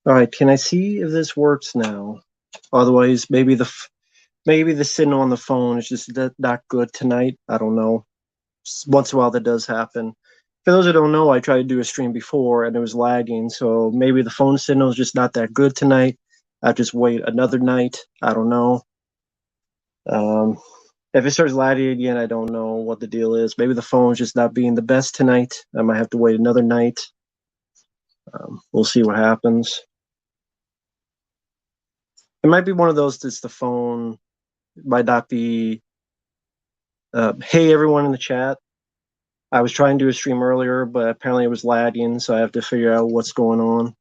All right, can I see if this works now? Otherwise, maybe the signal on the phone is just not good tonight. I don't know. Once in a while, that does happen. For those who don't know, I tried to do a stream before and it was lagging, so maybe the phone signal is just not that good tonight. I'll just wait another night. I don't know. Um, if it starts lagging again, I don't know what the deal is. Maybe the phone's just not being the best tonight. I might have to wait another night. We'll see what happens. It might be one of those that's the phone might not be. Hey, everyone in the chat. I was trying to do a stream earlier, but apparently it was lagging, so I have to figure out what's going on.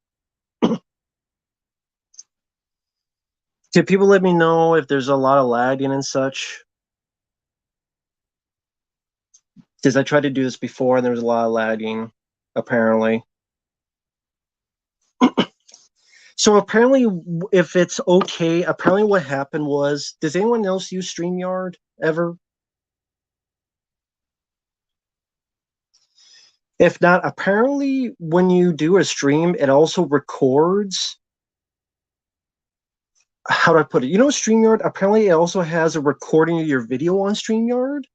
Can people let me know if there's a lot of lagging and such? Because I tried to do this before and there was a lot of lagging, apparently. So apparently, if it's okay, apparently what happened was, does anyone else use StreamYard ever? If not, apparently when you do a stream, it also records. How do I put it? You know, StreamYard, apparently it also has a recording of your video on StreamYard.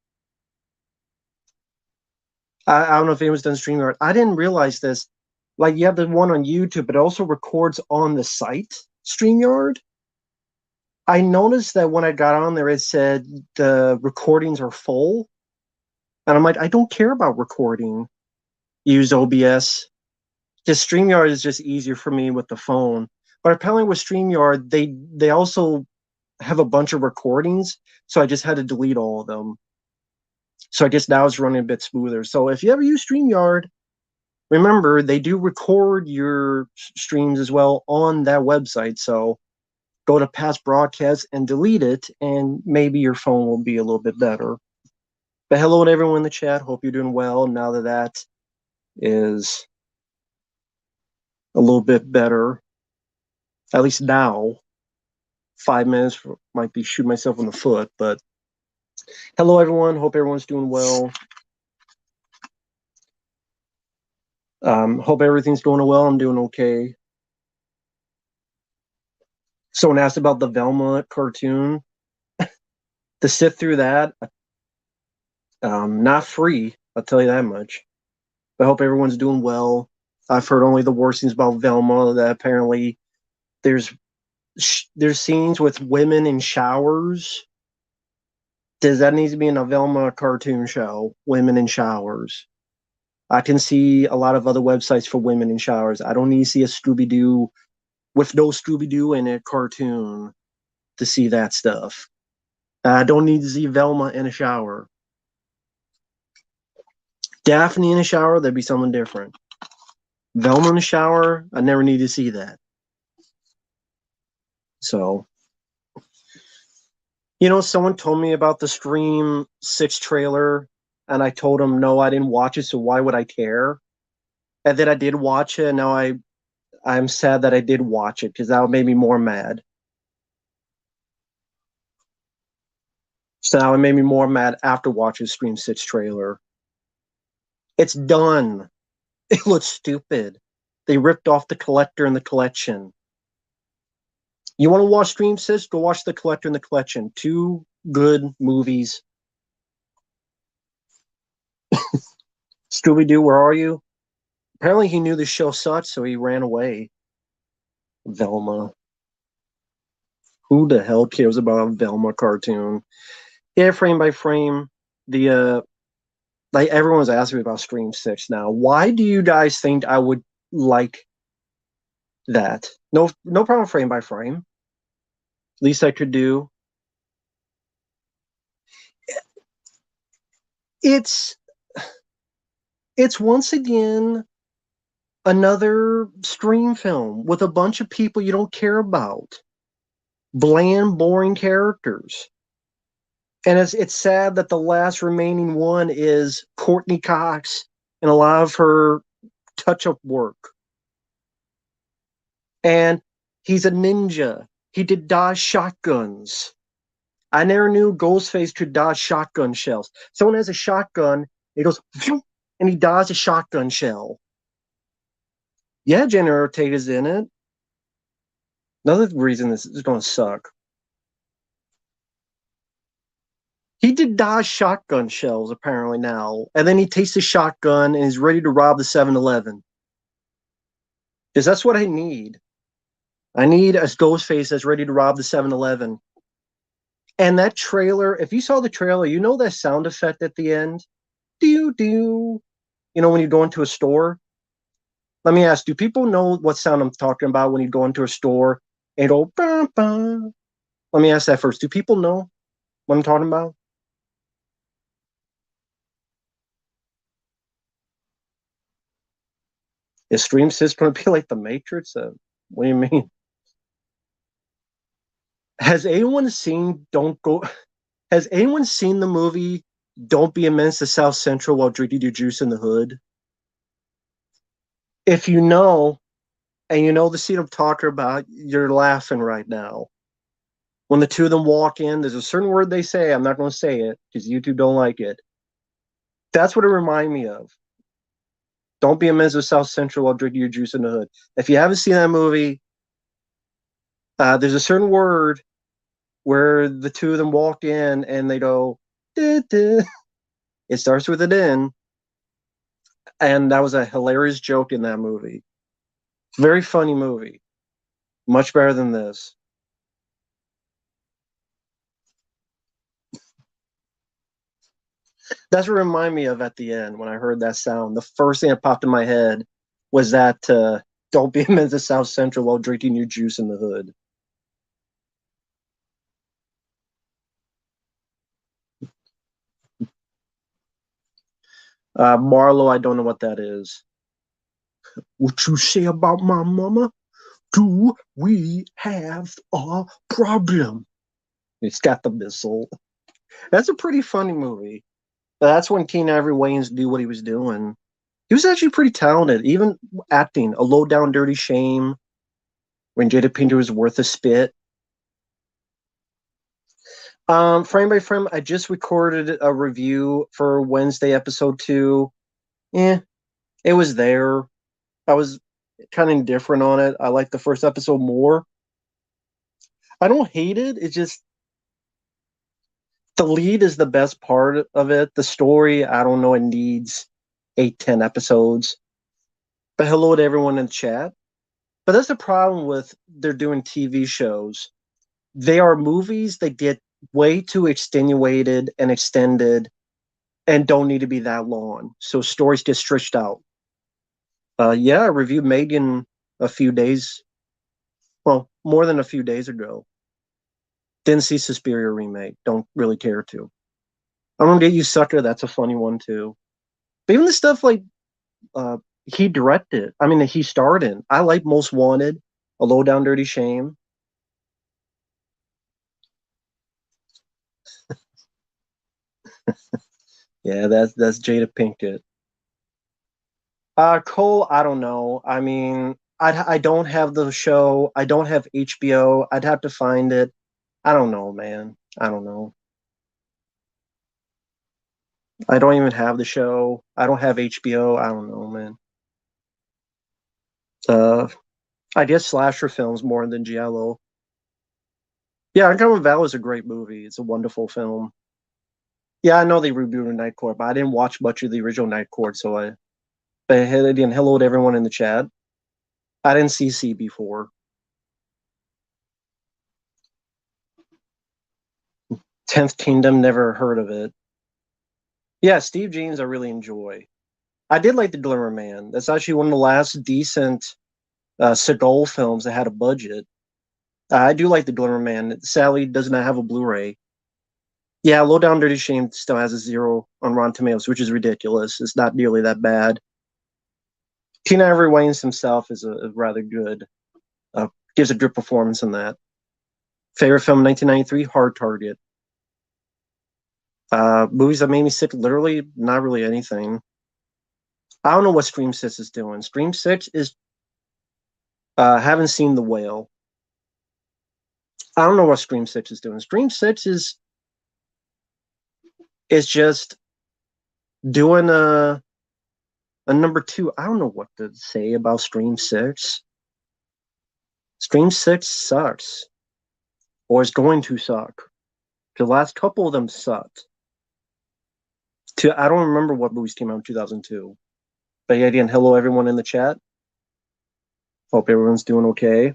I don't know if anyone's done StreamYard. I didn't realize this. Like, you have the one on YouTube, but it also records on the site, StreamYard. I noticed that when I got on there, it said the recordings are full. And I'm like, I don't care about recording. Use OBS. Just StreamYard is just easier for me with the phone. But apparently with StreamYard, they also have a bunch of recordings, so I just had to delete all of them. So I guess now it's running a bit smoother. So if you ever use StreamYard, remember they do record your streams as well on that website. So go to past broadcasts and delete it, and maybe your phone will be a little bit better. But hello to everyone in the chat. Hope you're doing well now that that is a little bit better. At least now. 5 minutes might be shooting myself in the foot, but hello everyone. Hope everyone's doing well. Hope everything's going well. I'm doing okay. Someone asked about the Velma cartoon. To sit through that, not free. I'll tell you that much. But I hope everyone's doing well. I've heard only the worst things about Velma. That apparently there's scenes with women in showers. Does that need to be in a Velma cartoon show? Women in showers. I can see a lot of other websites for women in showers. I don't need to see a Scooby Doo with no Scooby Doo in it cartoon to see that stuff. I don't need to see Velma in a shower. Daphne in a shower, that'd be something different. Velma in a shower, I never need to see that. So, you know, someone told me about the Scream 6 trailer, and I told them, no, I didn't watch it, so why would I care? And then I did watch it, and now I'm sad that I did watch it, because that made me more mad. So now it made me more mad after watching Scream 6 trailer. It's done. It looks stupid. They ripped off the Collector and the Collection. You want to watch Scream 6? Go watch the Collector and the Collection. Two good movies. Scooby Doo, where are you? Apparently he knew the show sucked, so he ran away. Velma. Who the hell cares about a Velma cartoon? Yeah, frame by frame. The like everyone's asking me about Scream 6 now. Why do you guys think I would like that? No problem frame by frame. Least I could do. It's once again another Scream film with a bunch of people you don't care about. Bland, boring characters. And it's sad that the last remaining one is Courtney Cox and a lot of her touch-up work. And he's a ninja. He did dodge shotguns. I never knew Ghostface could dodge shotgun shells. Someone has a shotgun, he goes, and he dodges a shotgun shell. Yeah, Jenna Ortega's in it. Another reason this is going to suck. He did dodge shotgun shells apparently now, and then he takes the shotgun and is ready to rob the 7-Eleven. Because that's what I need. I need a Ghostface that's ready to rob the 7-Eleven. And that trailer, if you saw the trailer, you know that sound effect at the end? Do, do. You know, when you go into a store? Let me ask, do people know what sound I'm talking about when you go into a store and go, bah, bah? Let me ask that first. Do people know what I'm talking about? Is Stream Sys going to be like the Matrix? What do you mean? Has anyone seen Don't Go? Has anyone seen the movie Don't Be a Menace to South Central while drinking your juice in the hood? If you know, and you know the scene I'm talking about, you're laughing right now. When the two of them walk in, there's a certain word they say. I'm not going to say it because YouTube don't like it. That's what it reminded me of. Don't be a menace to South Central while drinking your juice in the hood. If you haven't seen that movie, there's a certain word where the two of them walk in and they go, duh, duh. It starts with an N, and that was a hilarious joke in that movie. Very funny movie. Much better than this. That's what it reminded me of at the end when I heard that sound. The first thing that popped in my head was that don't be a menace to South Central while drinking your juice in the hood. Marlo, I don't know what that is. What you say about my mama? Do we have a problem? It's got the missile. That's a pretty funny movie. That's when Keenan Ivory Wayans knew what he was doing. He was actually pretty talented, even acting. A Low Down Dirty Shame, when Jada Pinkett was worth a spit. Frame by frame, I just recorded a review for Wednesday episode 2. Yeah, it was there. I was kind of indifferent on it. I liked the first episode more. I don't hate it. It's just the lead is the best part of it. The story, I don't know, it needs 8, 10 episodes. But hello to everyone in the chat. But that's the problem with they're doing TV shows. They are movies that get way too extenuated and extended and don't need to be that long. So stories get stretched out. Yeah, I reviewed Megan a few days, well, more than a few days ago. Didn't see Suspiria remake. Don't really care to. I'm gonna get you sucker. That's a funny one too. But even the stuff like he directed, I mean he starred in. I like Most Wanted, A Low Down Dirty Shame. Yeah, that's Jada Pinkett. Cole, I don't know. I mean, I don't have the show. I don't have HBO. I'd have to find it. I don't know, man. I don't know. I don't even have the show. I don't have HBO. I don't know, man. Uh, I guess slasher films more than Giallo. Yeah, Uncommon Valley is a great movie. It's a wonderful film. Yeah, I know they rebooted Night Court, but I didn't watch much of the original Night Court, so I. But again, hello to everyone in the chat. I didn't see C before. 10th Kingdom, never heard of it. Yeah, Steve James, I really enjoy. I did like The Glimmer Man. That's actually one of the last decent Seagal films that had a budget. I do like The Glimmer Man. Sadly, it does not have a Blu-ray. Yeah, Low Down Dirty Shame still has a 0 on Rotten Tomatoes, which is ridiculous. It's not nearly that bad. Keenan Ivory Wayans himself is a rather good, gives a good performance in that. Favorite film 1993, Hard Target. Movies that made me sick, literally not really anything. I don't know what Stream 6 is doing. Stream 6 is haven't seen The Whale. I don't know what Stream 6 is doing. Stream 6 is just doing a number 2. I don't know what to say about Stream 6. Stream 6 sucks, or is going to suck. The last couple of them sucked. I don't remember what movies came out in 2002. But yeah, again, hello everyone in the chat. Hope everyone's doing okay.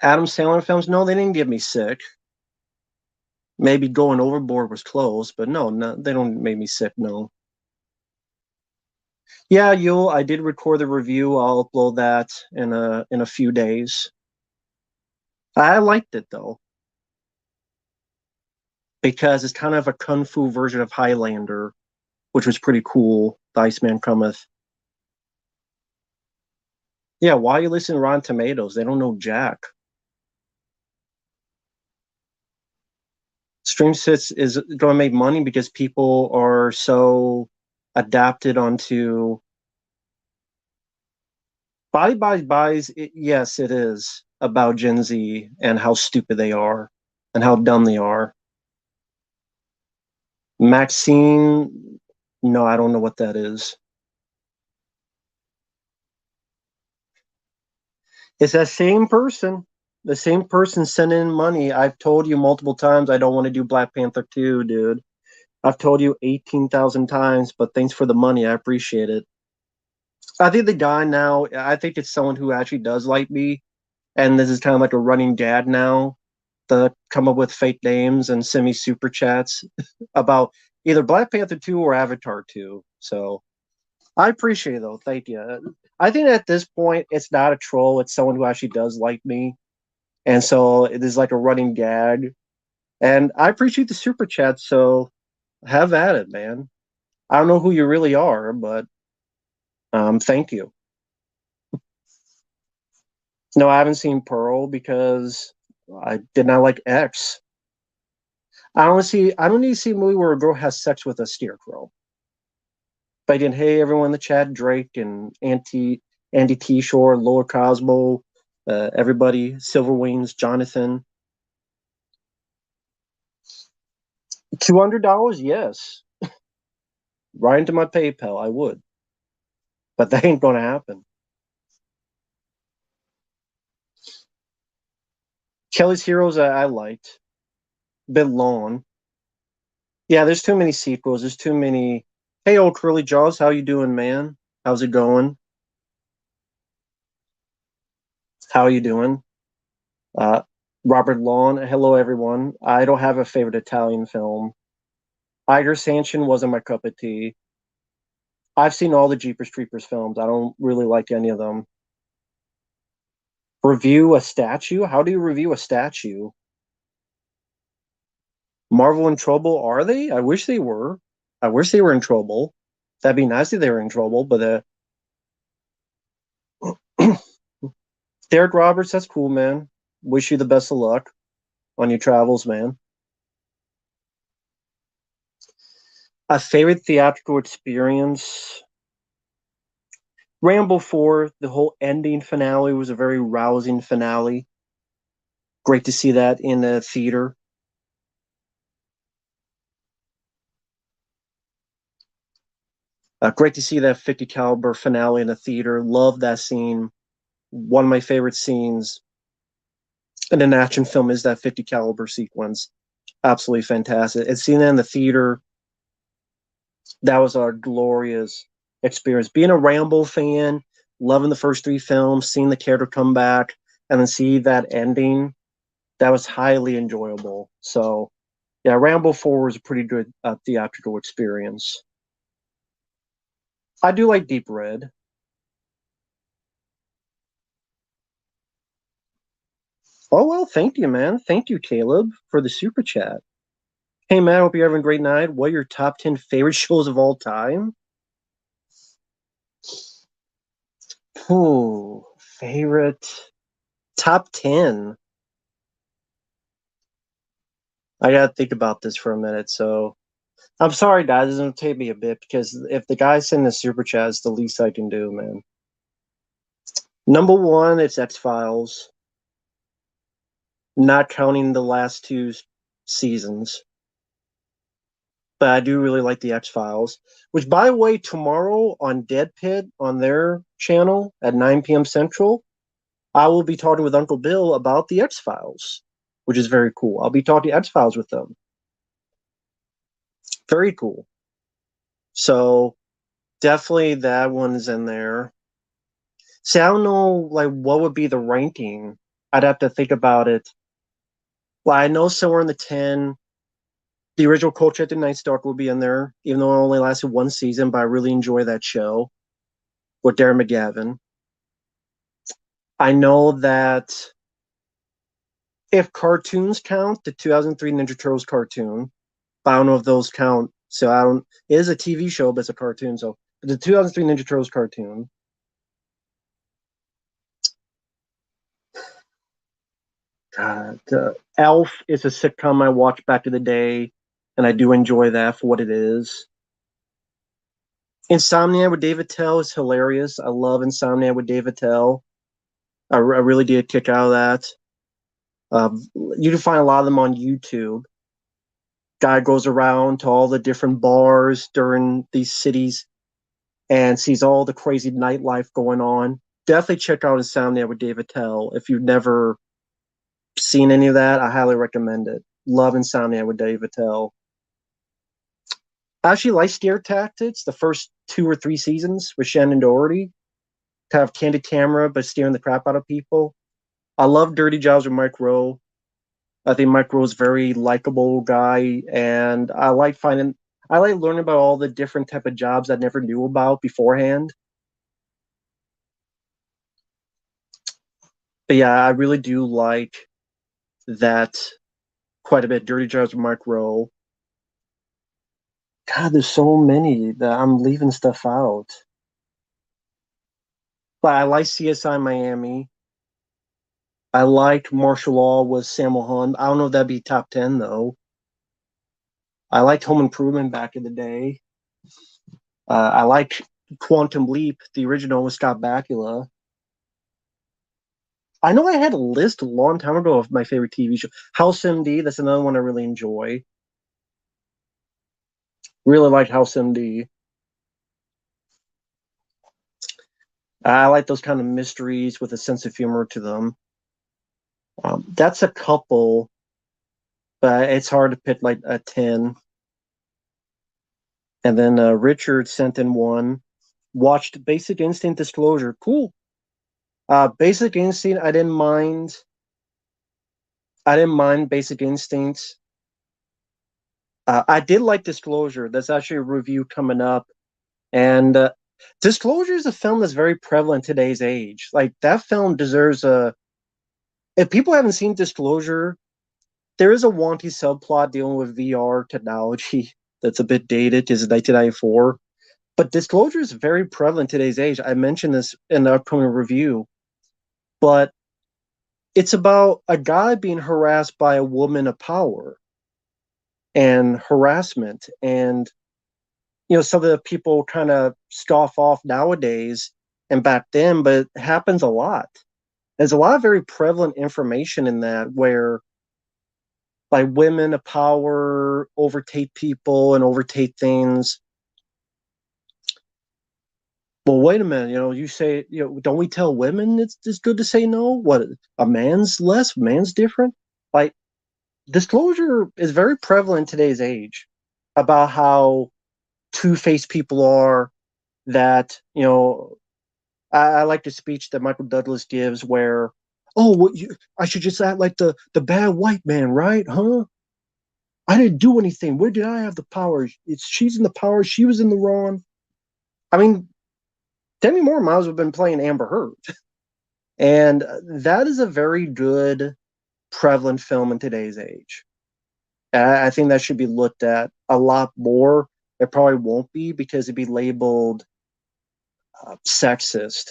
Adam Sandler films, no, they didn't get me sick. Maybe Going Overboard was close, but no, they don't make me sick, no. Yeah, I did record the review. I'll upload that in a few days. I liked it though, because it's kind of a kung fu version of Highlander, which was pretty cool. The Iceman Cometh. Yeah, why are you listening to Rotten Tomatoes? They don't know jack. Stream Sits is going to make money because people are so adapted onto Body Buys. Yes, it is about Gen Z and how stupid they are and how dumb they are. Maxine, no, I don't know what that is. It's that same person. The same person sending in money. I've told you multiple times I don't want to do Black Panther 2, dude. I've told you 18,000 times, but thanks for the money. I appreciate it. I think the guy now, I think it's someone who actually does like me. And this is kind of like a running gag now to come up with fake names and send me super chats about either Black Panther 2 or Avatar 2. So I appreciate it, though. Thank you. I think at this point, it's not a troll. It's someone who actually does like me. And so it is like a running gag. And I appreciate the super chat. So have at it, man. I don't know who you really are, but thank you. No, I haven't seen Pearl because I did not like X. I don't need to see a movie where a girl has sex with a scarecrow. But again, hey everyone in the chat, Drake and Andy T Shore, Lower Cosmo, everybody, Silver Wings, Jonathan. $200, yes. Right into my PayPal, I would. But that ain't gonna happen. Kelly's Heroes I liked. Bit long. Yeah, there's too many sequels. There's too many. Hey, old Curly Jaws, how you doing, man? How's it going? How are you doing? Uh, Robert Lawn, hello everyone. I don't have a favorite Italian film. Iger Sanchin wasn't my cup of tea. I've seen all the Jeepers Creepers films. I don't really like any of them. Review a statue? How do you review a statue? Marvel in trouble? Are they? I wish they were. I wish they were in trouble. That'd be nice if they were in trouble, but Derek Roberts, that's cool, man. Wish you the best of luck on your travels, man. A favorite theatrical experience? Rambo 4, the whole ending finale was a very rousing finale. Great to see that in the theater. Great to see that 50 caliber finale in the theater. Love that scene. One of my favorite scenes in an action film is that 50 caliber sequence. Absolutely fantastic. And seeing that in the theater, that was a glorious experience. Being a Rambo fan, loving the first three films, seeing the character come back, and then see that ending, that was highly enjoyable. So, yeah, Rambo 4 was a pretty good theatrical experience. I do like Deep Red. Oh, well, thank you, man. Thank you, Caleb, for the super chat. Hey, man, hope you're having a great night. What are your top 10 favorite shows of all time? Ooh, favorite top 10. I gotta think about this for a minute. So I'm sorry, guys. It's gonna take me a bit because if the guy send a super chat, it's the least I can do, man. Number one, it's X Files, not counting the last two seasons. but I do really like the X Files. Which, by the way, tomorrow on Dead Pit on their channel at 9 p.m. Central, I will be talking with Uncle Bill about the X Files, which is very cool. I'll be talking X Files with them. Very cool. So definitely that one is in there. See, I don't know like what would be the ranking. I'd have to think about it. Well, I know somewhere in the 10, the original Colchester at the Night Stalker will be in there, even though it only lasted one season, but I really enjoy that show with Darren McGavin. I know that if cartoons count, the 2003 Ninja Turtles cartoon, but I don't know if those count. So I don't. It is a TV show, but it's a cartoon. So the 2003 Ninja Turtles cartoon. God, Elf is a sitcom I watched back in the day, and I do enjoy that for what it is. Insomnia with David Tell is hilarious. I love Insomnia with David Tell. I really did kick out of that. You can find a lot of them on YouTube. Guy goes around to all the different bars during these cities and sees all the crazy nightlife going on. Definitely check out Insomnia with David Tell. If you've never seen any of that, I highly recommend it. Love Insomnia with David Tell. I actually like Scare Tactics, the first 2 or 3 seasons with Shannon Doherty. Kind of candid camera, but scaring the crap out of people. I love Dirty Jobs with Mike Rowe. I think Mike Rowe's a very likable guy, and I like learning about all the different type of jobs I never knew about beforehand. But yeah, I really do like that quite a bit. Dirty Jobs with Mike Rowe. God, there's so many that I'm leaving stuff out. But I like CSI Miami. I liked Martial Law with Sammo Hung. I don't know if that'd be top 10 though. I liked Home Improvement back in the day. I like Quantum Leap, the original with Scott Bakula. I know I had a list a long time ago of my favorite TV show. House MD, that's another one I really enjoy. Really like House MD. I like those kind of mysteries with a sense of humor to them. That's a couple, but it's hard to pick like a 10. And then Richard sent in one. Watched Basic Instinct Disclosure. Cool. Basic Instinct, I didn't mind. I didn't mind Basic Instinct. I did like Disclosure. That's actually a review coming up. And Disclosure is a film that's very prevalent today's age. Like that film deserves a. If people haven't seen Disclosure, there is a wanty subplot dealing with VR technology that's a bit dated because it's 1994. But Disclosure is very prevalent today's age. I mentioned this in the upcoming review, but it's about a guy being harassed by a woman of power and harassment, and something that people kind of scoff off nowadays and back then, but it happens a lot. There's a lot of very prevalent information in that where like women of power overtake people and overtake things. Well, wait a minute, you say, don't we tell women it's good to say no? What, a man's less, man's different? Like, Disclosure is very prevalent in today's age about how two-faced people are, that, I like the speech that Michael Douglas gives where, oh, I should just act like the bad white man, right? Huh? I didn't do anything. Where did I have the power? She's in the power. She was in the wrong. I mean, Demi Moore might as well have been playing Amber Heard. And that is a very good, prevalent film in today's age. I think that should be looked at a lot more. It probably won't be because it'd be labeled sexist.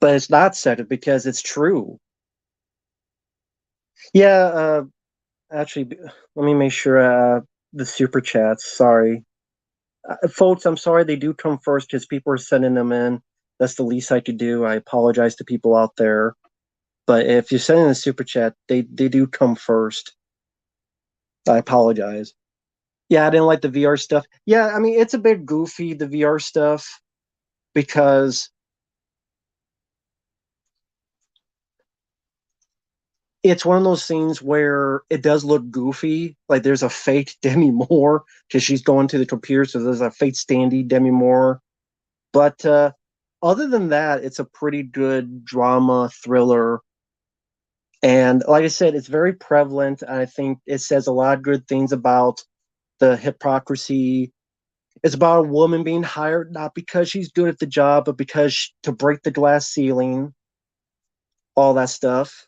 But it's not sexist because it's true. Yeah, actually, let me make sure the super chats. Sorry. Folks, I'm sorry they do come first because people are sending them in. That's the least I could do. I apologize to people out there. But if you're sending a super chat, they do come first. I apologize. Yeah, I didn't like the VR stuff. Yeah, I mean it's a bit goofy, the VR stuff, because it's one of those things where it does look goofy. Like there's a fake Demi Moore because she's going to the computer, so there's a fake standee Demi Moore. But other than that, it's a pretty good drama thriller. And like I said, it's very prevalent. I think it says a lot of good things about the hypocrisy. It's about a woman being hired not because she's good at the job, but because to break the glass ceiling, all that stuff,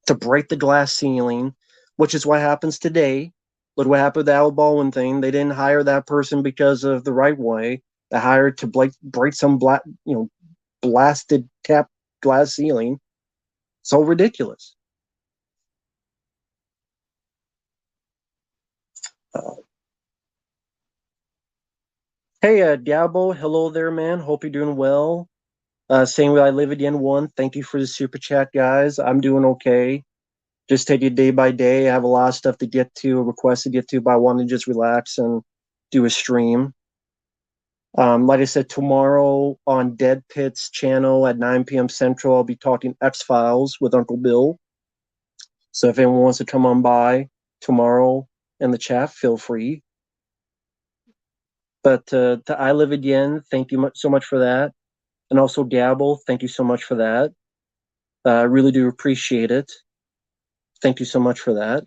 to break the glass ceiling, which is what happens today. Look what happened with the Al Baldwin thing. They didn't hire that person because of the right way. They hired to break some blasted cap glass ceiling. So ridiculous. Uh, hey, Diabo, hello there, man. Hope you're doing well. Same way I live again one. Thank you for the super chat, guys. I'm doing okay. Just take it day by day. I have a lot of stuff to get to, a request to get to, but I want to just relax and do a stream. Like I said, tomorrow on Dead Pit's channel at 9 p.m. Central, I'll be talking X Files with Uncle Bill. So if anyone wants to come on by tomorrow in the chat, feel free. But to I Live Again, thank you so much for that. And also Gabble, thank you so much for that. I really do appreciate it. Thank you so much for that.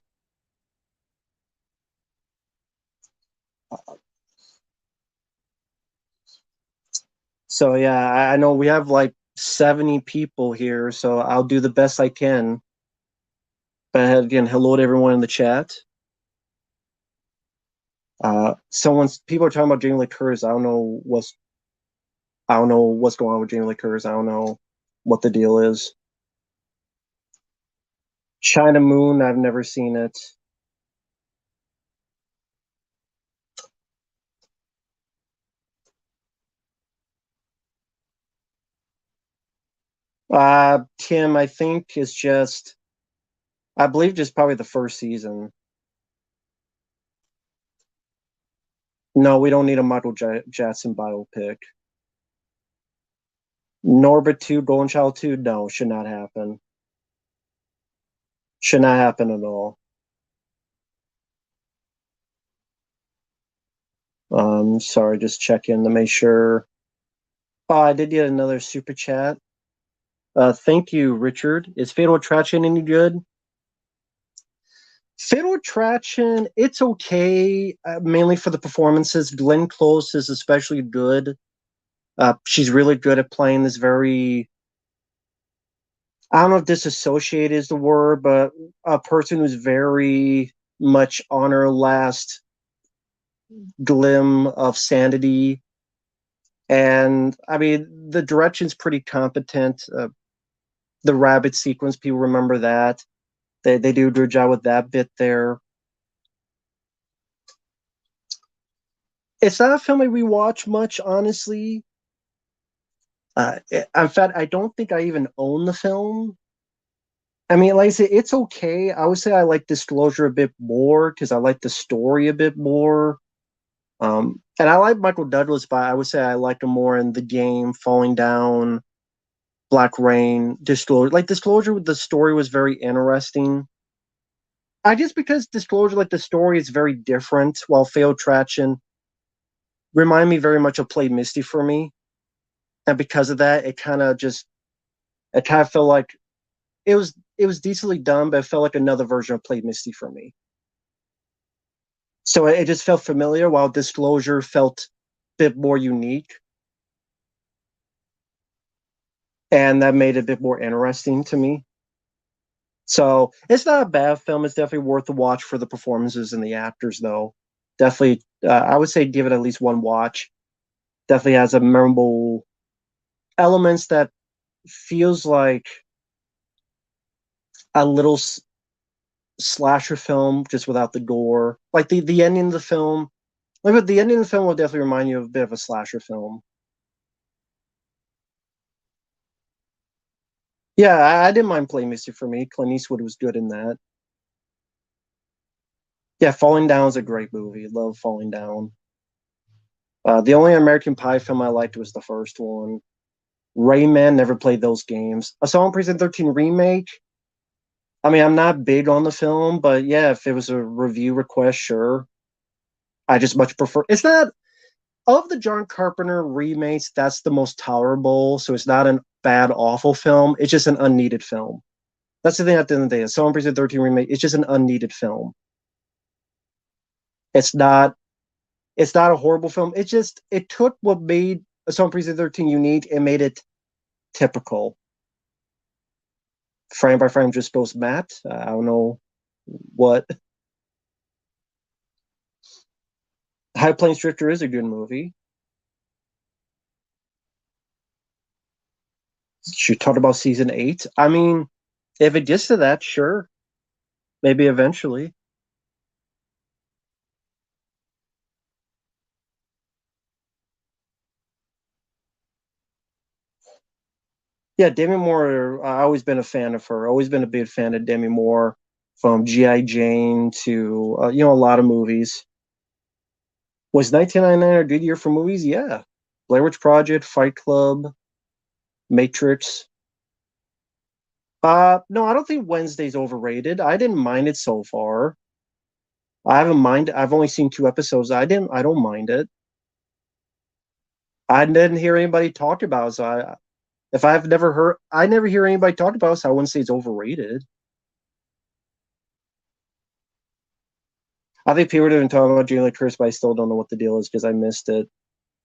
So yeah, I know we have like 70 people here, so I'll do the best I can. But again, hello to everyone in the chat. People are talking about Jamie Lee Curtis. I don't know what's going on with Jamie Lee Curtis. I don't know what the deal is. China Moon, I've never seen it. Tim, I think is just, I believe just probably the first season. No, we don't need a Michael Jackson biopic. Norbit 2, Golden Child 2, no, should not happen. Should not happen at all. Sorry, just checking to make sure. Oh, I did get another super chat. Thank you, Richard. Is Fatal Attraction any good? Fatal Attraction, it's okay, mainly for the performances. Glenn Close is especially good. She's really good at playing this very, I don't know if disassociated is the word, but a person who's very much on her last glim of sanity. And I mean, the direction's pretty competent. The rabbit sequence, people remember that. They do a good job with that bit there. It's not a film that we watch much, honestly. In fact, I don't think I even own the film. I mean, like I said, it's okay. I would say I like Disclosure a bit more because I like the story a bit more. And I like Michael Douglas, but I would say I like him more in The Game, Falling Down, Black Rain, Disclosure. Like Disclosure, the story was very interesting. I just because Disclosure, like the story is very different, while Fatal Attraction remind me very much of Play Misty for me, and because of that, it kind of felt like it was decently done, but it felt like another version of Play Misty for me. So it just felt familiar, while Disclosure felt a bit more unique, and that made it a bit more interesting to me. So it's not a bad film. It's definitely worth the watch for the performances and the actors, though. Definitely, I would say give it at least one watch. Definitely has a memorable elements that feels like a little slasher film, just without the gore. Like the ending of the film, like the ending of the film will definitely remind you of a bit of a slasher film. Yeah, I didn't mind Play Misty for me. Clint Eastwood was good in that. Yeah, Falling Down is a great movie. Love Falling Down. The only American Pie film I liked was the first one. Rayman, never played those games. A Assault on Precinct 13 remake. I mean, I'm not big on the film, but yeah, if it was a review request, sure. I just much prefer. It's not of the John Carpenter remakes. That's the most tolerable. So it's not a bad, awful film. It's just an unneeded film. That's the thing at the end of the day. Assault on Precinct 13 remake. It's just an unneeded film. It's not. It's not a horrible film. It just it took what made Assault on Precinct 13 unique and made it typical. Frame by frame, just goes Matt. I don't know what. High Plains Drifter is a good movie. She talked about season 8. I mean, if it gets to that, sure, maybe eventually. Yeah, Demi Moore. I always been a fan of her. Always been a big fan of Demi Moore, from GI Jane to a lot of movies. Was 1999 a good year for movies? Yeah, Blair Witch Project, Fight Club, Matrix. No, I don't think Wednesday's overrated. I didn't mind it so far. I haven't mind. I've only seen 2 episodes. I didn't. I don't mind it. I didn't hear anybody talk about it, so if I've never heard, I never hear anybody talk about it, so I wouldn't say it's overrated. I think people have been talking about Jamie Lee Curtis, but I still don't know what the deal is because I missed it.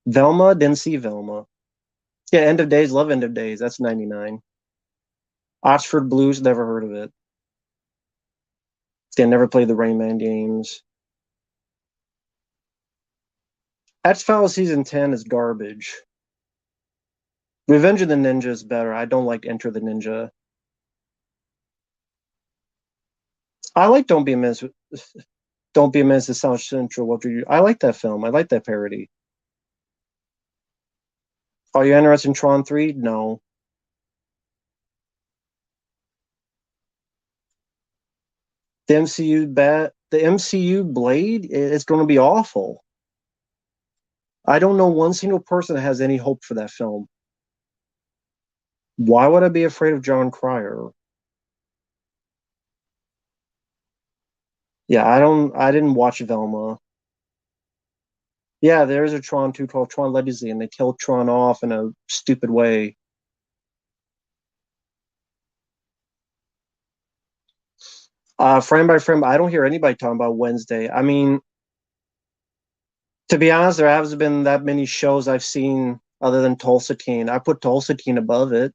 Velma, didn't see Velma. Yeah, End of Days, love End of Days. That's 99. Oxford Blues, never heard of it. Yeah, never played the Rain Man games. X-Files season 10 is garbage. Revenge of the Ninja is better. I don't like Enter the Ninja. I like Don't Be a Menace. Don't Be a Menace to South Central. What do you? I like that film. I like that parody. Are you interested in Tron 3? No. The MCU Blade is going to be awful. I don't know one single person that has any hope for that film. Why would I be afraid of John Cryer? Yeah, I didn't watch Velma. Yeah, there is a Tron 2 called Tron Legacy, and they killed Tron off in a stupid way. Frame by frame, I don't hear anybody talking about Wednesday. I mean, to be honest, there hasn't been that many shows I've seen other than Tulsa King. I put Tulsa King above it.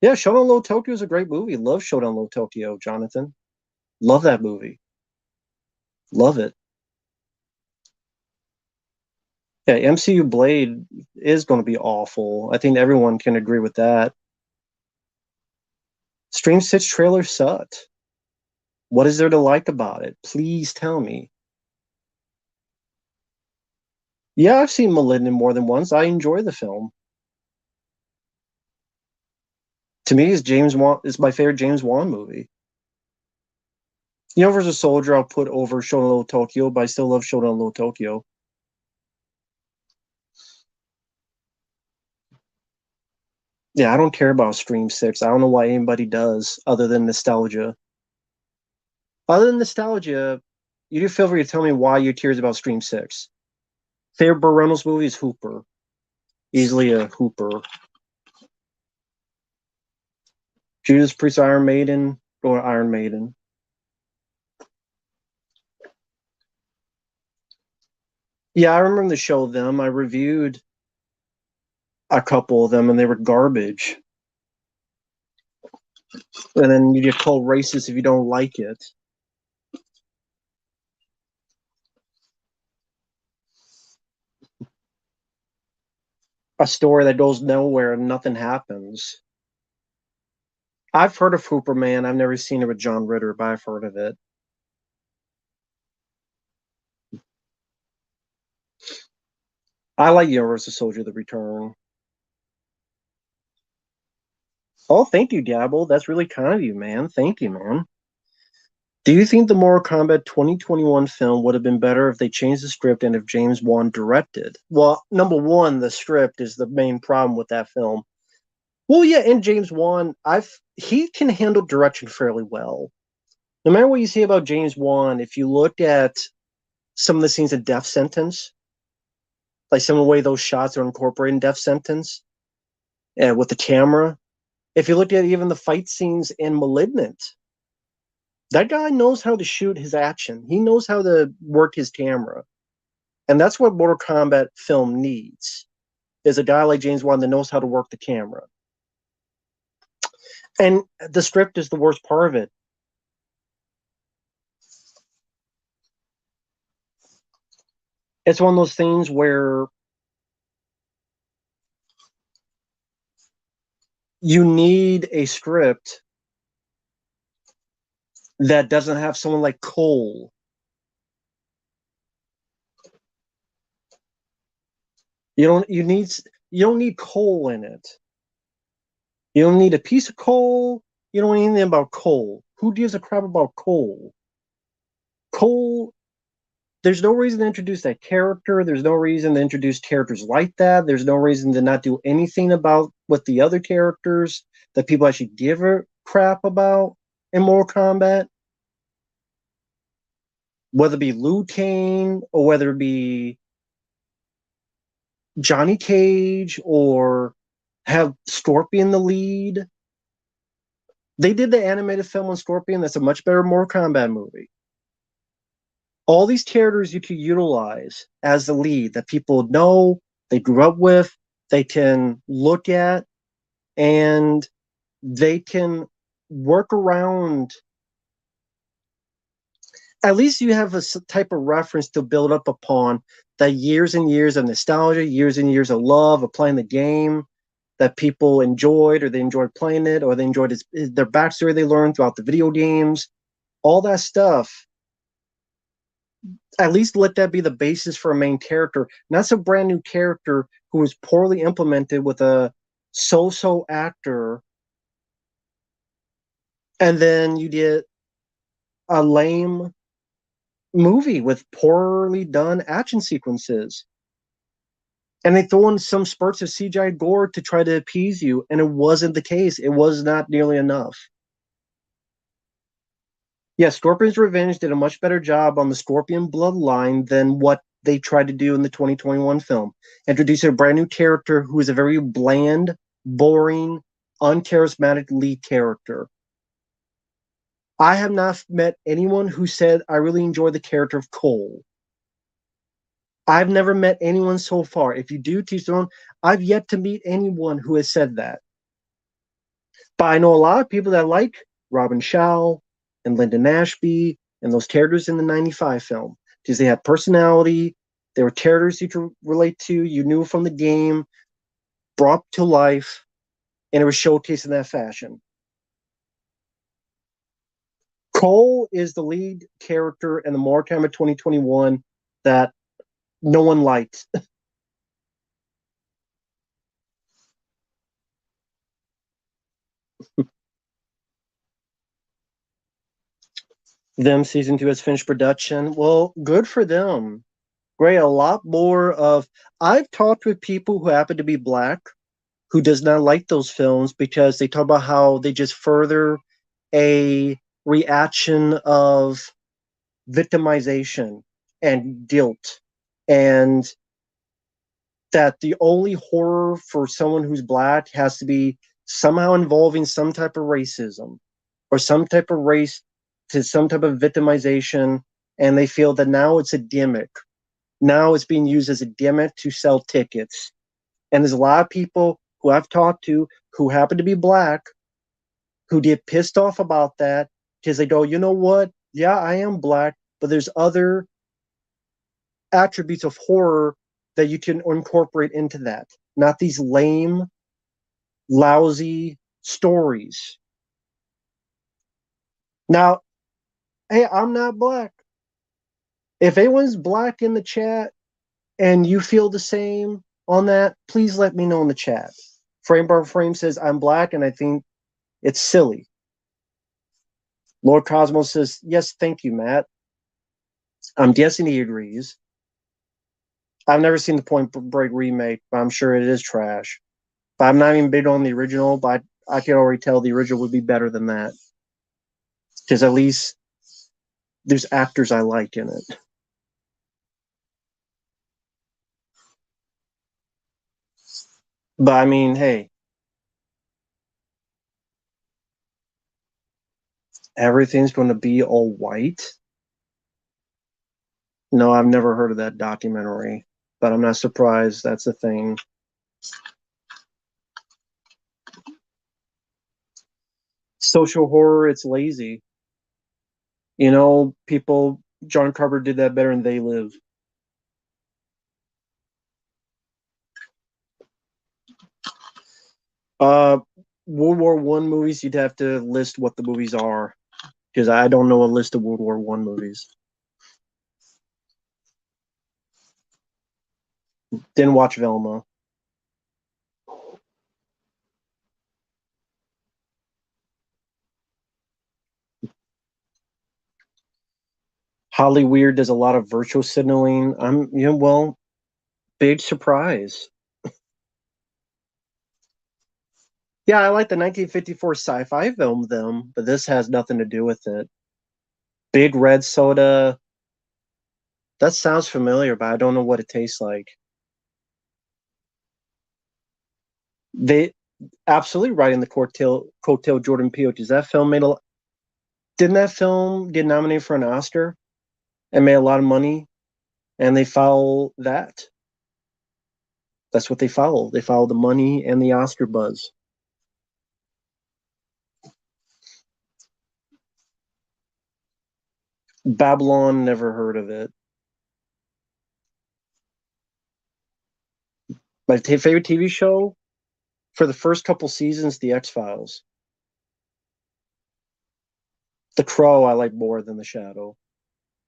Yeah, Showdown Low Tokyo is a great movie. Love Showdown Low Tokyo, Jonathan. Love that movie. Love it. Yeah, MCU Blade is going to be awful. I think everyone can agree with that. Stream 6 trailer sucked. What is there to like about it? Please tell me. Yeah, I've seen Malignant more than once. I enjoy the film. To me, it's my favorite James Wan movie. Versus Soldier, I'll put over Showdown Low Tokyo, but I still love Showdown Low Tokyo. Yeah, I don't care about Stream 6. I don't know why anybody does, other than nostalgia. Other than nostalgia, you do feel free to tell me why you tears about Stream 6. Favorite Burt Reynolds movie is Hooper. Easily a Hooper. Judas Priest, Iron Maiden, or Iron Maiden. Yeah, I remember the show Them. I reviewed a couple of them and they were garbage. And then you get called racist if you don't like it. A story that goes nowhere and nothing happens. I've heard of Hooper Man. I've never seen it with John Ritter, but I've heard of it. I like Universal Soldier the Return. Oh, thank you, Diablo. That's really kind of you, man. Thank you, man. Do you think the Mortal Kombat 2021 film would have been better if they changed the script and if James Wan directed? Well, number one, the script is the main problem with that film. Well, yeah, and James Wan, he can handle direction fairly well. No matter what you say about James Wan, if you look at some of the scenes in Death Sentence, like some of the way those shots are incorporated in Death Sentence, with the camera. If you look at even the fight scenes in Malignant, that guy knows how to shoot his action. He knows how to work his camera. And that's what Mortal Kombat film needs, is a guy like James Wan that knows how to work the camera. And the script is the worst part of it. It's one of those things where you need a script that doesn't have someone like Cole. You don't need Cole in it. You don't need a piece of coal. You don't need anything about Cole. Who gives a crap about Cole? Cole, there's no reason to introduce that character. There's no reason to introduce characters like that. There's no reason to not do anything about with the other characters that people actually give a crap about in Mortal Kombat. Whether it be Liu Kang or whether it be Johnny Cage or have Scorpion the lead. They did the animated film on Scorpion. That's a much better Mortal Kombat movie. All these characters you can utilize as the lead that people know, they grew up with, they can look at, and they can work around. At least you have a type of reference to build up upon, that years and years of nostalgia, years and years of love of playing the game that people enjoyed, or they enjoyed playing it, or they enjoyed their backstory they learned throughout the video games, all that stuff. At least let that be the basis for a main character, not some brand new character who is poorly implemented with a so-so actor, and then you get a lame movie with poorly done action sequences. And they throw in some spurts of CGI gore to try to appease you, and it wasn't the case. It was not nearly enough. Yeah, Scorpion's Revenge did a much better job on the Scorpion bloodline than what they tried to do in the 2021 film. Introducing a brand new character who is a very bland, boring, uncharismatic lead character. I have not met anyone who said, I really enjoy the character of Cole. I've never met anyone so far. If you do, teach their own. I've yet to meet anyone who has said that. But I know a lot of people that like Robin Shaw and Lyndon Ashby and those characters in the 95 film, because they had personality. They were characters you could relate to. You knew from the game, brought to life, and it was showcased in that fashion. Cole is the lead character in the Mortal Kombat 2021 that no one liked. Them season 2 has finished production. Well, good for them. Great. A lot more of. I've talked with people who happen to be black who does not like those films because they talk about how they just further a reaction of victimization and guilt, and that the only horror for someone who's black has to be somehow involving some type of racism or some type of race to some type of victimization, and they feel that now it's a gimmick. Now it's being used as a gimmick to sell tickets. And there's a lot of people who I've talked to who happen to be black who get pissed off about that because they go, you know what? Yeah, I am black, but there's other attributes of horror that you can incorporate into that. Not these lame, lousy stories. Now, hey, I'm not black. If anyone's black in the chat and you feel the same on that, please let me know in the chat. Frame Bar Frame says I'm black and I think it's silly. Lord Cosmos says, yes, thank you, Matt. I'm guessing he agrees. I've never seen the Point Break remake, but I'm sure it is trash. But I'm not even big on the original, but I could already tell the original would be better than that. Because at least there's actors I like in it. But I mean, hey, everything's going to be all white. No, I've never heard of that documentary, but I'm not surprised that's a thing. Social horror, it's lazy. You know, people, John Carver did that better than They Live. Uh, World War One movies, you'd have to list what the movies are because I don't know a list of World War One movies. Didn't watch Velma. Holly Weird does a lot of virtual signaling. Well, big surprise. Yeah, I like the 1954 sci-fi film, them, but this has nothing to do with it. Big Red Soda. That sounds familiar, but I don't know what it tastes like. They absolutely riding the coattail Jordan Peele because that film made a. Didn't that film get nominated for an Oscar and made a lot of money? And they follow that. That's what they follow. They follow the money and the Oscar buzz. Babylon, never heard of it. My favorite TV show for the first couple seasons, The X Files. The Crow, I like more than The Shadow.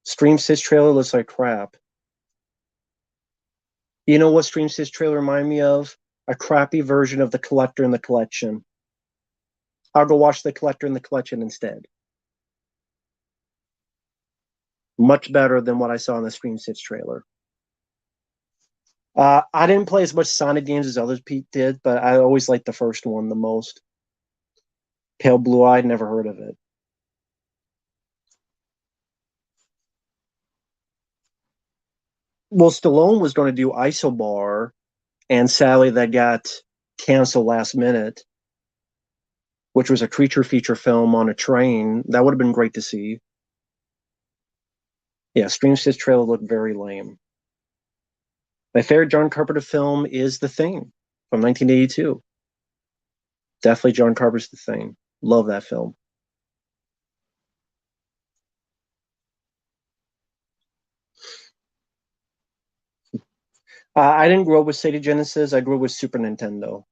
Stream Six trailer looks like crap. You know what Stream Six trailer remind me of? A crappy version of The Collector and the Collection. I'll go watch The Collector and the Collection instead. Much better than what I saw in the Stream Six trailer. I didn't play as much Sonic games as others Pete did, but I always liked the first one the most. Pale Blue Eye, never heard of it. Well, Stallone was going to do Isobar, and sadly that got canceled last minute, which was a creature feature film on a train. That would have been great to see. Yeah, Stream Six trailer looked very lame. My favorite John Carpenter film is The Thing from 1982. Definitely John Carpenter's The Thing. Love that film. I didn't grow up with Sega Genesis. I grew up with Super Nintendo.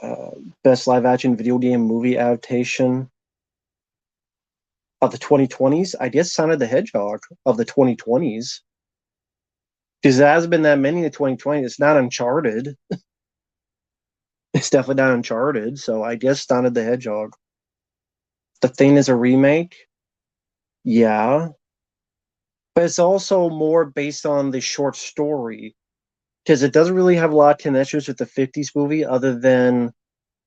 Uh, Best live action video game movie adaptation of the 2020s. I guess Sonic the Hedgehog of the 2020s. Because there hasn't been that many in the 2020s. It's not Uncharted. It's definitely not Uncharted. So I guess Sonic the Hedgehog. The Thing is a remake. Yeah. But it's also more based on the short story. Because it doesn't really have a lot of connections with the 50s movie other than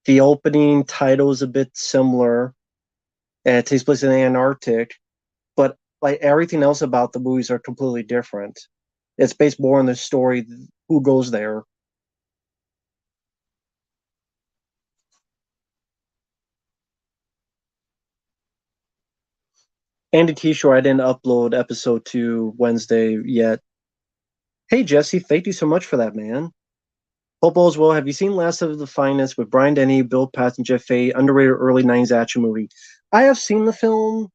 the opening title is a bit similar. And it takes place in the Antarctic. But like everything else about the movies are completely different. It's based more on the story, who goes there. Andy Kishore, I didn't upload episode 2 Wednesday yet. Hey Jesse, thank you so much for that, man. Hope all is well. Have you seen Last of the Finest with Brian Denny, Bill Paxton, and Jeff Fay, underrated early 90s action movie? I have seen the film.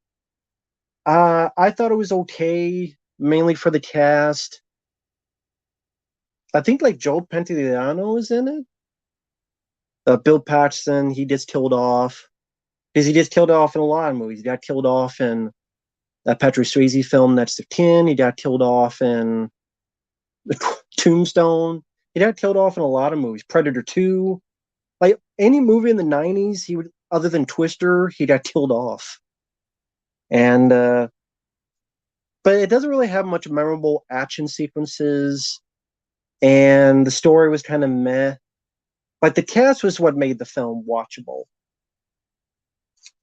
I thought it was okay, mainly for the cast. I think like Joe Pantoliano is in it. Bill Paxton, he gets killed off because he gets killed off in a lot of movies. He got killed off in that Patrick Swayze film Next of Kin. He got killed off in Tombstone. He got killed off in a lot of movies. Predator 2. Like any movie in the '90s, he would, other than Twister, he got killed off. And but it doesn't really have much memorable action sequences, and the story was kind of meh. Like the cast was what made the film watchable.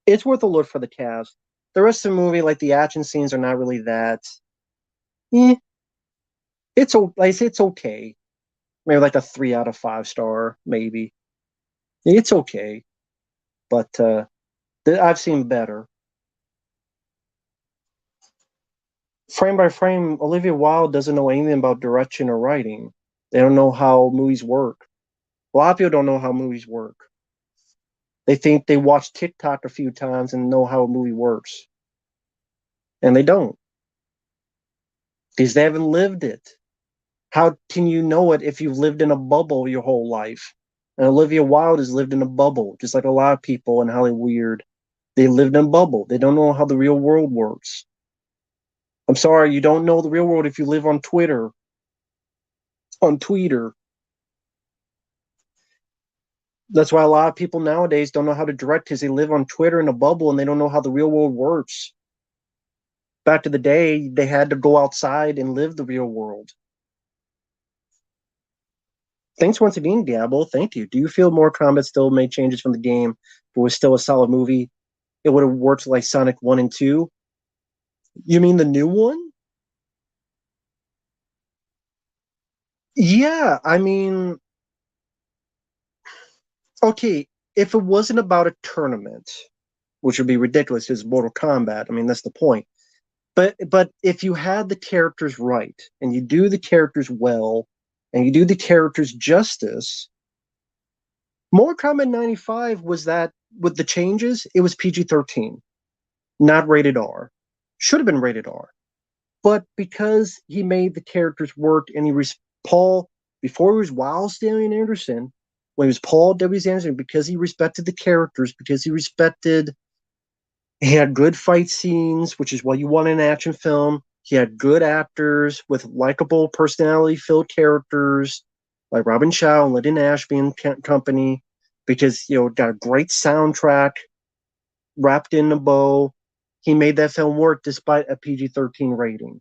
It's worth a look for the cast. The rest of the movie, like the action scenes, are not really that. Eh, like I say, it's okay. Maybe like a 3 out of 5 star, maybe. It's okay, but I've seen better. Frame by frame, Olivia Wilde doesn't know anything about direction or writing. They don't know how movies work. A lot of people don't know how movies work. They think they watch TikTok a few times and know how a movie works, and they don't because they haven't lived it. How can you know it if you've lived in a bubble your whole life? And Olivia Wilde has lived in a bubble, just like a lot of people in Hollywood. They lived in a bubble. They don't know how the real world works. I'm sorry, you don't know the real world if you live on Twitter, on Twitter. That's why a lot of people nowadays don't know how to direct because they live on Twitter in a bubble and they don't know how the real world works. Back to the day, they had to go outside and live the real world. Thanks once again, Diablo. Thank you. Do you feel Mortal Kombat still made changes from the game, but was still a solid movie? It would have worked like Sonic 1 and 2. You mean the new one? Yeah, I mean, okay, if it wasn't about a tournament, which would be ridiculous because Mortal Kombat, I mean, that's the point. But if you had the characters right and you do the characters well and you do the characters justice, Mortal Kombat 95 was that with the changes, it was PG-13, not rated R. Should have been rated R. But because he made the characters work and Paul, before he was Wild Stallion Anderson, when he was Paul W. Anderson, because he respected the characters, because he had good fight scenes, which is what you want in an action film. He had good actors with likable personality filled characters like Robin Shaw and Lyndon Ashby and company, because got a great soundtrack wrapped in a bow. He made that film work despite a PG-13 rating.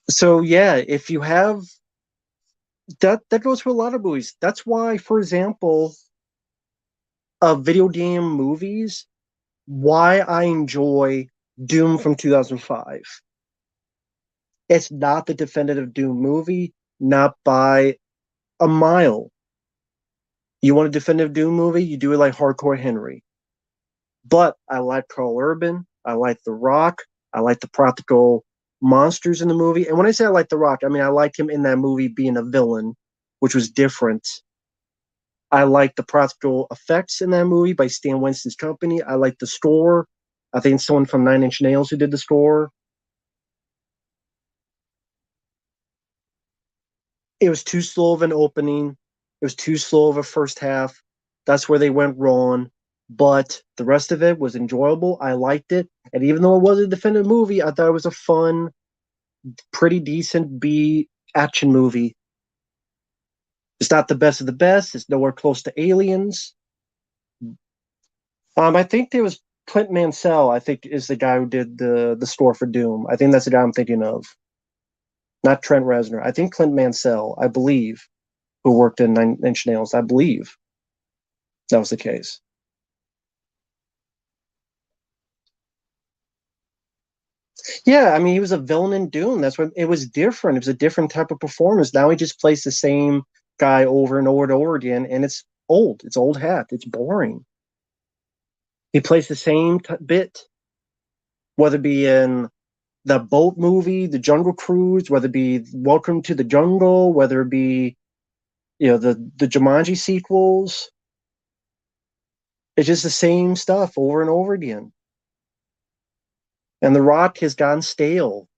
So yeah, if you have that goes for a lot of movies. That's why, for example, video game movies, why I enjoy Doom from 2005. It's not the definitive Doom movie, not by a mile. You want a definitive Doom movie, you do it like Hardcore Henry. But I like Karl Urban, I like The Rock, I like the practical monsters in the movie. And when I say I like The Rock, I mean I like him in that movie being a villain, which was different. I like the practical effects in that movie by Stan Winston's company. I like the score. I think it's someone from Nine Inch Nails who did the score. It was too slow of an opening. It was too slow of a first half. That's where they went wrong. But the rest of it was enjoyable. I liked it. And even though it was a definitive movie, I thought it was a fun, pretty decent B action movie. It's not the best of the best. It's nowhere close to Aliens. I think there was Clint Mansell. I think is the guy who did the score for Doom. I think that's the guy I'm thinking of, not Trent Reznor. I think Clint Mansell. I believe who worked in Nine Inch Nails. I believe that was the case. Yeah, I mean, he was a villain in Doom. That's what it was different. It was a different type of performance. Now he just plays the same guy over and over and over again, and it's old. It's old hat. It's boring. He plays the same bit, whether it be in the boat movie, the Jungle Cruise, whether it be Welcome to the Jungle, whether it be the Jumanji sequels. It's just the same stuff over and over again. And The Rock has gone stale.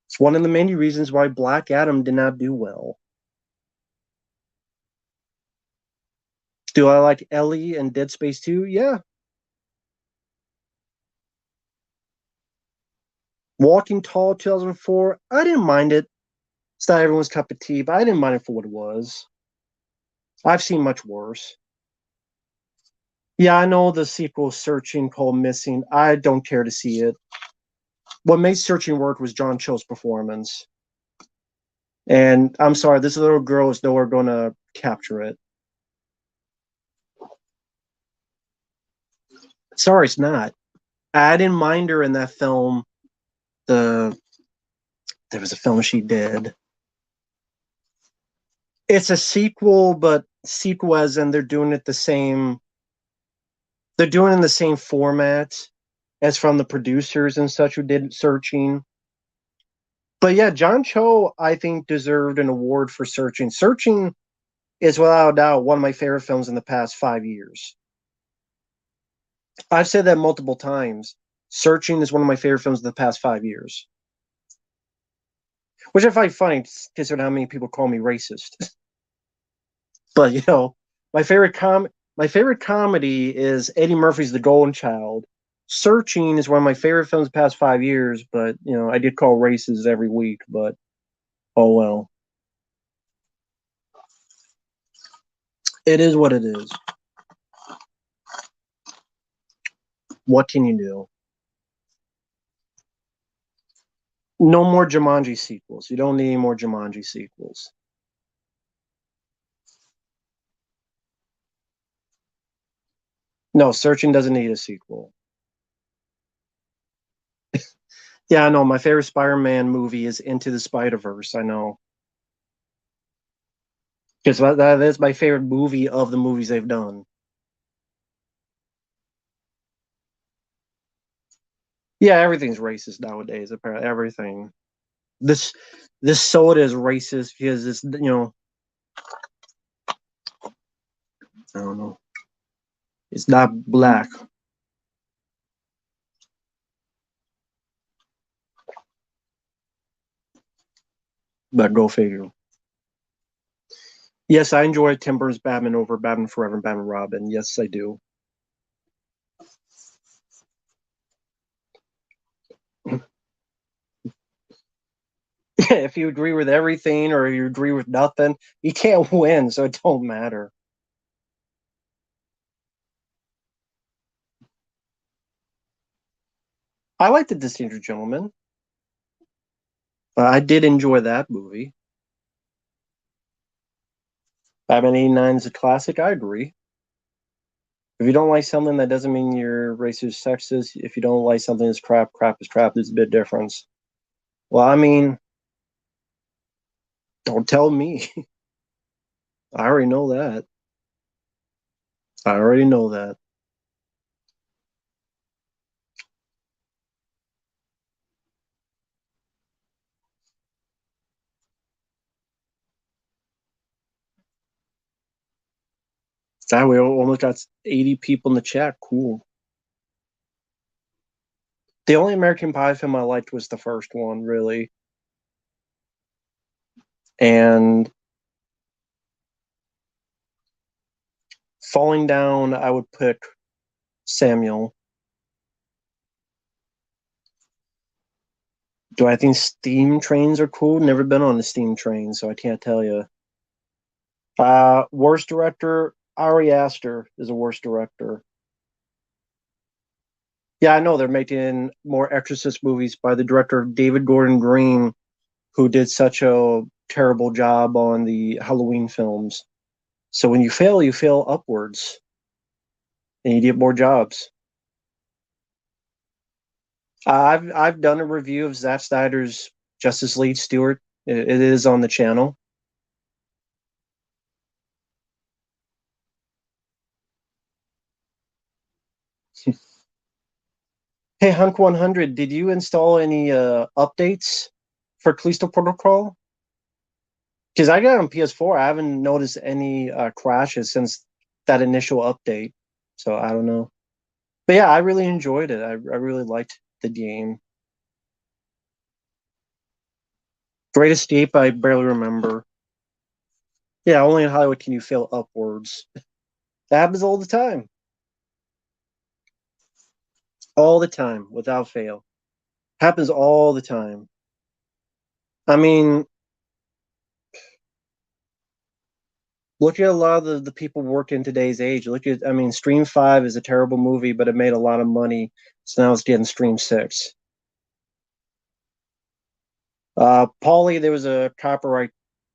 It's one of the many reasons why Black Adam did not do well. Do I like Ellie and Dead Space 2? Yeah. Walking Tall 2004, I didn't mind it. It's not everyone's cup of tea, but I didn't mind it for what it was. I've seen much worse. Yeah, I know the sequel Searching called Missing. I don't care to see it. What made Searching work was John Cho's performance. And I'm sorry, this little girl is nowhere going to capture it. Sorry, it's not. I didn't mind her in that film. The There was a film she did. It's a sequel, but sequel as in they're doing it the same. They're doing it in the same format as from the producers and such who did Searching. But yeah, John Cho, I think, deserved an award for Searching. Searching is without a doubt one of my favorite films in the past 5 years. I've said that multiple times. Searching is one of my favorite films of the past 5 years, which I find funny considering how many people call me racist. But my my favorite comedy is Eddie Murphy's The Golden Child. Searching is one of my favorite films of the past 5 years, but I did call racist every week, but oh well. It is what it is. What can you do? No more Jumanji sequels. You don't need any more Jumanji sequels. No, Searching doesn't need a sequel. Yeah, I know. My favorite Spider-Man movie is Into the Spider-Verse. I know. Because that is my favorite movie of the movies they've done. Yeah, everything's racist nowadays. Apparently, everything. This this soda is racist because I don't know. It's not black. But go figure. Yes, I enjoy Tim Burton's Batman over Batman Forever and Batman Robin. Yes, I do. If you agree with everything or you agree with nothing, you can't win, so it don't matter. I like the Distinguished Gentleman. I did enjoy that movie. Batman '89 is a classic. I agree. If you don't like something, that doesn't mean you're racist, sexist. If you don't like something that's crap, crap is crap. There's a bit difference. Well, I mean, don't tell me. I already know that. I already know that. That way, we only got 80 people in the chat. Cool. The only American Pie film I liked was the first one, really. And Falling Down, I would pick Samuel. Do I think steam trains are cool? Never been on a steam train, so I can't tell you. Worst director, Ari Aster is a worst director. Yeah, I know they're making more Exorcist movies by the director David Gordon Green, who did such a terrible job on the Halloween films. So when you fail upwards, and you get more jobs. I've done a review of Zack Snyder's Justice League Stewart. It is on the channel. Hey, Hunk 100, did you install any updates for Callisto Protocol? Because I got it on PS4. I haven't noticed any crashes since that initial update. So I don't know. But yeah, I really enjoyed it. I really liked the game. Great Escape, I barely remember. Yeah, only in Hollywood can you fail upwards. That happens all the time. All the time, without fail. Happens all the time. I mean, Look at a lot of the people working in today's age. Look at, I mean, Stream 5 is a terrible movie, but it made a lot of money. So now it's getting Stream 6. Paulie, there was a copyright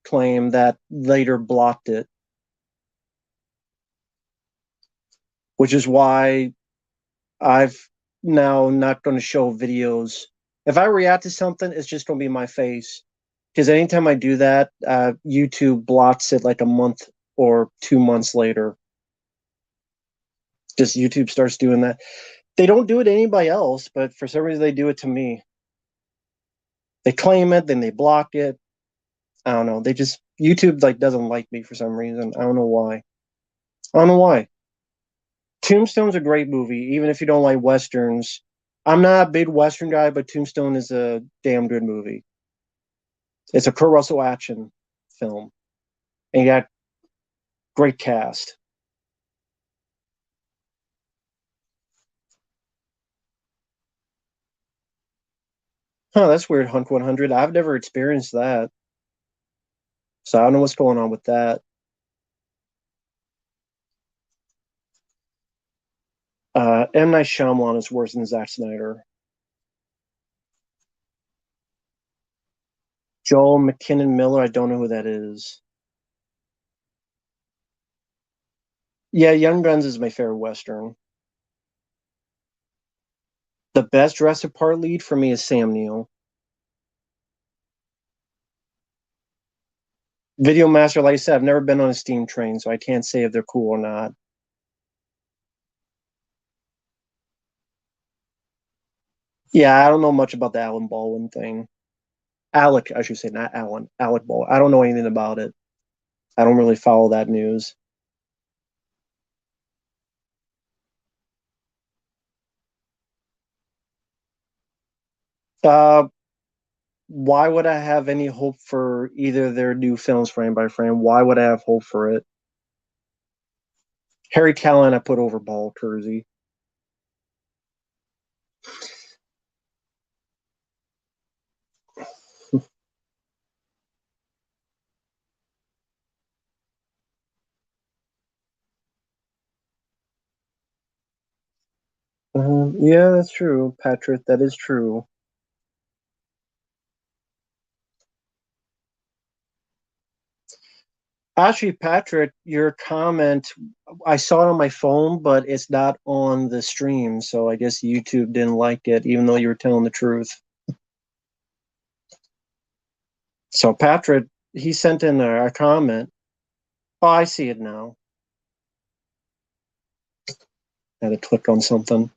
claim that later blocked it, which is why I've now not going to show videos. If I react to something, it's just going to be my face. Because anytime I do that, YouTube blocks it like a month or 2 months later. Just YouTube starts doing that. They don't do it to anybody else, but for some reason they do it to me. They claim it, then they block it. I don't know. They just YouTube like doesn't like me for some reason. I don't know why. I don't know why. Tombstone's a great movie, even if you don't like westerns. I'm not a big western guy, but Tombstone is a damn good movie. It's a Kurt Russell action film, and you got great cast. Huh, that's weird. Hunk 100. I've never experienced that, so I don't know what's going on with that. M. Night Shyamalan is worse than Zack Snyder. Joel McKinnon Miller, I don't know who that is. Yeah, Young Guns is my favorite Western. The best Jurassic Park lead for me is Sam Neill. Video Master, like I said, I've never been on a Steam train, so I can't say if they're cool or not. Yeah, I don't know much about the Alan Baldwin thing. Alec, I should say, not Alan. Alec Baldwin. I don't know anything about it. I don't really follow that news. Uh, why would I have any hope for either of their new films frame by frame? Why would I have hope for it? Harry Callan, I put over Paul Kersey. Yeah, that's true, Patrick. That is true. Actually, Patrick, your comment, I saw it on my phone, but it's not on the stream. So I guess YouTube didn't like it, even though you were telling the truth. So Patrick, he sent in a comment. Oh, I see it now. I had to click on something.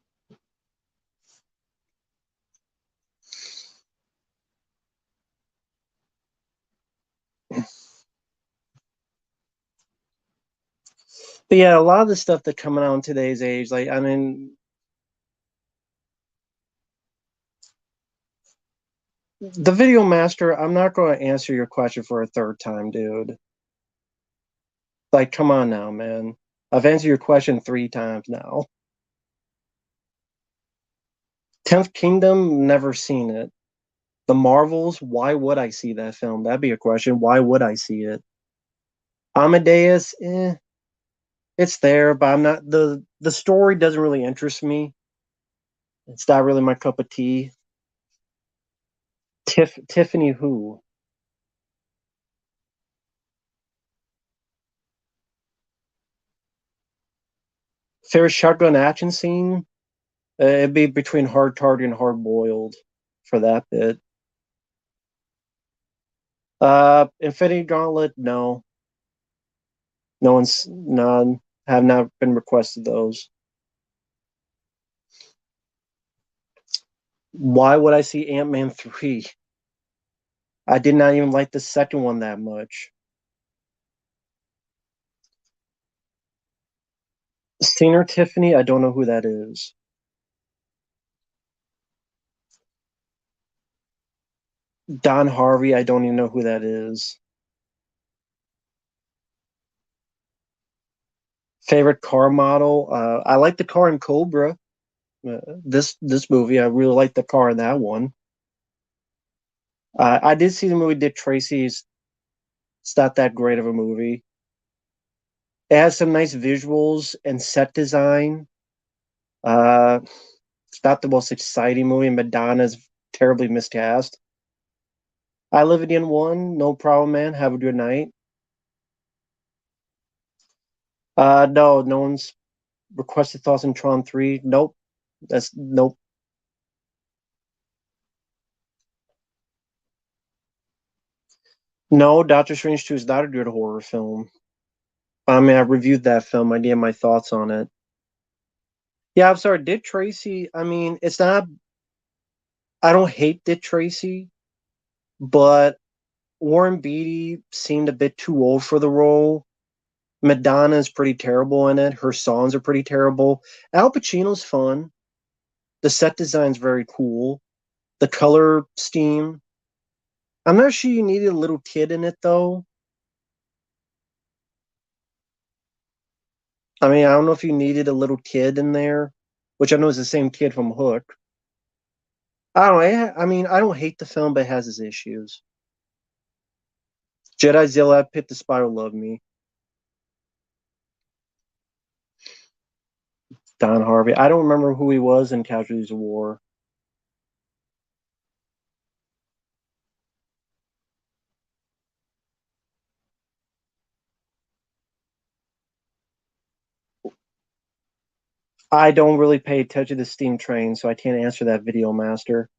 But yeah, a lot of the stuff that's coming out in today's age, like I mean, the Video Master, I'm not going to answer your question for a third time, dude. Like, come on now, man. I've answered your question 3 times now. 10th Kingdom, never seen it. The Marvels, why would I see that film? That'd be a question. Why would I see it? Amadeus, it's there, but I'm not the story doesn't really interest me. It's not really my cup of tea. Tiffany who? Favorite shotgun action scene? It'd be between Hard Target and Hard Boiled for that bit. Infinity Gauntlet, no. None. Have not been requested those. Why would I see Ant-Man 3? I did not even like the second one that much. Senior Tiffany, I don't know who that is. Don Harvey, I don't even know who that is. Favorite car model? I like the car in Cobra. This movie, I really like the car in that one. I did see the movie Dick Tracy. It's not that great of a movie. It has some nice visuals and set design. Uh, it's not the most exciting movie. Madonna's terribly miscast. I Live Again one, no problem, man. Have a good night. No, no one's requested thoughts on Tron 3. Nope. That's nope. No, Doctor Strange 2 is not a good horror film. I mean, I reviewed that film. I gave my thoughts on it. Yeah, I'm sorry. Dick Tracy, I mean, it's not, I don't hate Dick Tracy, but Warren Beatty seemed a bit too old for the role. Madonna is pretty terrible in it. Her songs are pretty terrible. Al Pacino's fun. The set design's very cool. The color scheme. I'm not sure you needed a little kid in it though. I mean, I don't know if you needed a little kid in there, which I know is the same kid from Hook. I don't know. I mean, I don't hate the film, but it has its issues. Jedi Zilla, Pit the Spider Love Me. Don Harvey. I don't remember who he was in Casualties of War. I don't really pay attention to Steam Train, so I can't answer that, Video Master.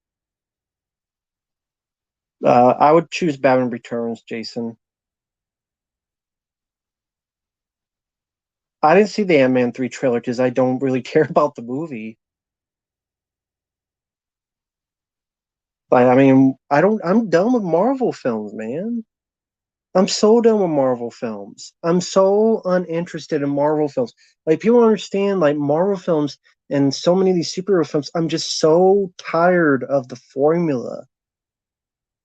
I would choose Batman Returns, Jason. I didn't see the Ant-Man 3 trailer because I don't really care about the movie. But I mean, I'm done with Marvel films, man. I'm so done with Marvel films. I'm so uninterested in Marvel films. Like people don't understand like Marvel films and so many of these superhero films. I'm just so tired of the formula.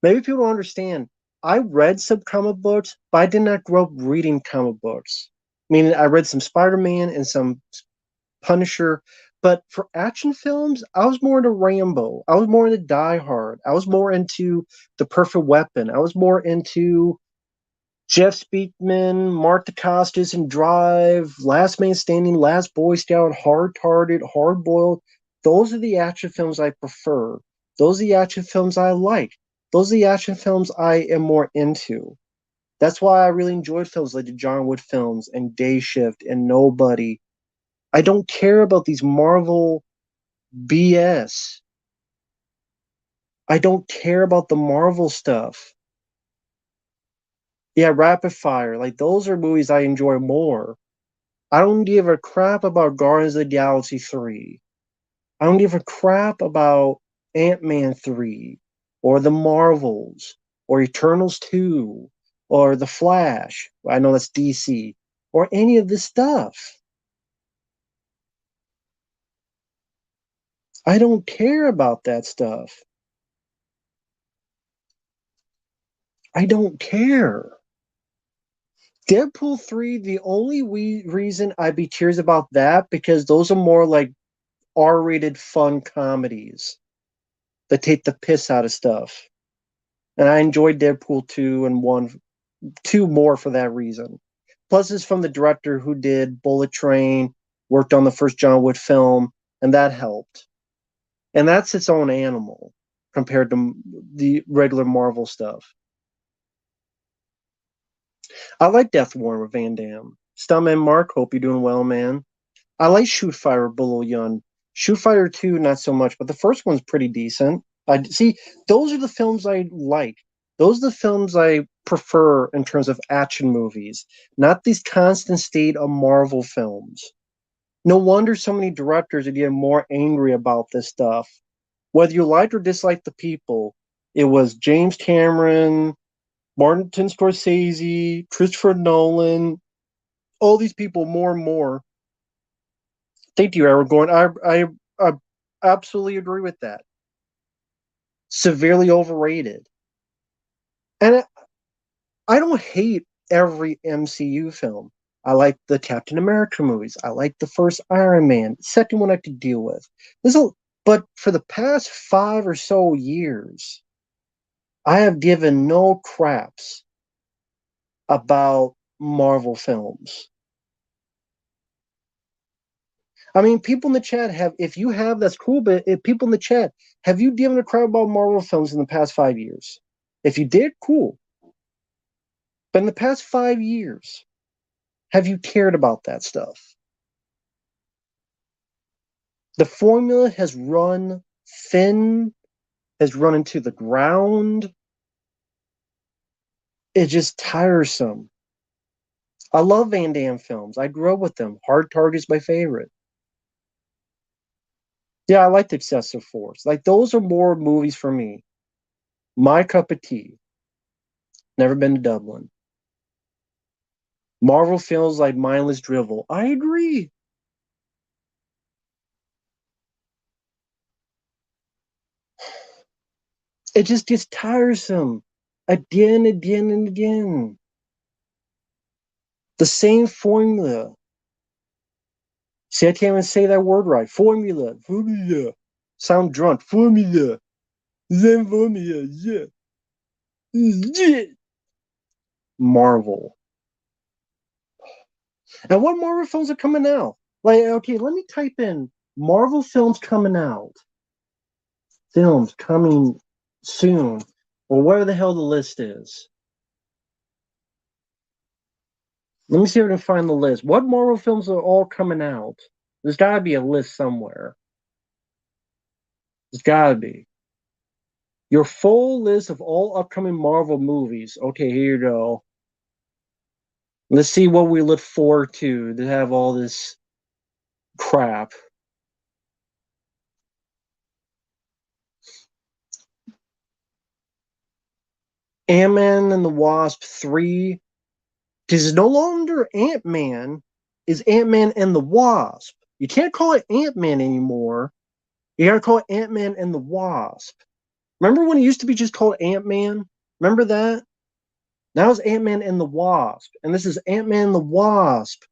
Maybe people don't understand. I read some comic books, but I did not grow up reading comic books. Meaning I read some Spider-Man and some Punisher. But for action films, I was more into Rambo. I was more into Die Hard. I was more into The Perfect Weapon. I was more into Jeff Speakman, Mark Dacascos and Drive, Last Man Standing, Last Boy Scout, Hard Target, Hard Boiled. Those are the action films I prefer. Those are the action films I like. Those are the action films I am more into. That's why I really enjoyed films like the John Wood films and Day Shift and Nobody. I don't care about these Marvel BS. I don't care about the Marvel stuff. Yeah, Rapid Fire. Like those are movies I enjoy more. I don't give a crap about Guardians of the Galaxy 3. I don't give a crap about Ant-Man 3 or the Marvels or Eternals 2 or The Flash. I know that's DC or any of this stuff. I don't care about that stuff. I don't care. Deadpool 3, the only reason I'd be curious about that because those are more like R-rated fun comedies that take the piss out of stuff. And I enjoyed Deadpool 2 and 1, 2 more for that reason. Plus, it's from the director who did Bullet Train, worked on the first John Wood film, and that helped. And that's its own animal compared to the regular Marvel stuff. I like Death Warrant with Van Damme. Stuntman Mark, hope you're doing well, man. I like Shoot Fire Bull Yun. Shoot Fighter 2, not so much, but the first one's pretty decent. I see those are the films I like. Those are the films I prefer in terms of action movies, not these constant state of Marvel films. No wonder so many directors are getting more angry about this stuff. Whether you like or dislike the people, it was James Cameron, Martin Scorsese, Christopher Nolan, all these people more and more. Thank you, Aragorn. I absolutely agree with that. Severely overrated. And I don't hate every MCU film. I like the Captain America movies. I like the first Iron Man. Second one I could deal with. But for the past 5 or so years, I have given no craps about Marvel films. I mean, people in the chat have, if you have, that's cool, but if people in the chat, have you given a crap about Marvel films in the past 5 years? If you did, cool. But in the past 5 years, have you cared about that stuff? The formula has run thin, has run into the ground. It's just tiresome. I love Van Damme films. I grew up with them. Hard Target's my favorite. Yeah, I liked Excessive Force. Like, those are more movies for me. My cup of tea. Never been to Dublin. Marvel feels like mindless drivel. I agree. It just gets tiresome. Again, again, and again. The same formula. See, I can't even say that word right. Formula. Formula. Sound drunk. Formula. Then formula. Yeah. Yeah. Marvel. And what Marvel films are coming out? Like, okay, let me type in Marvel films coming out. Films coming soon. Or where the hell the list is. Let me see if I can find the list. What Marvel films are all coming out? There's got to be a list somewhere. There's got to be. Your full list of all upcoming Marvel movies. Okay, here you go. Let's see what we look forward to have all this crap. Ant-Man and the Wasp 3. Because it's no longer Ant-Man, is Ant-Man and the Wasp. You can't call it Ant-Man anymore. You gotta call it Ant-Man and the Wasp. Remember when it used to be just called Ant-Man? Remember that? Now it's Ant-Man and the Wasp. And this is Ant-Man and the Wasp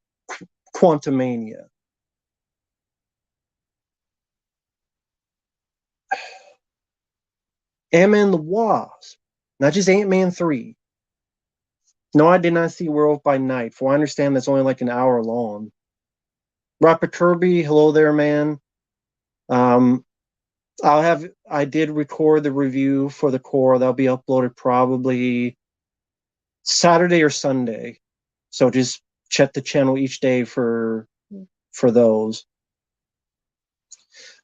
Quantumania. Ant-Man and the Wasp. Not just Ant-Man 3. No, I did not see Werewolf by Night. For I understand that's only like an hour long. Robert Kirby, hello there, man. I did record the review for the core. That'll be uploaded probably Saturday or Sunday. So just check the channel each day for those.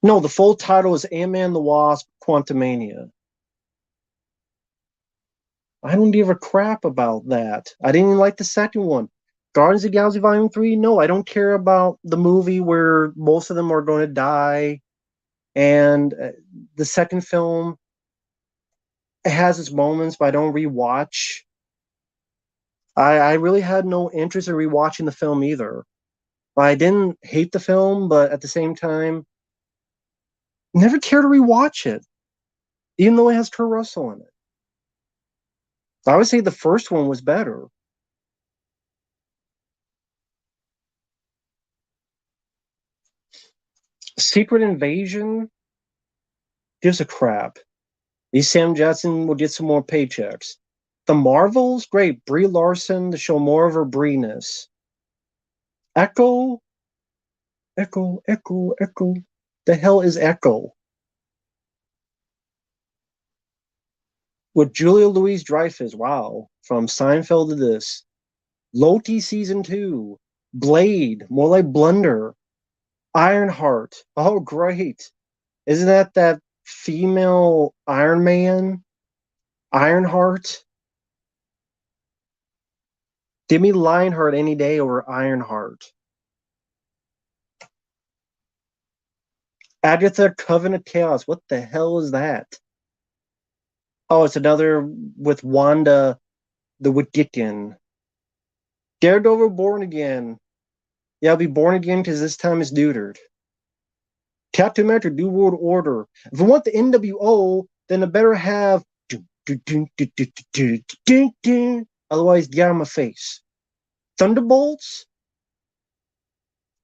No, the full title is Ant-Man the Wasp Quantumania. I don't give a crap about that. I didn't even like the second one. Guardians of the Galaxy Volume 3, no, I don't care about the movie where most of them are going to die. And the second film, it has its moments, but I don't rewatch. I really had no interest in rewatching the film either. I didn't hate the film, but at the same time, never cared to rewatch it, even though it has Kurt Russell in it. I would say the first one was better. Secret Invasion gives a crap. These Sam Jackson will get some more paychecks. The Marvels, great. Brie Larson to show more of her Brie-ness. Echo. The hell is Echo? With Julia Louis-Dreyfus, wow. From Seinfeld to this. Loki Season 2. Blade, more like Blunder. Ironheart, oh great. Isn't that female Iron Man? Ironheart? Give me Lionheart any day over Ironheart. Agatha Covenant Chaos, what the hell is that? Oh, it's another with Wanda the Wiccan. Daredevil Born Again. Yeah, I'll be born again because this time it's neutered. Captain America New World Order. If I want the NWO, then I better have otherwise get out of my face. Thunderbolts?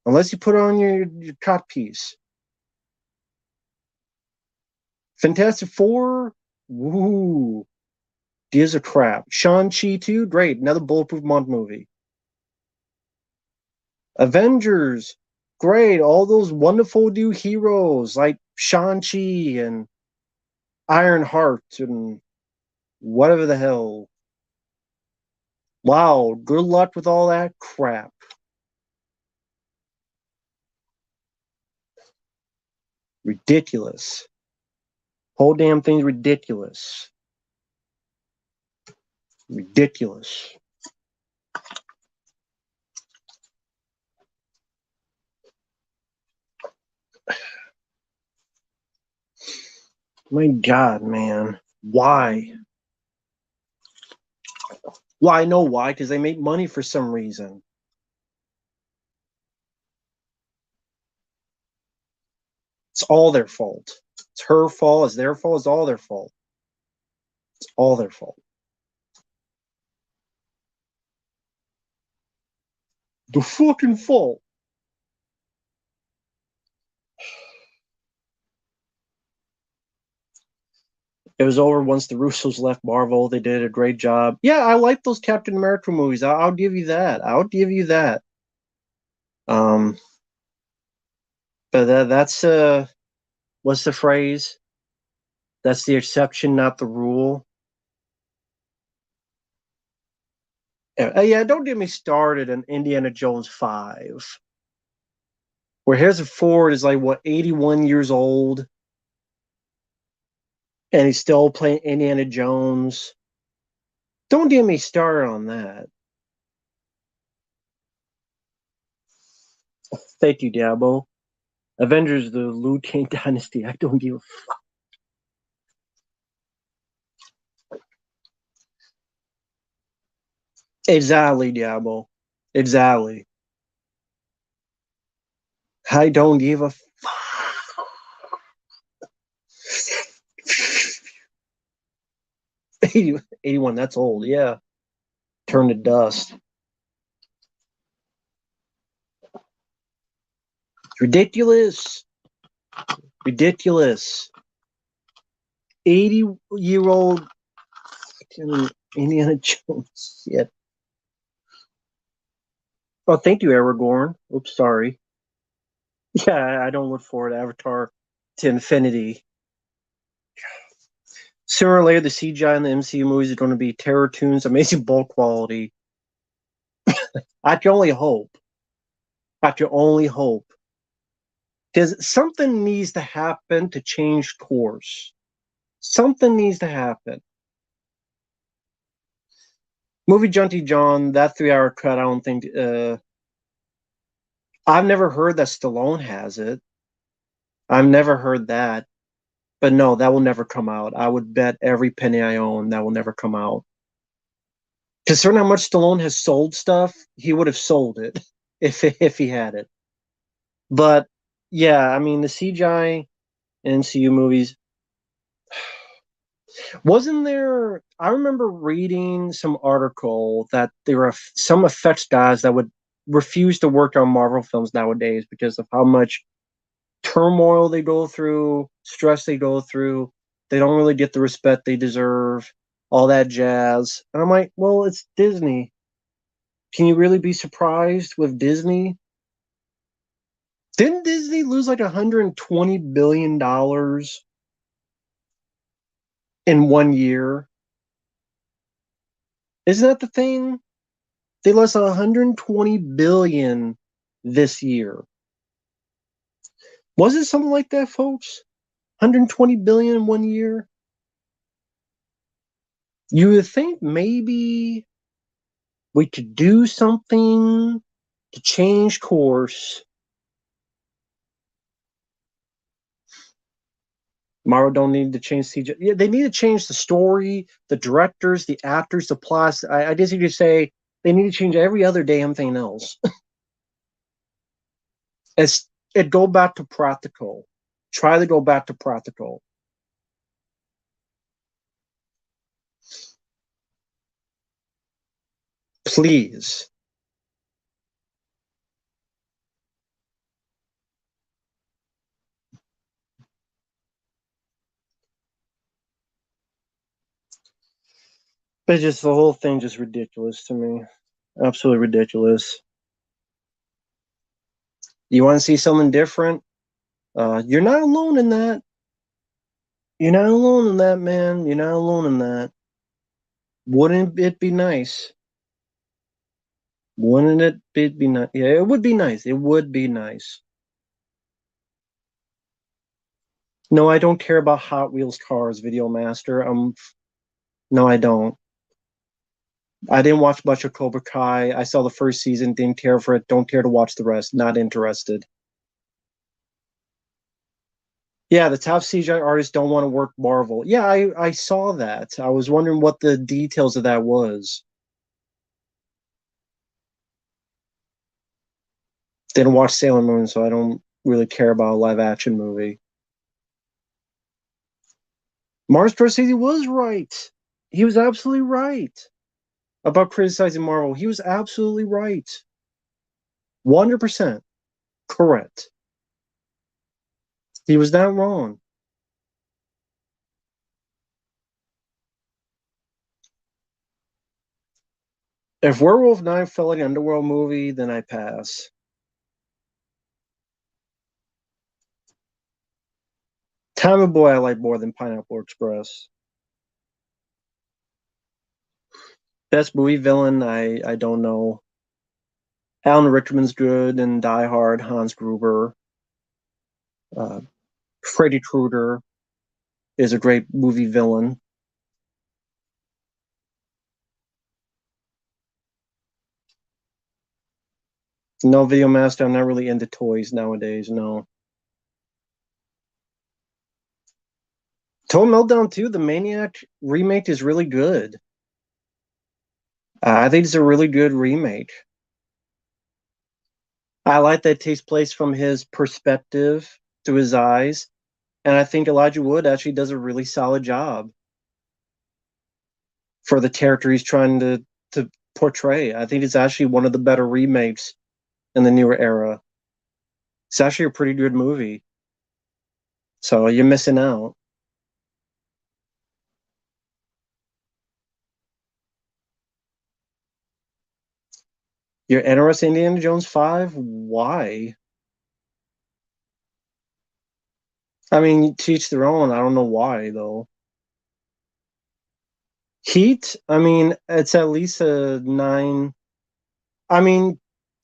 Unless you put on your cock piece. Fantastic Four? Woo. Gives a crap. Shang-Chi 2? Great. Another Bulletproof Month movie. Avengers. great. All those wonderful new heroes like Shang-Chi and Ironheart and whatever the hell. Wow, good luck with all that crap. Ridiculous. Whole damn thing's ridiculous. Ridiculous. My God, man. Why? Well, I know why, because they make money for some reason. It's all their fault. It's her fault. It's their fault. It's all their fault. It's all their fault. The fucking fault. It was over once the Russos left Marvel. They did a great job. Yeah, I like those Captain America movies. I'll give you that. I'll give you that. Um, but that's what's the phrase? That's the exception, not the rule. Yeah, don't get me started on Indiana Jones 5, where Harrison Ford is like, what, 81 years old, and he's still playing Indiana Jones. Don't get me started on that. Thank you, Diabo. Avengers, the Liu Kang Dynasty. I don't give a fuck. Exactly, Diabo. Exactly. I don't give a fuck. 81, that's old, yeah. Turn to dust. Ridiculous. Ridiculous. 80-year-old Indiana Jones. Yeah. Oh, thank you, Aragorn. Oops, sorry. Yeah, I don't look forward to Avatar to infinity. Sooner or later, the CGI in the MCU movies are going to be terror tunes, amazing bulk quality. I can only hope. I can only hope. Because something needs to happen to change course. Something needs to happen. Movie Junkie John, that 3 hour cut, I don't think. I've never heard that Stallone has it. I've never heard that. But no, that will never come out. I would bet every penny I own that will never come out. Considering how much Stallone has sold stuff, he would have sold it if he had it. But yeah, I mean the CGI NCU movies. Wasn't there? I remember reading some article that there are some effects guys that would refuse to work on Marvel films nowadays because of how much turmoil they go through, stress they go through. They don't really get the respect they deserve, all that jazz. And I'm like, well, it's Disney. Can you really be surprised with Disney? Didn't Disney lose like $120 billion in 1 year? Isn't that the thing? They lost 120 billion this year. Was it something like that, folks? 120 billion in 1 year? You would think maybe we could do something to change course. Marvel don't need to change CGI. Yeah, they need to change the story, the directors, the actors, the plots. I just need to say they need to change every other damn thing else. It go back to practical. Try to go back to practical. Please. But just the whole thing just ridiculous to me. Absolutely ridiculous. You want to see something different? You're not alone in that. You're not alone in that, man. You're not alone in that. Wouldn't it be nice? Wouldn't it be nice? Yeah, it would be nice. It would be nice. No, I don't care about Hot Wheels cars, Video Master. No, I don't. I didn't watch much of Cobra Kai. I saw the first season, didn't care for it. Don't care to watch the rest. Not interested. Yeah, the top CGI artists don't want to work Marvel. Yeah, I saw that. I was wondering what the details of that was. Didn't watch Sailor Moon, so I don't really care about a live action movie. Mars Scorsese was right. He was absolutely right about criticizing Marvel. He was absolutely right. 100% correct. He was not wrong. If Werewolf Night felt like an underworld movie, then I pass. Tommy Boy I like more than Pineapple Express. Best movie villain, I don't know. Alan Rickman's good in Die Hard, Hans Gruber. Uh, Freddy Krueger is a great movie villain. No, Video Master, I'm not really into toys nowadays, no. Total Meltdown 2, the Maniac remake is really good. I think it's a really good remake. I like that it takes place from his perspective through his eyes, and I think Elijah Wood actually does a really solid job for the character he's trying to portray. I think it's actually one of the better remakes in the newer era. It's actually a pretty good movie. So you're missing out. You're interested in Indiana Jones 5? Why? I mean, teach their own. I don't know why though. Heat, I mean, it's at least a nine. I mean,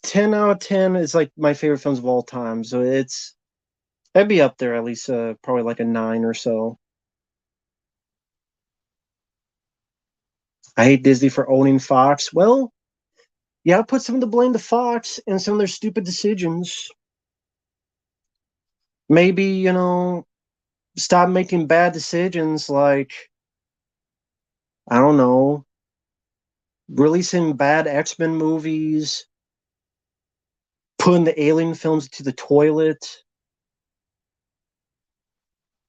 10 out of 10 is like my favorite films of all time. So it'd be up there at least, probably like a nine or so. I hate Disney for owning Fox. Well, yeah, put some of the blame to Fox and some of their stupid decisions. Maybe, stop making bad decisions like, I don't know, releasing bad X-Men movies, putting the Alien films to the toilet,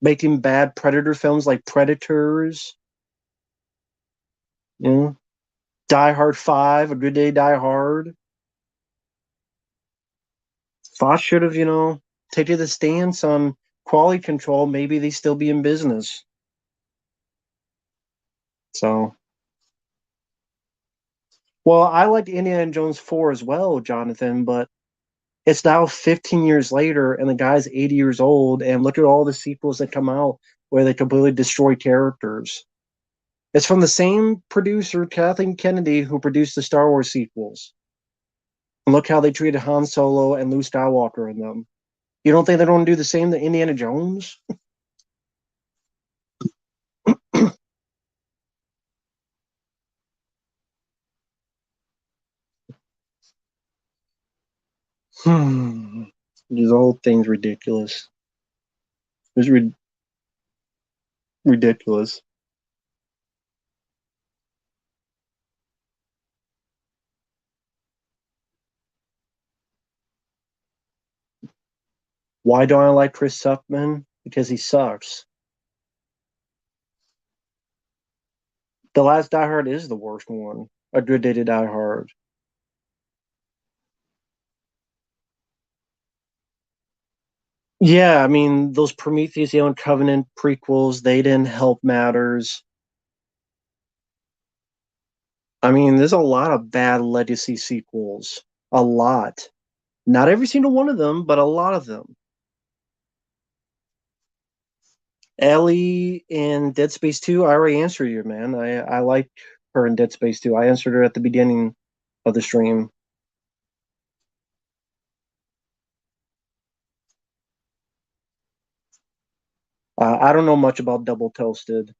making bad Predator films like Predators, you know, Die Hard 5, A Good Day Die Hard. Fox should have, taken the stance on quality control. Maybe they still be in business. So, well, I liked Indiana Jones 4 as well, Jonathan, but it's now 15 years later and the guy's 80 years old. And look at all the sequels that come out where they completely destroy characters. It's from the same producer, Kathleen Kennedy, who produced the Star Wars sequels. And look how they treated Han Solo and Luke Skywalker in them. You don't think they're going to do the same to Indiana Jones? This whole thing's ridiculous. It's ridiculous. Why don't I like Chris Suckman? Because he sucks. The Last Die Hard is the worst one. A Good Day to Die Hard. Yeah, I mean, those Prometheus Alien Covenant prequels, they didn't help matters. I mean, there's a lot of bad legacy sequels. A lot. Not every single one of them, but a lot of them. Ellie in Dead Space 2, I already answered you, man. I like her in Dead Space 2. I answered her at the beginning of the stream. I don't know much about Double Toasted.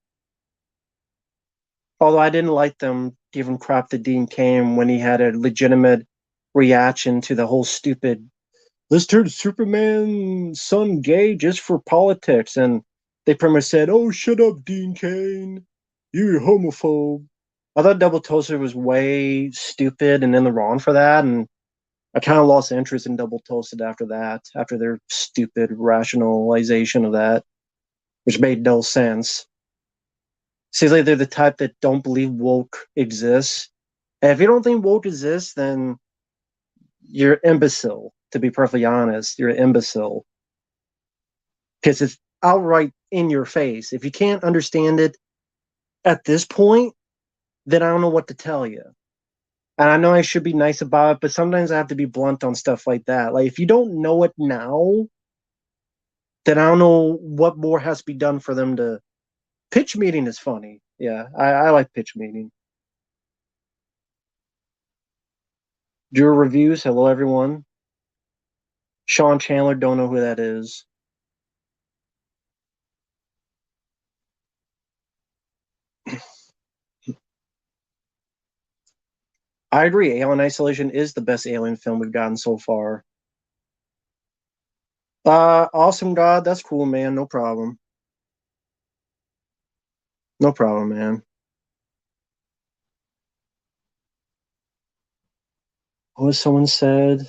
Although I didn't like them giving crap to Dean Cain when he had a legitimate reaction to the whole stupid let's turn Superman's son gay just for politics. And they pretty much said, oh, shut up, Dean Cain. You're a homophobe. I thought Double Toaster was way stupid and in the wrong for that. And I kind of lost interest in Double Toasted after that, after their stupid rationalization of that, which made no sense. Seems like they're the type that don't believe woke exists. And if you don't think woke exists, then you're imbecile, to be perfectly honest. You're an imbecile. Because it's outright in your face. If you can't understand it at this point, then I don't know what to tell you. And I know I should be nice about it, but sometimes I have to be blunt on stuff like that. Like, if you don't know it now, then I don't know what more has to be done for them to. Pitch meeting is funny. Yeah, I like pitch meeting. Your reviews. Hello, everyone. Sean Chandler, don't know who that is. I agree. Alien Isolation is the best alien film we've gotten so far. Awesome God, that's cool, man. No problem. No problem, man. What was someone said?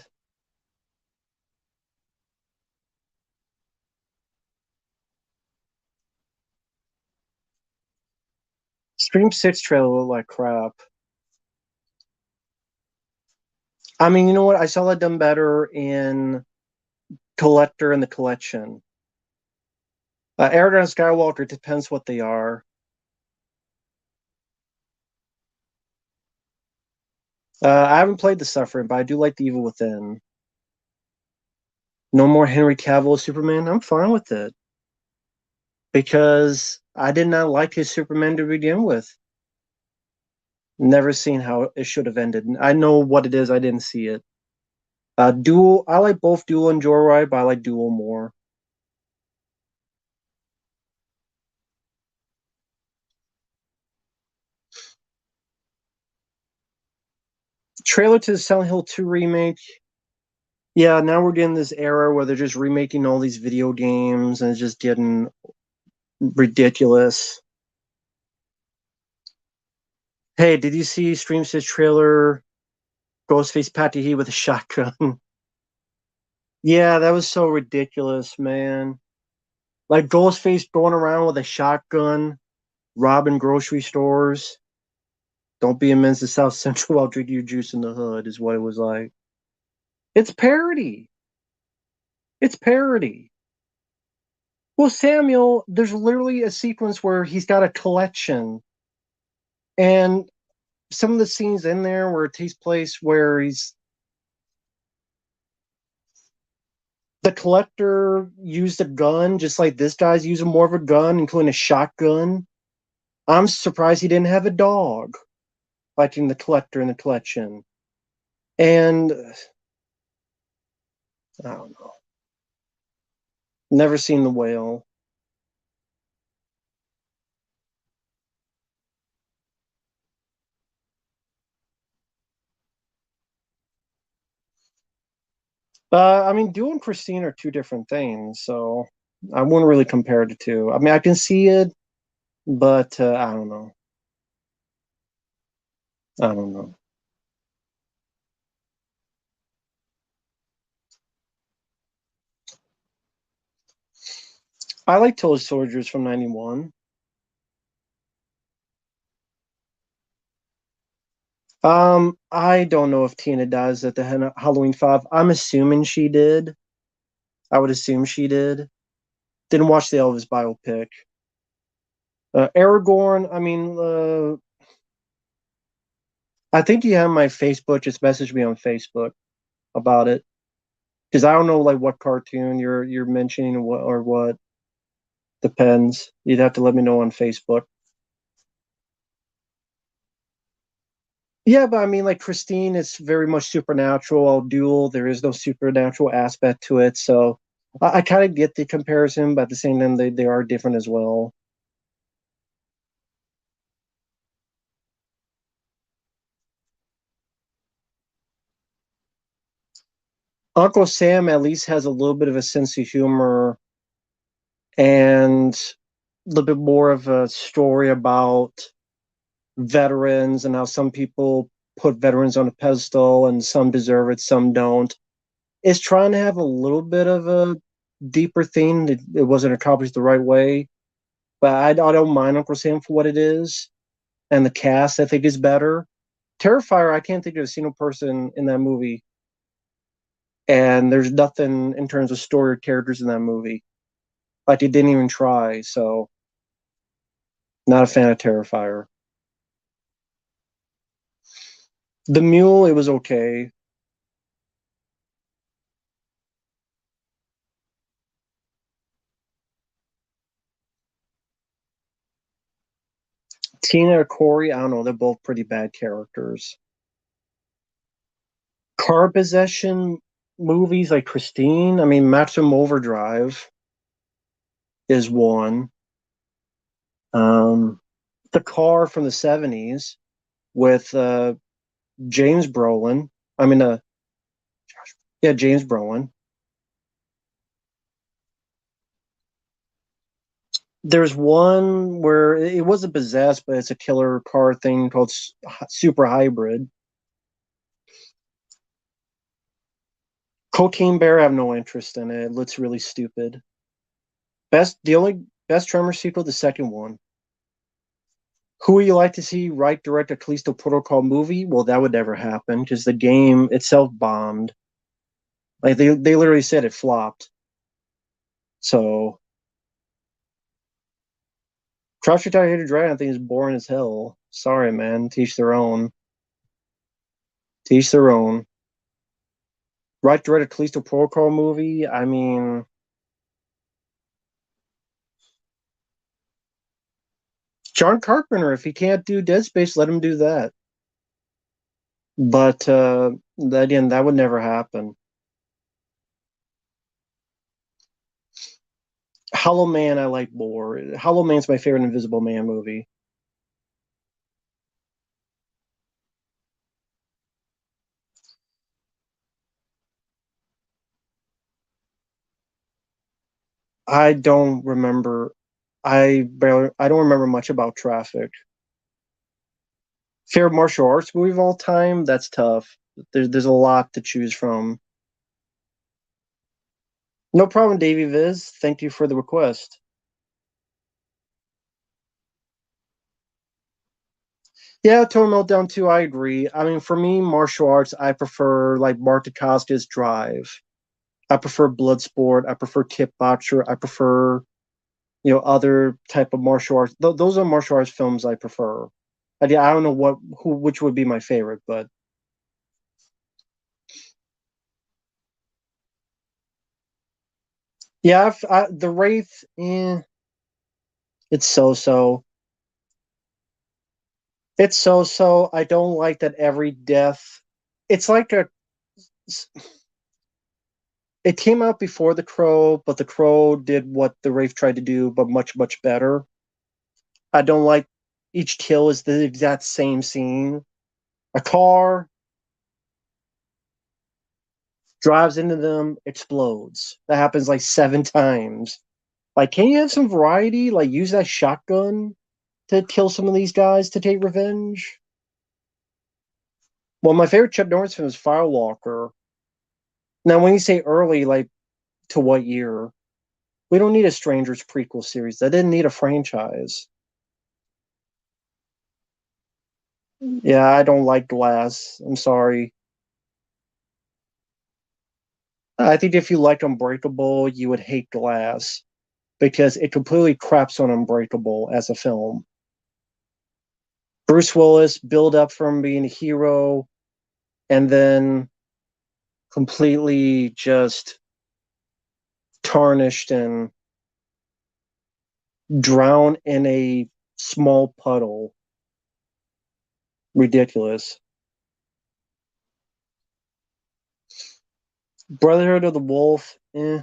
Scream 6 trailer looked like crap. I mean, you know what? I saw that done better in Collector and the Collection. Aragon and Skywalker depends what they are. I haven't played The Suffering, but I do like The Evil Within. No more Henry Cavill as Superman. I'm fine with it because I did not like his Superman to begin with. Never seen how it should have ended. I know what it is. I didn't see it. Duel. I like both Duel and Joyride, but I like Duel more. Trailer to the Silent Hill 2 remake. Yeah, now we're getting this era where they're just remaking all these video games and it's just getting ridiculous. Hey, did you see Streams's trailer? Ghostface Patty He with a shotgun. Yeah, that was so ridiculous, man. Like Ghostface going around with a shotgun, robbing grocery stores. Don't be a menace to South Central while drinking your juice in the hood, is what it was like. It's parody. It's parody. Well, Samuel, there's literally a sequence where he's got a collection, and some of the scenes in there where it takes place where he's the collector used a gun just like this guy's using more of a gun, including a shotgun. I'm surprised he didn't have a dog fighting the collector in the collection. And I don't know. Never seen the whale. I mean, Duel and Christine are two different things, so I wouldn't really compare the two. I mean, I can see it, but I don't know. I don't know. I like Toy Soldiers from '91. I don't know if Tina dies at the Halloween 5. I'm assuming she did. I would assume she did. Didn't watch the Elvis biopic. Aragorn, I mean, I think you have my Facebook. Just message me on Facebook about it. Because I don't know like what cartoon you're mentioning or what. Depends. You'd have to let me know on Facebook. Yeah, but I mean, like Christine is very much supernatural. All dual. There is no supernatural aspect to it, so I kind of get the comparison, but at the same time, they are different as well. Uncle Sam at least has a little bit of a sense of humor and a little bit more of a story about veterans and how some people put veterans on a pedestal and some deserve it, some don't. It's trying to have a little bit of a deeper theme. It wasn't accomplished the right way, but I don't mind Uncle Sam for what it is. And the cast, I think, is better. Terrifier, I can't think of a single person in that movie. And there's nothing in terms of story or characters in that movie. Like, they didn't even try, so not a fan of Terrifier. The Mule, it was okay. Tina or Corey, I don't know, they're both pretty bad characters. Car possession movies like Christine, I mean, Maximum Overdrive is one. Um, the Car from the 70s with James Brolin. I mean, yeah, James Brolin. There's one where it wasn't possessed, but it's a killer car thing called Super Hybrid. Cocaine Bear, I have no interest in it. It looks really stupid. The only best Tremor sequel, the second one. Who would you like to see write, direct a Callisto Protocol movie? Well, that would never happen because the game itself bombed. Like they literally said it flopped. So Crouch Tiger Hidden Dragon, I think, is boring as hell. Sorry, man. Teach their own. Teach their own. Right to write a Callisto Protocol movie. I mean, John Carpenter. If he can't do Dead Space, let him do that. But again, that would never happen. Hollow Man, I like more. Hollow Man's my favorite Invisible Man movie. I don't remember. I don't remember much about Traffic. Favorite martial arts movie of all time? That's tough. There's a lot to choose from. No problem, Davey Viz. Thank you for the request. Yeah, Total Meltdown 2, I agree. I mean, for me, martial arts, I prefer like Mark Dacascos' Drive. I prefer Bloodsport. I prefer Kickboxer. I prefer, other type of martial arts. Those are martial arts films I prefer. I don't know which would be my favorite, but yeah, the Wraith, it's so-so. It's so-so. I don't like that every death. It's like it came out before The Crow, but The Crow did what The Wraith tried to do, but much, much better. I don't like each kill is the exact same scene. A car drives into them, explodes. That happens like 7 times. Like, can you have some variety? Like, use that shotgun to kill some of these guys to take revenge? Well, my favorite Chuck Norris film is Firewalker. Now, when you say early, like, to what year? We don't need a Strangers prequel series. That didn't need a franchise. Yeah, I don't like Glass. I'm sorry. I think if you liked Unbreakable, you would hate Glass because it completely craps on Unbreakable as a film. Bruce Willis build up from being a hero and then completely just tarnished and drown in a small puddle. Ridiculous. Brotherhood of the Wolf, eh.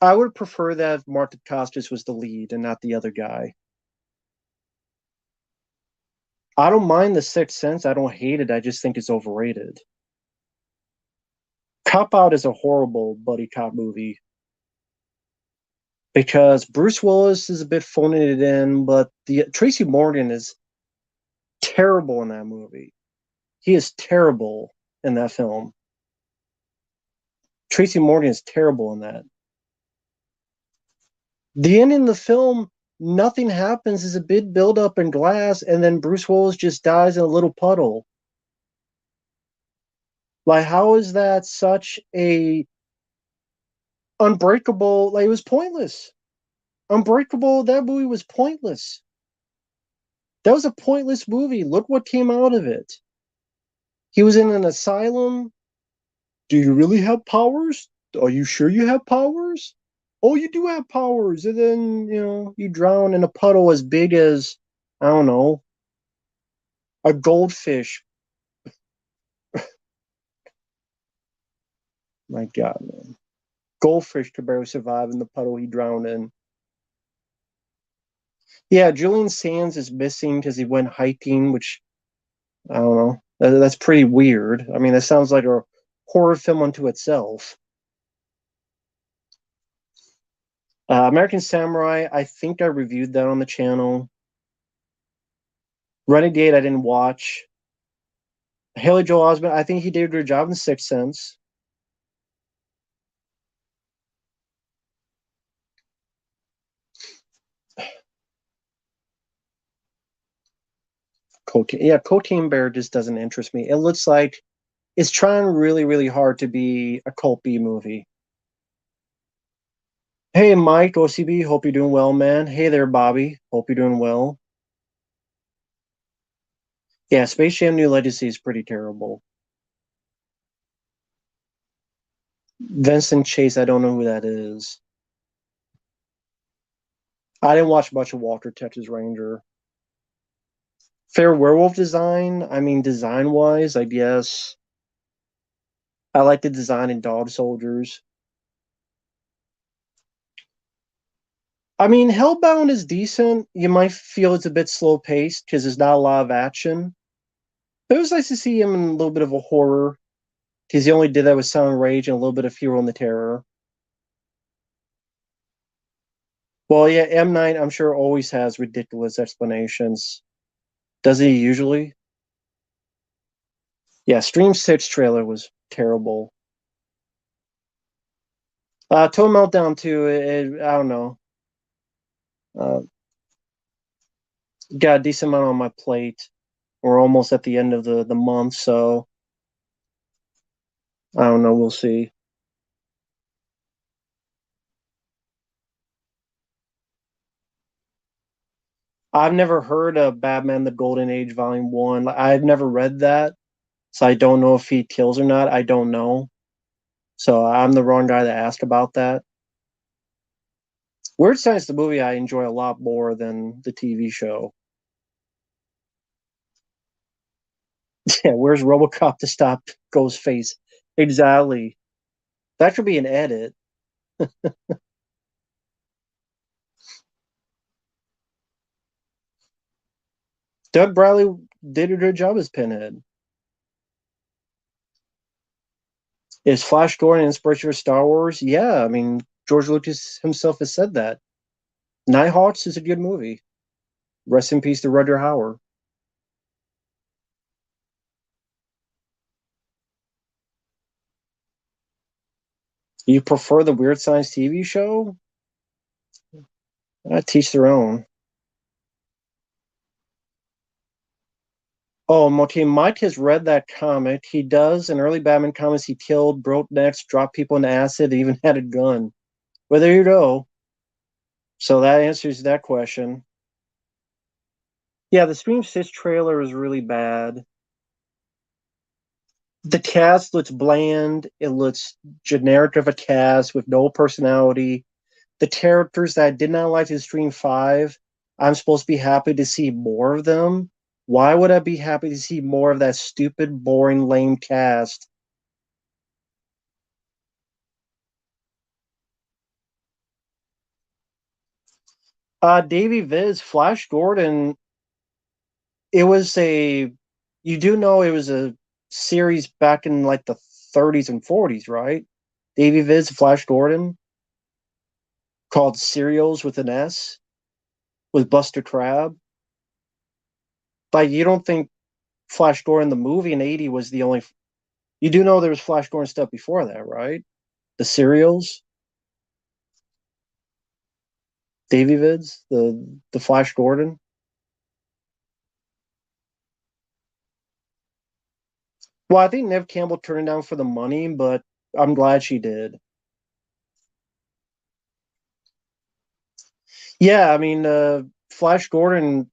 I would prefer that if Marta Costas was the lead and not the other guy. I don't mind The Sixth Sense. I don't hate it. I just think it's overrated. Cop Out is a horrible buddy cop movie because Bruce Willis is a bit phoning it in, but the Tracy Morgan is terrible in that movie. He is terrible in that film. Tracy Morgan is terrible in that. The end of the film, nothing happens. There's a big buildup in glass, and then Bruce Willis just dies in a little puddle. Like, how is that such a unbreakable? Like, it was pointless. Unbreakable, that movie was pointless. That was a pointless movie. Look what came out of it. He was in an asylum. Do you really have powers? Are you sure you have powers? Oh, you do have powers. And then, you drown in a puddle as big as, I don't know, a goldfish. My God, man. Goldfish could barely survive in the puddle he drowned in. Yeah, Julian Sands is missing because he went hiking, which, I don't know. That's pretty weird. I mean, that sounds like a horror film unto itself. American Samurai, I think I reviewed that on the channel. Renegade, I didn't watch. Haley Joel Osment, I think he did a good job in Sixth Sense. Cocaine Bear just doesn't interest me. It looks like it's trying really, really hard to be a cult B movie. Hey, Mike, OCB, hope you're doing well, man. Hey there, Bobby. Hope you're doing well. Yeah, Space Jam New Legacy is pretty terrible. Vincent Chase, I don't know who that is. I didn't watch much of Walker Texas Ranger. Fair Werewolf design, I mean, design wise, I guess. I like the design in Dog Soldiers. I mean, Hellbound is decent. You might feel it's a bit slow paced because there's not a lot of action. But it was nice to see him in a little bit of a horror because he only did that with Sound Rage and a little bit of Hero and the Terror. Well, yeah, M. Night, I'm sure, always has ridiculous explanations. Does he usually? Yeah, Stream 6 trailer was terrible. Total Meltdown 2, I don't know. Uh, got a decent amount on my plate. We're almost at the end of the month, so I don't know. We'll see. I've never heard of Batman: The Golden Age Volume One. I've never read that, so I don't know if he kills or not. I don't know, so I'm the wrong guy to ask about that. Weird Science, the movie, I enjoy a lot more than the TV show. Yeah, where's RoboCop to stop Ghostface? Exactly. That could be an edit. Doug Bradley did a good job as Pinhead. Is Flash Gordon an inspiration for Star Wars? Yeah, I mean, George Lucas himself has said that. Nighthawks is a good movie. Rest in peace to Roger Hauer. You prefer the Weird Science TV show? Teach their own. Oh, okay. Mike has read that comic. He does. In early Batman comics, he killed, broke necks, dropped people into acid, even had a gun. Well, there you go. So that answers that question. Yeah, the Scream 6 trailer is really bad. The cast looks bland. It looks generic of a cast with no personality. The characters that I did not like in Stream 5, I'm supposed to be happy to see more of them. Why would I be happy to see more of that stupid, boring, lame cast? Davy Viz, Flash Gordon, it was a, you do know it was a series back in like the 30s and 40s, right? Davy Viz, Flash Gordon, called Serials with an S, with Buster Crab. Like, you don't think Flash Gordon, the movie in '80, was the only. You do know there was Flash Gordon stuff before that, right? The serials, Davy Vids, the Flash Gordon. Well, I think Nev Campbell turned it down for the money, but I'm glad she did. Yeah, I mean, Flash Gordon.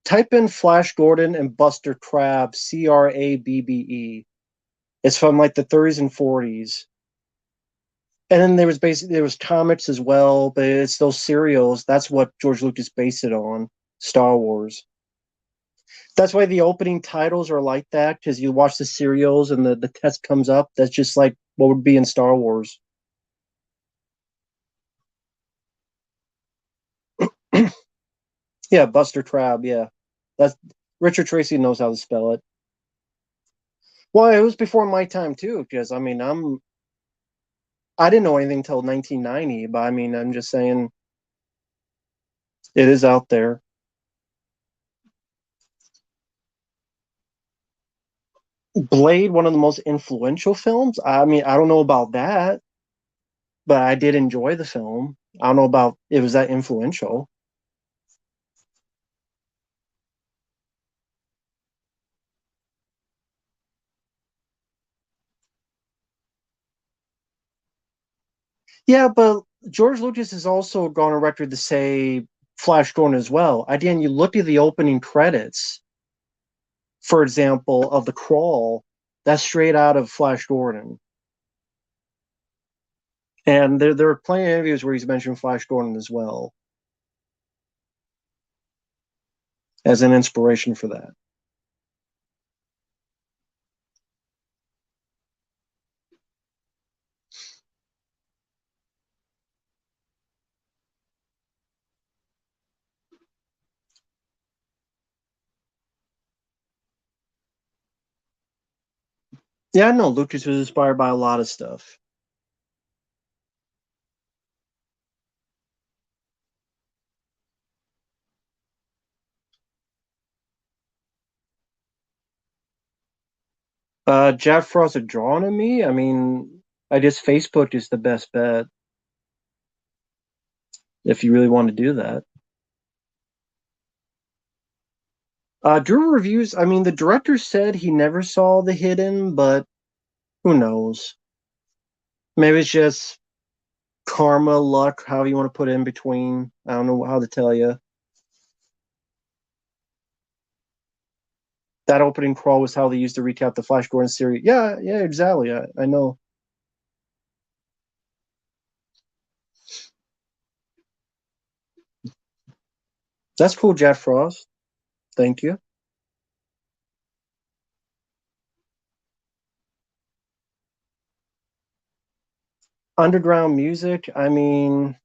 Type in Flash Gordon and Buster Crab, Crabbe. It's from like the 30s and 40s. And then there was comics as well, but it's those serials. That's what George Lucas based it on, Star Wars. That's why the opening titles are like that, because you watch the serials and the text comes up. That's just like what would be in Star Wars. Yeah, Buster Crab. Yeah, that's Richard Tracy knows how to spell it. Well, it was before my time too, because I mean, I didn't know anything until 1990, but I mean, I'm just saying it is out there. Blade, one of the most influential films. I mean, I don't know about that, but I did enjoy the film. I don't know about it was that influential. Yeah, but George Lucas has also gone on record to say Flash Gordon as well. Again, you look at the opening credits, for example, of The Crawl, that's straight out of Flash Gordon. And there are plenty of interviews where he's mentioned Flash Gordon as well as an inspiration for that. Yeah, I know Lucas was inspired by a lot of stuff. Jack Frost had drawn on me. I mean, I guess Facebook is the best bet if you really want to do that. Drew reviews. I mean, the director said he never saw The Hidden, but who knows? Maybe it's just karma, luck, however you want to put it in between. I don't know how to tell you. That opening crawl was how they used to recap the Flash Gordon series. Yeah, yeah, exactly. I know. That's cool, Jack Frost. Thank you. Underground music. I mean,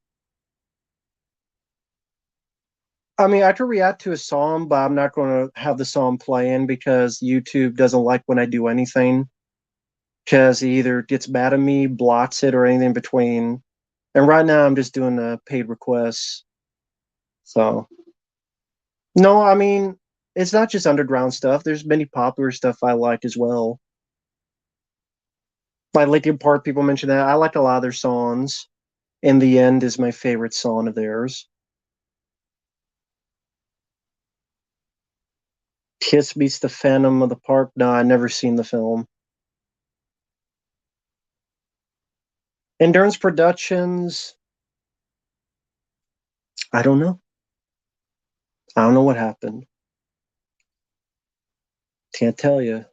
I could react to a song, but I'm not going to have the song playing because YouTube doesn't like when I do anything. Because he either gets mad at me, blocks it, or anything in between. And right now, I'm just doing paid requests. So no, I mean, it's not just underground stuff. There's many popular stuff I like as well. Like Linkin Park, people mention that. I like a lot of their songs. In the End is my favorite song of theirs. Kiss meets the Phantom of the Park. No, I never seen the film. Endurance Productions. I don't know. I don't know what happened. Can't tell you.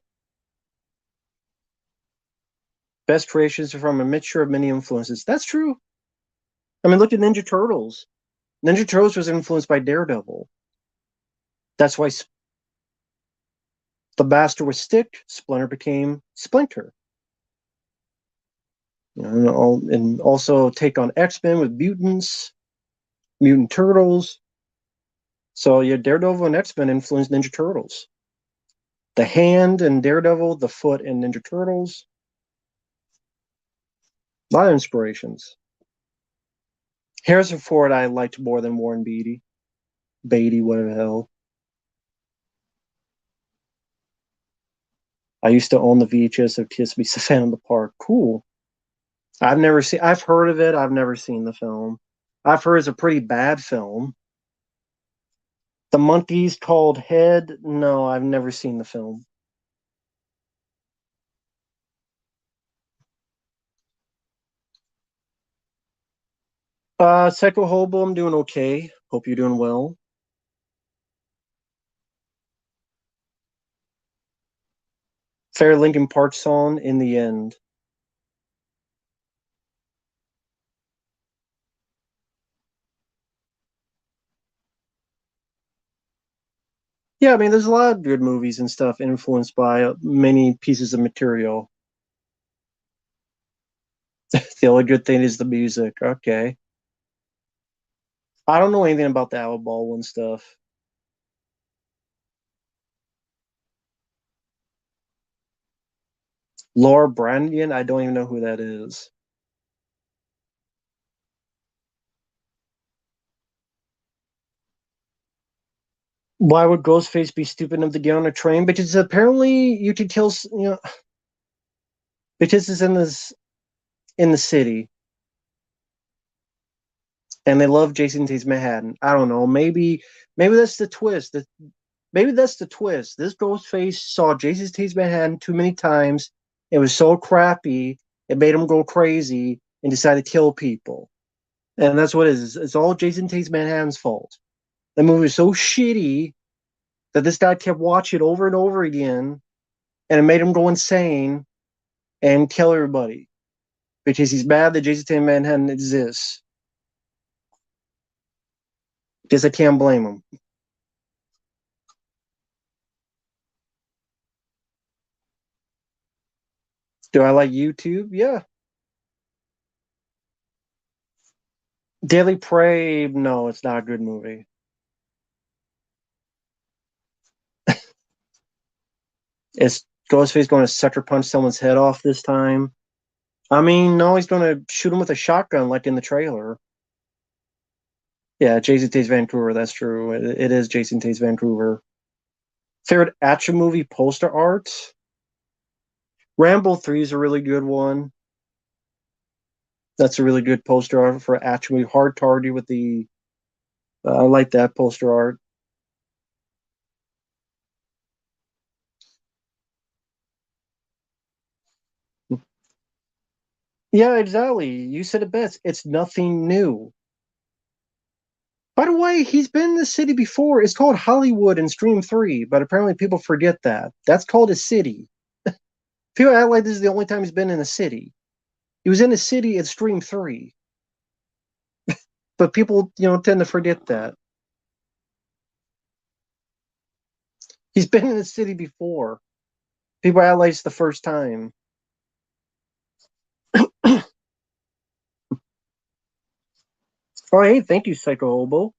Best creations are from a mixture of many influences. That's true. I mean, look at Ninja Turtles. Ninja Turtles was influenced by Daredevil. That's why the Master was Stick, Splinter became Splinter. You know, and also take on X-Men with mutants, Mutant Turtles. So yeah, Daredevil and X-Men influenced Ninja Turtles. The hand in Daredevil, the foot in Ninja Turtles. A lot of inspirations. Harrison Ford I liked more than Warren Beatty. Beatty, whatever the hell. I used to own the VHS of Kiss Me Savannah in the Park. Cool. I've heard of it. I've never seen the film. I've heard it's a pretty bad film. The Monkeys Called Head. No, I've never seen the film. Psycho Hobo, I'm doing okay. Hope you're doing well. Fair Lincoln Park song in the end. Yeah, I mean, there's a lot of good movies and stuff influenced by many pieces of material. The only good thing is the music. Okay. I don't know anything about the Alec Baldwin stuff. Laura Branigan, I don't even know who that is. Why would Ghostface be stupid enough to get on a train? Because apparently you could kill, because it's in the city, and they love Jason Takes Manhattan. I don't know. Maybe that's the twist. Maybe that's the twist. This Ghostface saw Jason Takes Manhattan too many times. It was so crappy, it made him go crazy and decide to kill people. And that's what it is. It's all Jason Takes Manhattan's fault. The movie was so shitty that this guy kept watching it over and over again, and it made him go insane and kill everybody because he's mad that Jason Takes Manhattan exists. Guess I can't blame him. Do I like YouTube? Yeah. Daily Prey, no, it's not a good movie. Is Ghostface going to sucker punch someone's head off this time? I mean, no, he's going to shoot him with a shotgun like in the trailer. Yeah, Jason Takes Vancouver. That's true. It is Jason Takes Vancouver. Favorite action movie poster art? Rambo 3 is a really good one. That's a really good poster art for action movie. Hard Target with the. I like that poster art. Yeah, exactly. You said it best. It's nothing new. By the way, he's been in the city before. It's called Hollywood in Stream 3, but apparently people forget that. That's called a city. People act like this is the only time he's been in a city. He was in a city at Stream 3, but people, tend to forget that. He's been in the city before. People act like it's the first time. Oh, hey, thank you, Psycho Hobo.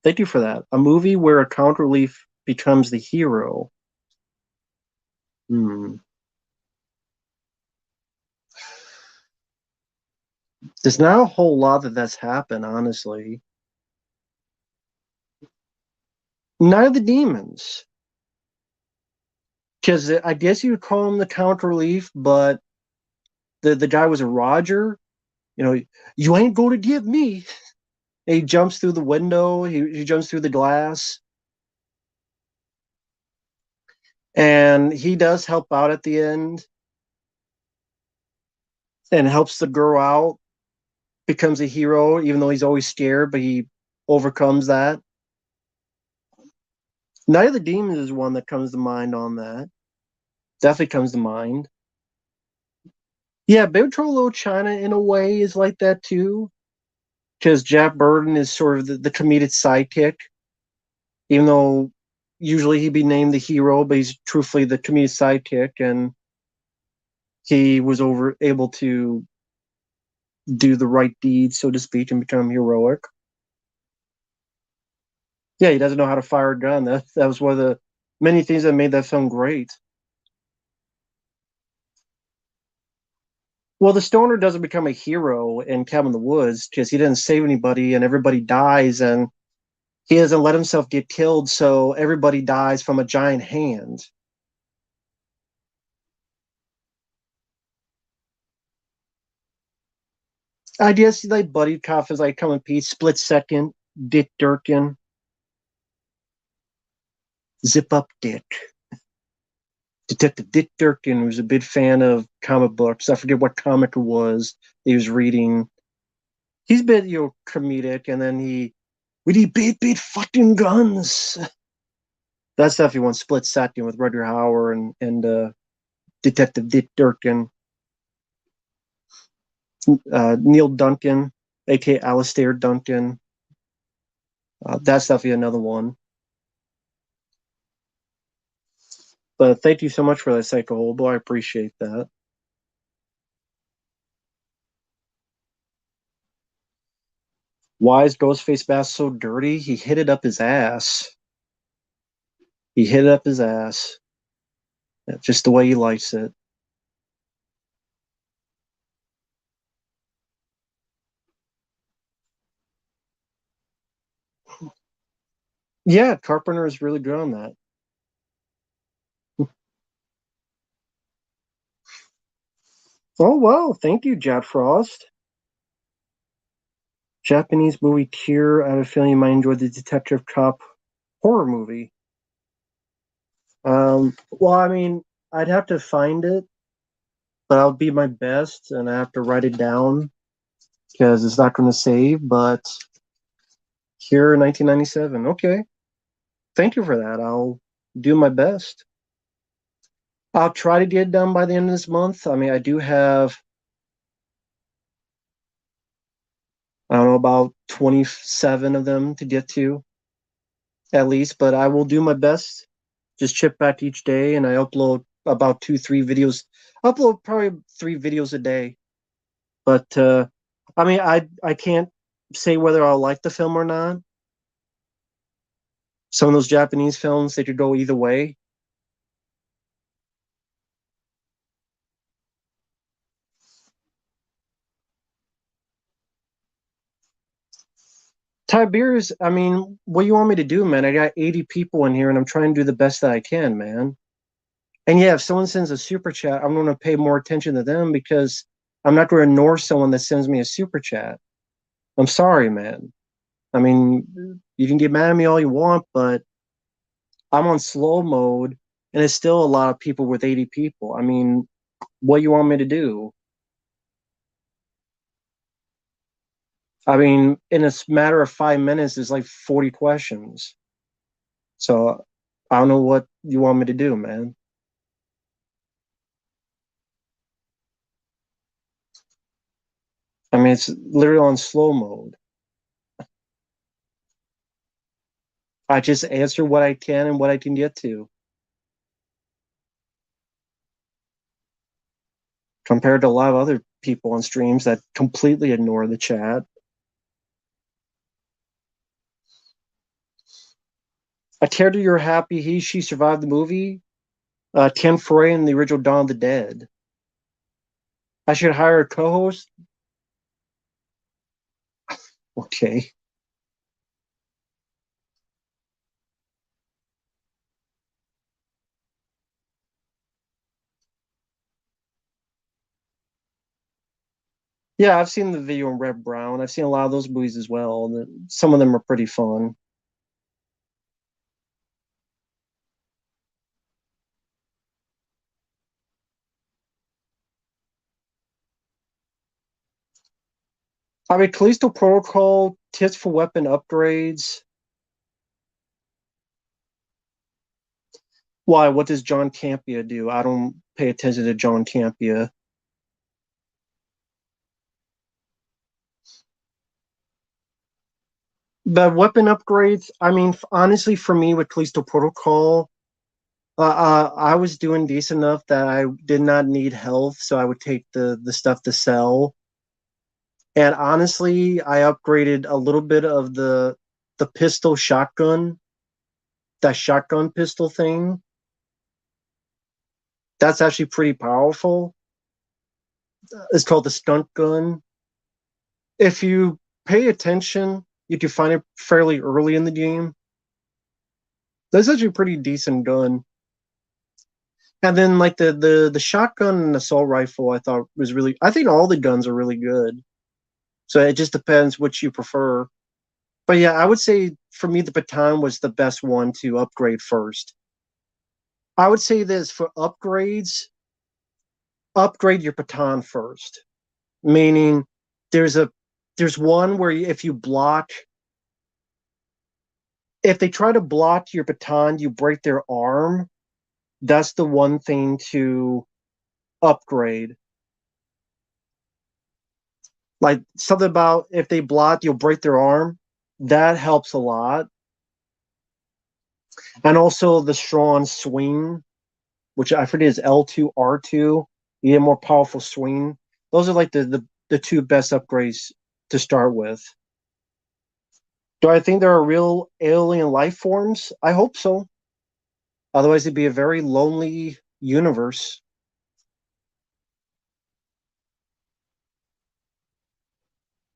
Thank you for that. A movie where a comic relief becomes the hero. Hmm. There's not a whole lot that's happened, honestly. Night of the Demons. Because I guess you would call him the comic relief, but the guy was a Roger. You know, you ain't going to get me. And he jumps through the window. He jumps through the glass, and he does help out at the end, and helps the girl out. Becomes a hero, even though he's always scared, but he overcomes that. Night of the Demons is one that comes to mind on that. Definitely comes to mind. Yeah, Big Trouble in Little China in a way is like that too, because Jack Burton is sort of the comedic sidekick, even though usually he'd be named the hero, but he's truthfully the comedic sidekick, and he was over able to do the right deed, so to speak, and become heroic. Yeah, he doesn't know how to fire a gun. That was one of the many things that made that film great. Well, the stoner doesn't become a hero in Cabin in the Woods because he didn't save anybody and everybody dies, and he doesn't let himself get killed, so everybody dies from a giant hand. I guess like buddy cop is like Come Pete, Split Second, Dick Durkin, Zip Up Dick. Detective Dick Durkin was a big fan of comic books. I forget what comic it was he was reading. He's been, comedic, and then we need big fucking guns. That's definitely one. Split Second with Rutger Hauer and Detective Dick Durkin, Neil Duncan, aka Alistair Duncan. That's definitely another one. But thank you so much for that, Psycho Hobo. I appreciate that. Why is Ghostface Bass so dirty? He hit it up his ass. He hit it up his ass. Just the way he likes it. Yeah, Carpenter is really good on that. Oh wow, thank you, Jack Frost. Japanese movie Cure. I have a feeling you might enjoy the detective cop horror movie. Well, I mean, I'd have to find it, but I'll be my best, and I have to write it down because it's not going to save. But Cure 1997. Okay, thank you for that. I'll do my best. I'll try to get it done by the end of this month. I mean, I do have, I don't know, about 27 of them to get to at least, but I will do my best. Just chip back each day, and I upload about 2, 3 videos. Upload probably 3 videos a day. But I mean, I can't say whether I'll like the film or not. Some of those Japanese films, they could go either way. Tiberius, I mean, what do you want me to do, man? I got 80 people in here, and I'm trying to do the best that I can, man. And yeah, if someone sends a super chat, I'm going to pay more attention to them because I'm not going to ignore someone that sends me a super chat. I'm sorry, man. I mean, you can get mad at me all you want, but I'm on slow mode, and it's still a lot of people with 80 people. I mean, what you want me to do? I mean, in a matter of 5 minutes, there's like 40 questions. So I don't know what you want me to do, man. I mean, it's literally on slow mode. I just answer what I can and what I can get to, compared to a lot of other people on streams that completely ignore the chat. I care that you're happy she survived the movie. Ken Foray in the original Dawn of the Dead. I should hire a co-host. Okay. Yeah, I've seen the video in Red Brown. I've seen a lot of those movies as well. Some of them are pretty fun. I mean, Callisto Protocol, tips for weapon upgrades. Why? What does John Campea do? I don't pay attention to John Campea. But weapon upgrades, I mean, honestly, for me with Callisto Protocol, I was doing decent enough that I did not need health, so I would take the stuff to sell. And honestly, I upgraded a little bit of the pistol shotgun, that shotgun pistol thing. That's actually pretty powerful. It's called the stunt gun. If you pay attention, you can find it fairly early in the game. That's actually a pretty decent gun. And then like the shotgun and assault rifle, I thought was really. I think all the guns are really good. So it just depends which you prefer. But yeah, I would say for me the baton was the best one to upgrade first. I would say this for upgrades, upgrade your baton first. Meaning there's a there's one where if you block, if they try to block your baton, you break their arm. That's the one thing to upgrade. Like something about if they block, you'll break their arm. That helps a lot. And also the strong swing, which I forget is L2, R2. You get a more powerful swing. Those are like the two best upgrades to start with. Do I think there are real alien life forms? I hope so. Otherwise, it'd be a very lonely universe.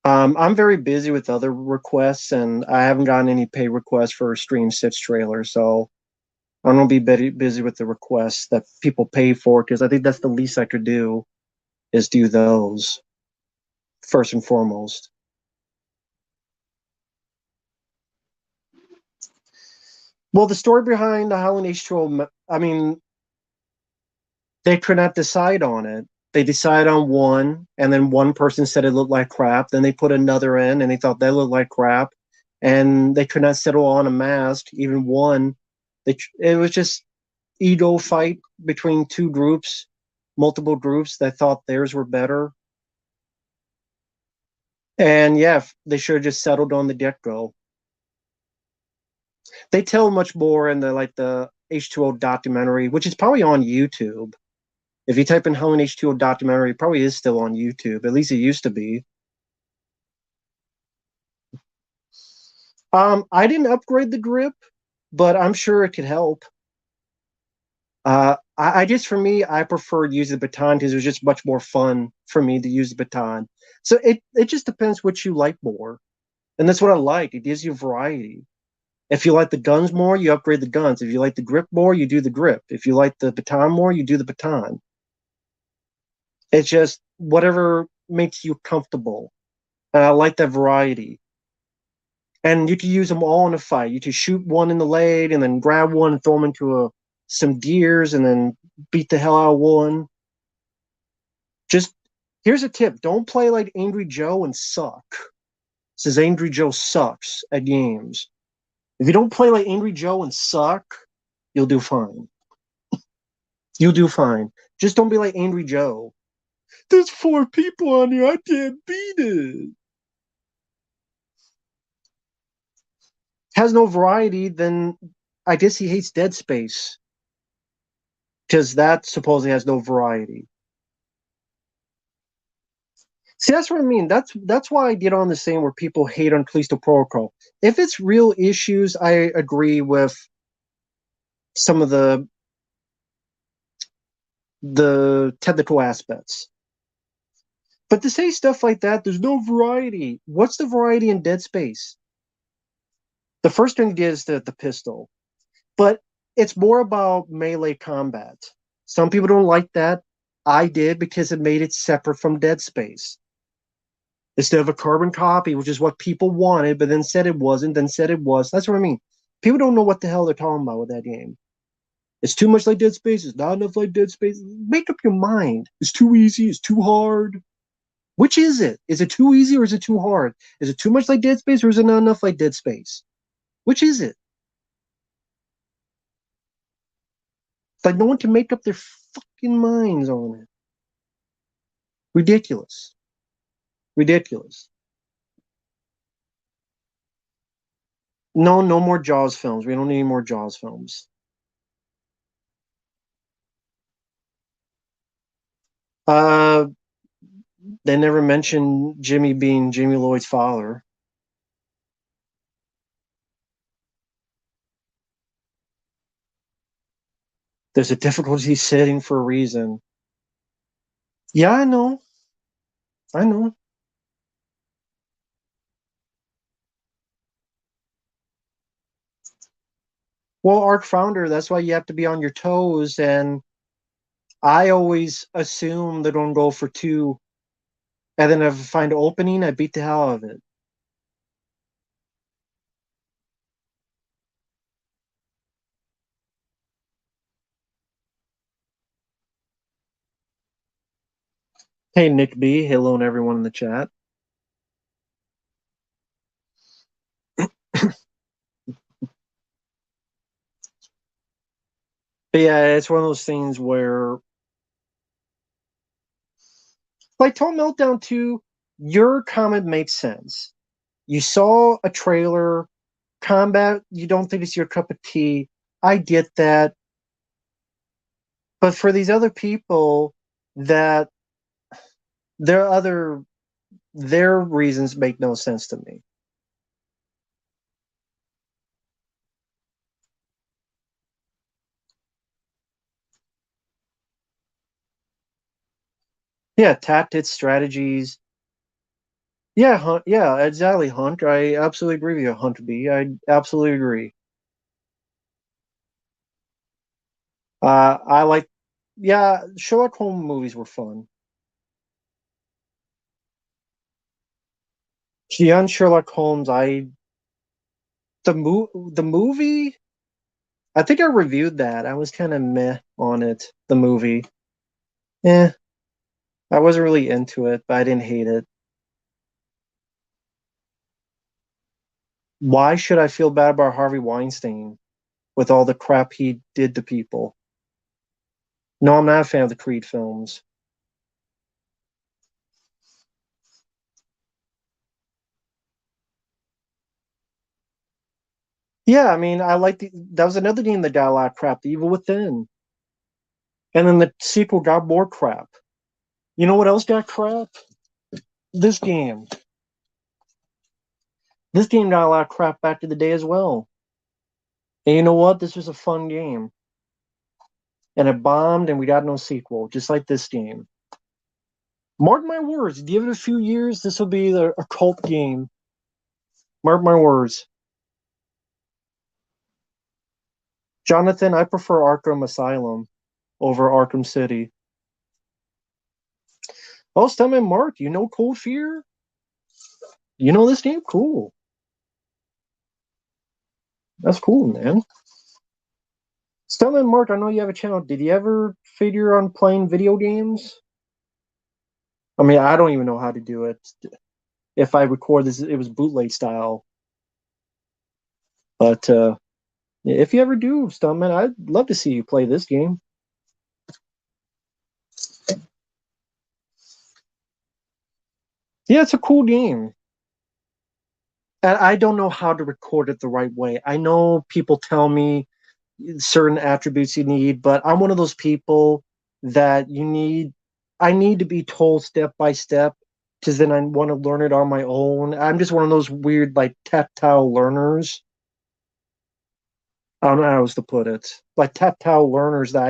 I'm very busy with other requests, and I haven't gotten any pay requests for a Stream 6 trailer, so I'm gonna be busy with the requests that people pay for because I think that's the least I could do is do those first and foremost. Well, the story behind the Howling H2O, I mean, they could not decide on it. They decided on one, and then one person said it looked like crap. Then they put another in, and they thought that looked like crap, and they could not settle on a mask, even one. It was just ego fight between two groups, multiple groups that thought theirs were better. And yeah, they should have just settled on the get go. They tell much more in the H2O documentary, which is probably on YouTube. If you type in Helen H2O documentary, it probably is still on YouTube. At least it used to be. I didn't upgrade the grip, but I'm sure it could help. I just for me, I preferred using the baton because it was just much more fun for me to use the baton. So it just depends what you like more, and that's what I like. It gives you variety. If you like the guns more, you upgrade the guns. If you like the grip more, you do the grip. If you like the baton more, you do the baton. It's just whatever makes you comfortable. And I like that variety. And you can use them all in a fight. You can shoot one in the leg and then grab one and throw them into some gears and then beat the hell out of one. Just here's a tip: don't play like Angry Joe and suck. Says Angry Joe sucks at games. If you don't play like Angry Joe and suck, you'll do fine. You'll do fine. Just don't be like Angry Joe. There's four people on here. I can't beat it. Has no variety, then I guess he hates Dead Space because that supposedly has no variety. See, that's what I mean. That's why I get on the same where people hate on Callisto Protocol. If it's real issues, I agree with some of the technical aspects. But to say stuff like that, there's no variety. What's the variety in Dead Space? The first thing is the pistol, but it's more about melee combat. Some people don't like that. I did because it made it separate from Dead Space. Instead of a carbon copy, which is what people wanted, but then said it wasn't, then said it was. That's what I mean. People don't know what the hell they're talking about with that game. It's too much like Dead Space. It's not enough like Dead Space. Make up your mind. It's too easy. It's too hard. Which is it? Is it too easy or is it too hard? Is it too much like Dead Space or is it not enough like Dead Space? Which is it? It's like no one can make up their fucking minds on it. Ridiculous. Ridiculous. No, no more Jaws films. We don't need any more Jaws films. Uh, they never mentioned Jimmy being Jamie Lloyd's father. There's a difficulty setting for a reason. Yeah, I know. I know. Well, Arc Founder, that's why you have to be on your toes. And I always assume they're going to go for two. And then if I find an opening, I beat the hell out of it. Hey, Nick B. Hello, and everyone in the chat. But yeah, it's one of those things where, like Total Meltdown 2, your comment makes sense. You saw a trailer, combat, you don't think it's your cup of tea. I get that. But for these other people that their other their reasons make no sense to me. Yeah, tactics, strategies. Yeah, Hunt. Yeah, exactly, Hunt. I absolutely agree with you, Hunt B. I absolutely agree. I like. Yeah, Sherlock Holmes movies were fun. Beyond Sherlock Holmes, the movie. I think I reviewed that. I was kind of meh on it. The movie. Eh, I wasn't really into it, but I didn't hate it. Why should I feel bad about Harvey Weinstein with all the crap he did to people? No, I'm not a fan of the Creed films. Yeah, I mean, I like that was another game that got a lot of crap, The Evil Within. And then the sequel got more crap. You know what else got crap? This game. This game got a lot of crap back in the day as well. And you know what? This was a fun game. And it bombed and we got no sequel, just like this game. Mark my words, give it a few years, this will be a cult game. Mark my words. Jonathan, I prefer Arkham Asylum over Arkham City. Oh, Stem Mark, you know Cold Fear? You know this game? Cool. That's cool, man. Stem Mark, I know you have a channel. Did you ever figure on playing video games? I mean, I don't even know how to do it. If I record this, it was bootleg style. But if you ever do, Stuntman, I'd love to see you play this game. Yeah, it's a cool game. And I don't know how to record it the right way. I know people tell me certain attributes you need, but I'm one of those people that I need to be told step by step because then I want to learn it on my own. I'm just one of those weird, like, tactile learners. I don't know how else to put it. Like, tactile learners that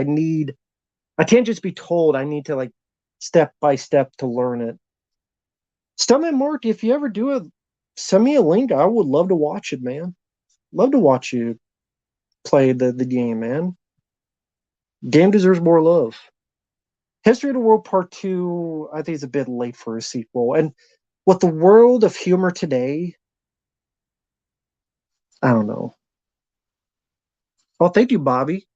I can't just be told. I need to, like, step by step to learn it. Stuntman Mark, if you ever do it, send me a link. I would love to watch it, man. Love to watch you play the game, man. Game deserves more love. History of the World Part 2, I think it's a bit late for a sequel. And with the world of humor today, I don't know. Oh, thank you, Bobby.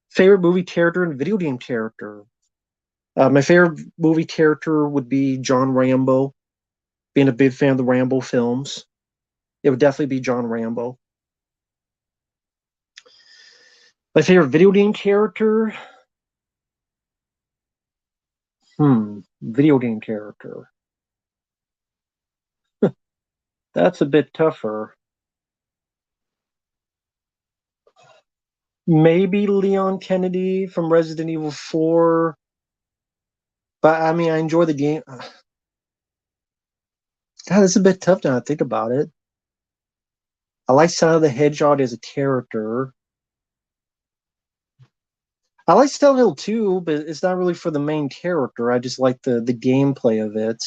Favorite movie character and video game character. My favorite movie character would be John Rambo. Being a big fan of the Rambo films, it would definitely be John Rambo. My favorite video game character, video game character. That's a bit tougher. Maybe Leon Kennedy from Resident Evil 4. But I mean, I enjoy the game. God, it's a bit tough now to think about it. I like Sonic the Hedgehog as a character. I like Silent Hill 2, but it's not really for the main character. I just like the gameplay of it.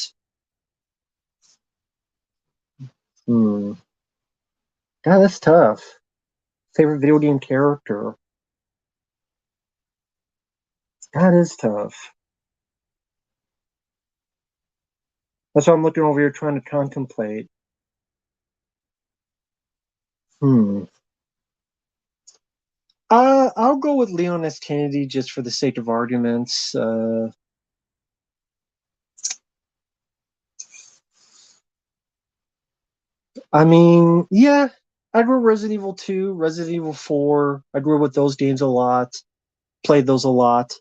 Hmm. God, that's tough. Favorite video game character. That is tough. That's why I'm looking over here trying to contemplate. Hmm. I'll go with Leon S. Kennedy just for the sake of arguments. I mean, yeah, I grew up Resident Evil 2, Resident Evil 4. I grew up with those games a lot, played those a lot.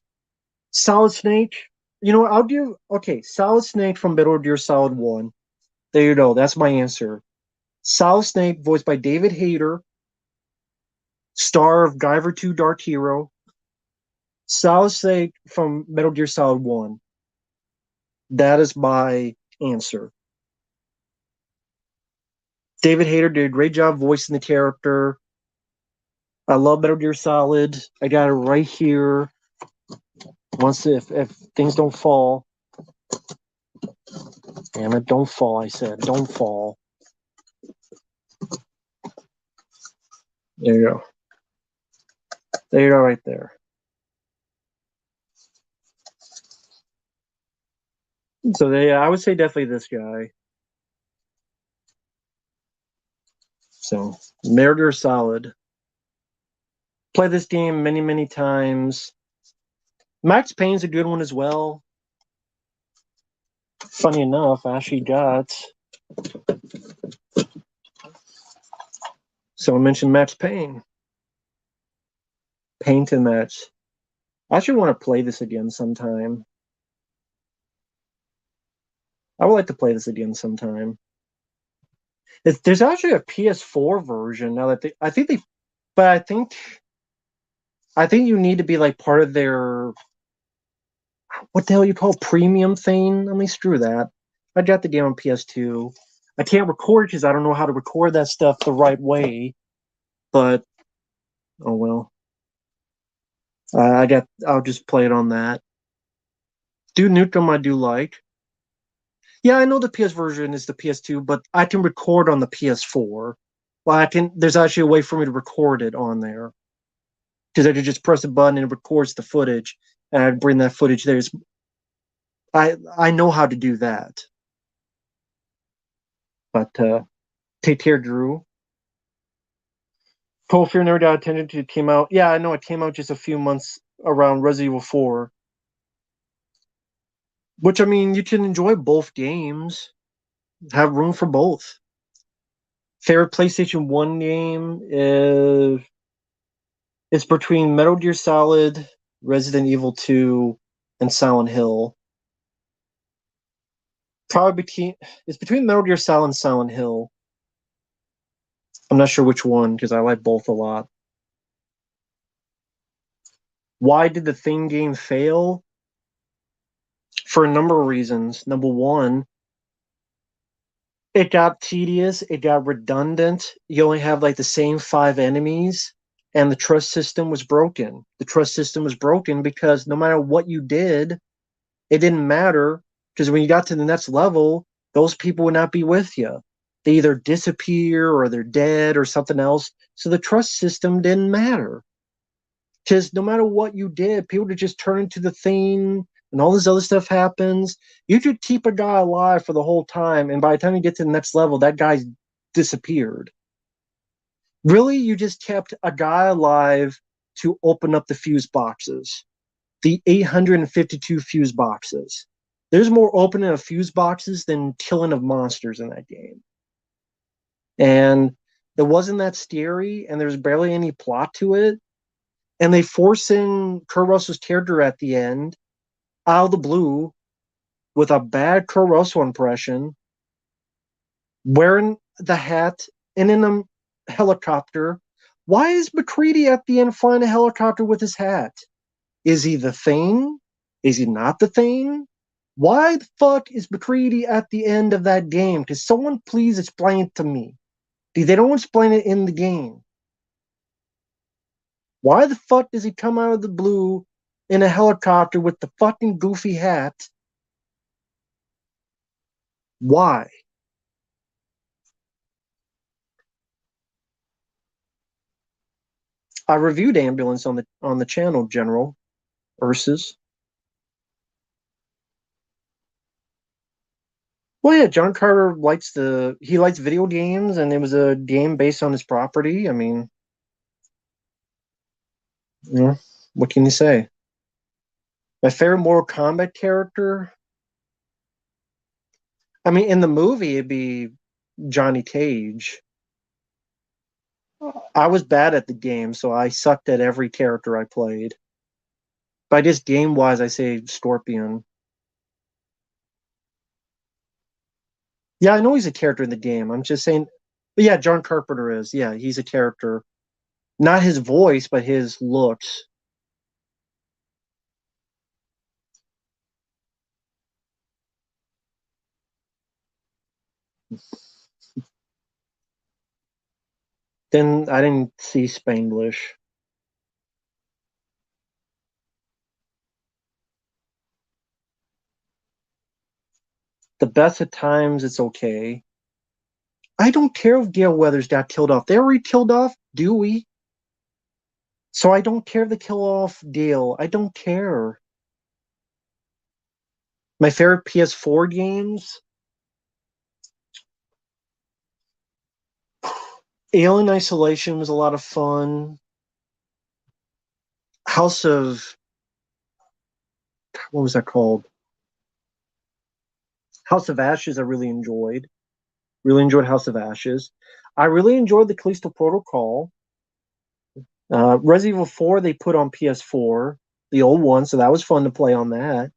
Solid Snake, you know what? I'll do, okay, Solid Snake from Metal Gear Solid 1. There you go. That's my answer. Solid Snake, voiced by David Hayter, star of Guyver 2 Dark Hero. Solid Snake from Metal Gear Solid 1. That is my answer. David Hayter did a great job voicing the character. I love Metal Gear Solid. I got it right here. Once if things don't fall. Damn it, don't fall, I said. Don't fall. There you go. There you go, right there. So I would say definitely this guy. So Metal Gear Solid. Play this game many, many times. Max Payne's a good one as well. Funny enough, I actually got. Someone mentioned Max Payne. Paint and Match. I actually want to play this again sometime. I would like to play this again sometime. There's actually a PS4 version now that I think they, but I think you need to be like part of their what the hell you call premium thing. I mean, screw that. I got the game on PS2. I can't record because I don't know how to record that stuff the right way. But oh well. I'll just play it on that. Duke Nukem I do like. Yeah, I know the PS version is the PS2, but I can record on the PS4. Well, there's actually a way for me to record it on there. Because I could just press a button and it records the footage, and I'd bring that footage there. I know how to do that. But take care, Drew. Cold Fear never got attention to. It came out. Yeah, I know it came out just a few months around Resident Evil 4. Which I mean, you can enjoy both games. Have room for both. Favorite PlayStation 1 game is it's between Metal Gear Solid, Resident Evil 2, and Silent Hill. Probably it's between Metal Gear Solid and Silent Hill. I'm not sure which one because I like both a lot. Why did the Thing game fail? For a number of reasons. Number one, it got tedious, it got redundant. You only have like the same 5 enemies, and the trust system was broken. The trust system was broken because no matter what you did, it didn't matter because when you got to the next level, those people would not be with you. They either disappear or they're dead or something else. So the trust system didn't matter because no matter what you did, people would just turn into the thing and all this other stuff happens. You could keep a guy alive for the whole time, and by the time you get to the next level, that guy's disappeared. Really, you just kept a guy alive to open up the fuse boxes, the 852 fuse boxes. There's more opening of fuse boxes than killing of monsters in that game. And it wasn't that scary, and there's barely any plot to it. And they force in Kurt Russell's character at the end, out of the blue, with a bad Kurt Russell impression, wearing the hat and in a helicopter Why is McCready at the end flying a helicopter with his hat? Is he the Thing? Is he not the Thing? Why the fuck is McCready at the end of that game? Could someone please explain it to me? They don't explain it in the game. Why the fuck does he come out of the blue in a helicopter with the fucking goofy hat? Why? I reviewed Ambulance on the channel, General Ursus. Well, yeah, John Carter likes video games, and it was a game based on his property. I mean, you know, what can you say? My favorite Mortal Kombat character. I mean, in the movie, it'd be Johnny Cage. I was bad at the game, so I sucked at every character I played. By just game wise, I say Scorpion. Yeah, I know he's a character in the game. I'm just saying, but yeah, John Carpenter is. Yeah, he's a character. Not his voice, but his looks. Then I didn't see Spanglish. The best of times, it's okay. I don't care if Gale Weathers got killed off. They already killed off Dewey. So I don't care if they kill off Gale. I don't care. My favorite PS4 games, Alien Isolation was a lot of fun. House of what was that called? House of Ashes. I really enjoyed. Really enjoyed House of Ashes. I really enjoyed the Callisto Protocol. Resident Evil 4 they put on PS4, the old one, so that was fun to play on that.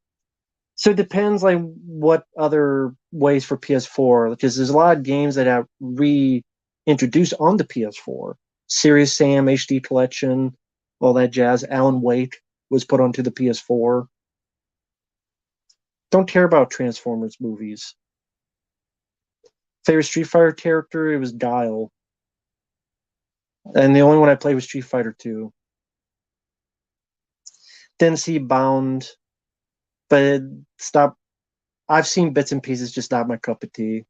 So it depends like what other ways for PS4 because there's a lot of games that have reintroduced on the PS4. Serious Sam HD Collection, all that jazz. Alan Wake was put onto the PS4. Don't care about Transformers movies. Favorite Street Fighter character, it was Guile. And the only one I played was Street Fighter 2. Didn't see Bound, but stop. I've seen bits and pieces, just not my cup of tea.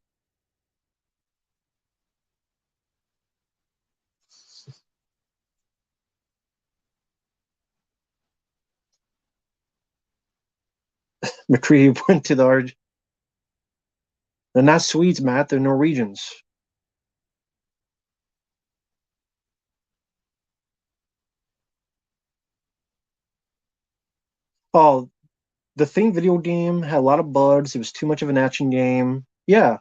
McCready went to the Arg. They're not Swedes, Matt. They're Norwegians. Oh, the Thing video game had a lot of bugs. It was too much of an action game. Yeah,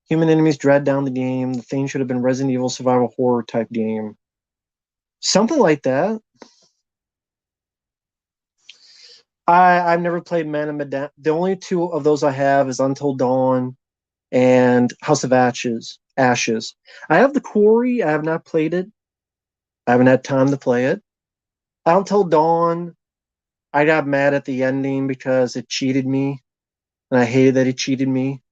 human enemies dragged down the game. The Thing should have been Resident Evil survival horror type game. Something like that. I've never played Man of Medan. The only two of those I have is Until Dawn and House of Ashes. Ashes. I have the Quarry. I have not played it. I haven't had time to play it. Until Dawn. I got mad at the ending because it cheated me, and I hated that it cheated me.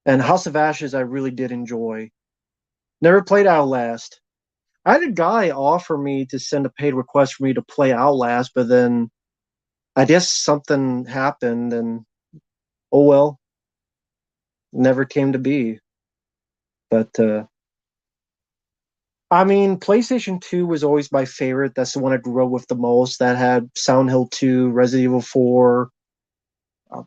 And House of Ashes, I really did enjoy. Never played Outlast. I had a guy offer me to send a paid request for me to play Outlast, but then I guess something happened, and oh well, never came to be. But I mean, PlayStation 2 was always my favorite. That's the one I grew up with the most. That had Silent Hill 2, Resident Evil 4,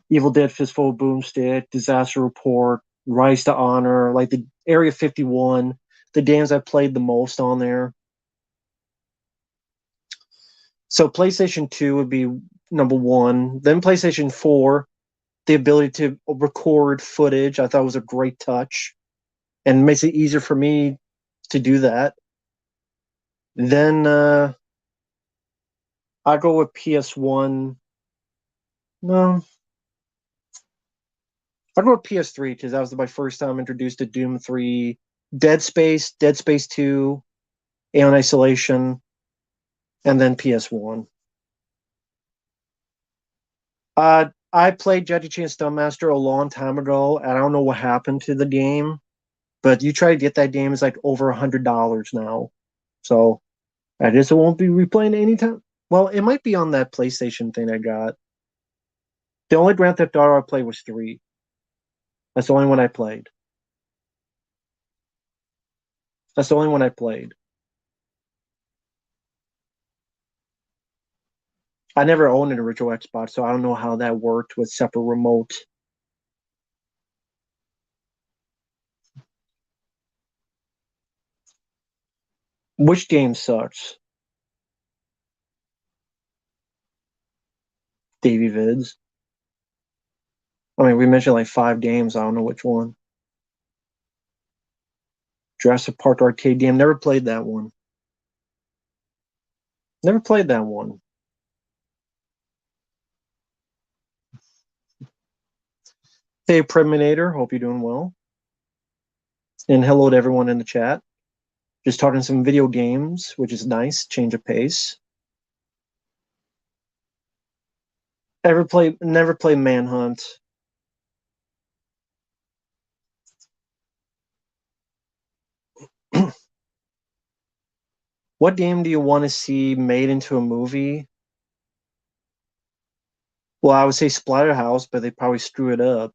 Evil Dead Fistful of Boomstick, Disaster Report, Rise to Honor, like the Area 51, the games I played the most on there. So PlayStation 2 would be number one. Then PlayStation 4, the ability to record footage, I thought was a great touch and makes it easier for me to do that. Then I go with PS1. No, I go with PS3 because that was my first time introduced to Doom 3, Dead Space 2, Aeon Isolation, and then PS1. I played Jackie Chan Stuntmaster a long time ago, and I don't know what happened to the game. But you try to get that game, it's like over $100 now. So I guess it won't be replaying anytime. Well, it might be on that PlayStation thing I got. The only Grand Theft Auto I played was 3. That's the only one I played. That's the only one I played. I never owned an original Xbox, so I don't know how that worked with separate remote. Which game sucks? Davey Vids. I mean, we mentioned like 5 games. I don't know which one. Jurassic Park arcade game. Never played that one. Never played that one. Hey, Preminator. Hope you're doing well. And hello to everyone in the chat. Just talking some video games, which is nice. Change of pace. Never play Manhunt. What game do you want to see made into a movie? Well, I would say Splatterhouse, but they probably screw it up.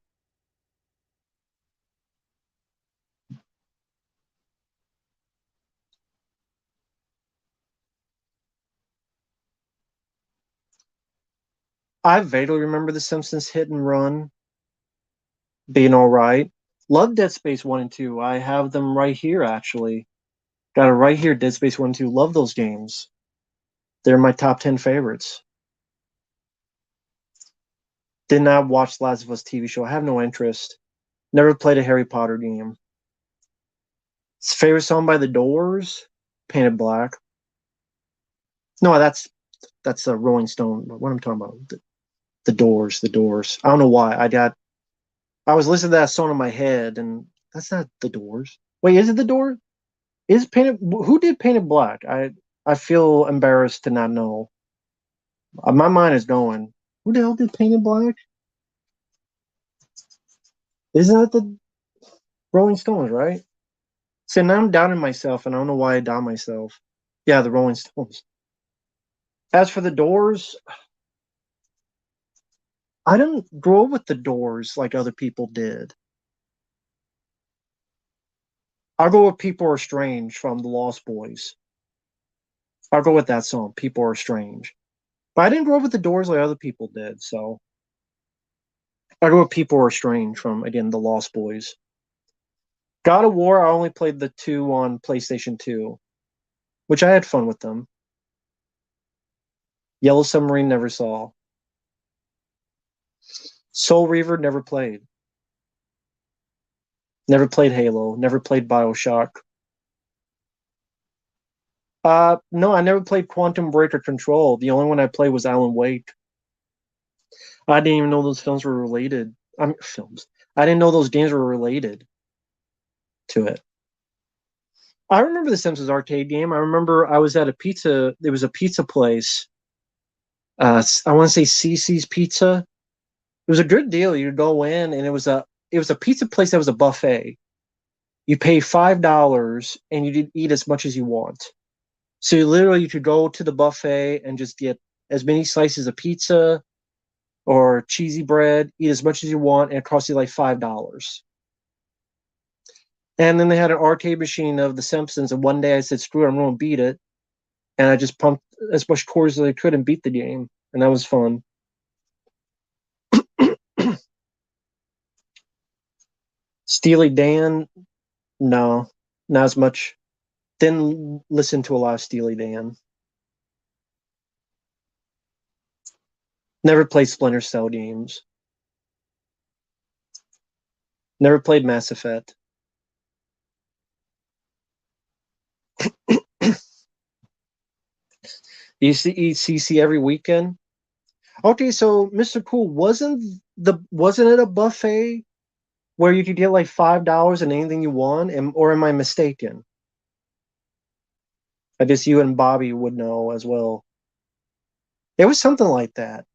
I vaguely remember The Simpsons Hit and Run being all right. Love Dead Space 1 and 2. I have them right here, actually. Got it right here, Dead Space 1 and 2. Love those games. They're my top 10 favorites. Did not watch Last of Us TV show. I have no interest. Never played a Harry Potter game. Favorite song by The Doors? Painted Black. No, that's a Rolling Stone. What I'm talking about? The Doors. The Doors. I don't know why. I was listening to that song in my head, and that's not The Doors. Wait, is it The Doors? Is Painted? Who did Painted Black? I feel embarrassed to not know. My mind is going. Who the hell did Painted Black? Isn't that the Rolling Stones, right? See, now I'm doubting myself, and I don't know why I doubt myself. Yeah, the Rolling Stones. As for The Doors, I didn't grow up with The Doors like other people did. I'll go with People Are Strange from the Lost Boys. I'll go with that song, People Are Strange. But I didn't grow up with The Doors like other people did, so I'll go with People Are Strange from, again, the Lost Boys. God of War, I only played the 2 on PlayStation 2, which I had fun with them. Yellow Submarine, never saw. Soul Reaver, never played. Never played Halo, never played BioShock. No, I never played Quantum Break or Control. The only one I played was Alan Wake. I didn't even know those films were related. Films. I didn't know those games were related to it. I remember the Simpsons arcade game. I remember I was at a pizza. There was a pizza place. I want to say CC's Pizza. It was a good deal. You'd go in, and it was a pizza place that was a buffet. You pay $5, and you did eat as much as you want. So you could go to the buffet and just get as many slices of pizza or cheesy bread, eat as much as you want, and it costs you like $5. And then they had an arcade machine of The Simpsons, and one day I said, screw it, I'm going to beat it. And I just pumped as much quarters as I could and beat the game. And that was fun. Steely Dan, no, not as much. Didn't listen to a lot of Steely Dan. Never played Splinter Cell games. Never played Mass Effect. You see ECC every weekend? Okay, so Mr. Cool, wasn't it a buffet where you could get like $5 and anything you want, or am I mistaken? I guess you and Bobby would know as well. It was something like that.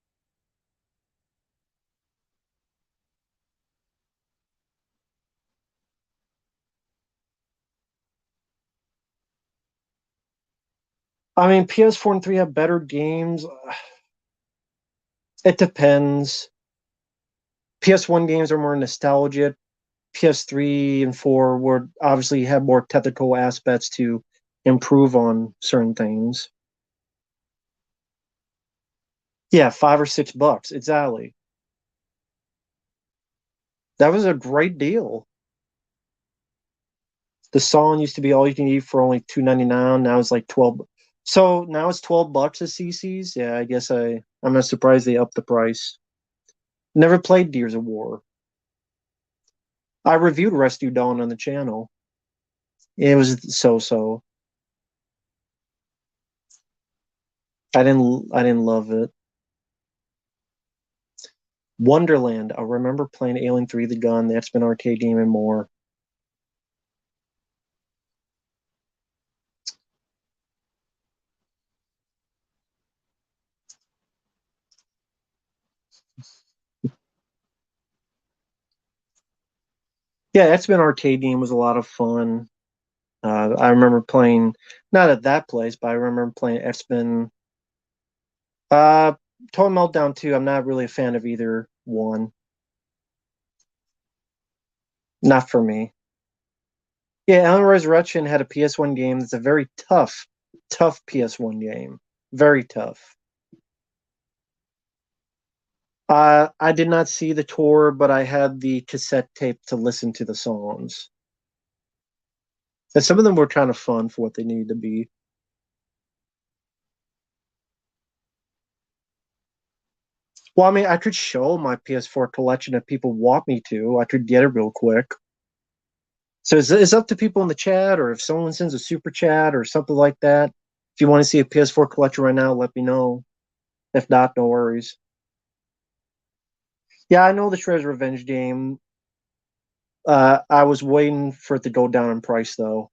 I mean, PS4 and 3 have better games. It depends. PS1 games are more nostalgia. PS3 and 4 would obviously have more technical aspects to improve on certain things. Yeah, $5 or $6. Exactly. That was a great deal. The song used to be all you can eat for only $2.99. Now it's like 12. So now it's $12 at CC's. Yeah, I guess I'm not surprised they upped the price. Never played Gears of War. I reviewed Rescue Dawn on the channel. It was so. I didn't love it. Wonderland. I remember playing Alien 3, The Gun, the X-Men arcade game, and more. Yeah, X-Men arcade game was a lot of fun. I remember playing, not at that place, but I remember playing X-Men. Uh, Total Meltdown 2, I'm not really a fan of either one. Not for me. Yeah, Alien Resurrection had a PS1 game that's a very tough PS1 game. Very tough. I did not see the tour, but I had the cassette tape to listen to the songs. And some of them were kind of fun for what they needed to be. Well, I mean, I could show my PS4 collection if people want me to. I could get it real quick. So it's up to people in the chat, or if someone sends a super chat or something like that. If you want to see a PS4 collection right now, let me know. If not, no worries. Yeah, I know the Shredder's Revenge game. I was waiting for it to go down in price though.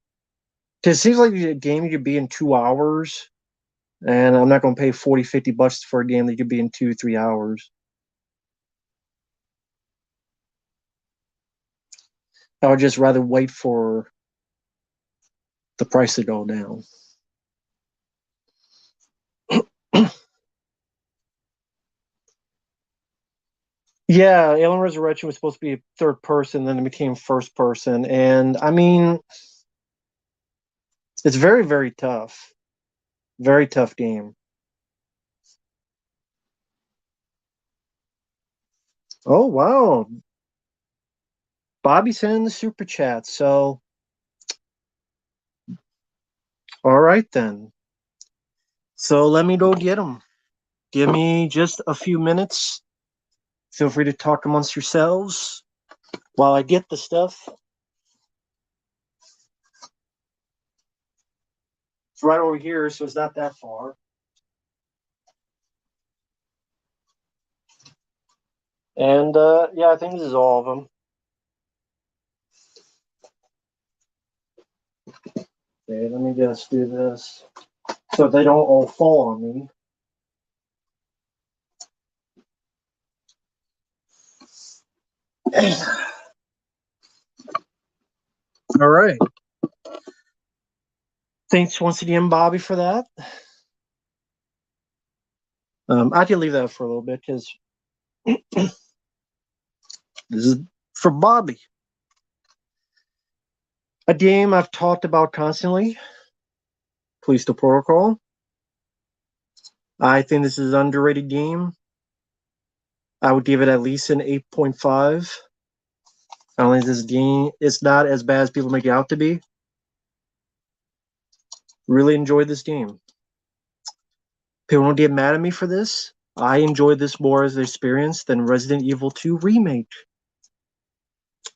'Cause it seems like a game you could be in 2 hours, and I'm not going to pay 40, $50 for a game that you could be in 2, 3 hours. I would just rather wait for the price to go down. Yeah, Alien Resurrection was supposed to be third person, then it became first person, and I mean, it's very tough, very tough game. Oh wow, Bobby sent in the super chat. So, all right then. So let me go get them. Give me just a few minutes. Feel free to talk amongst yourselves while I get the stuff. It's right over here, so it's not that far. And yeah, I think this is all of them. Okay, let me just do this so they don't all fall on me. All right. Thanks once again, Bobby, for that. I can leave that for a little bit because this is for Bobby. A game I've talked about constantly, Callisto Protocol. I think this is an underrated game. I would give it at least an 8.5. I don't think this game it's not as bad as people make it out to be. Really enjoyed this game. People don't get mad at me for this. I enjoyed this more as an experience than Resident Evil 2 Remake.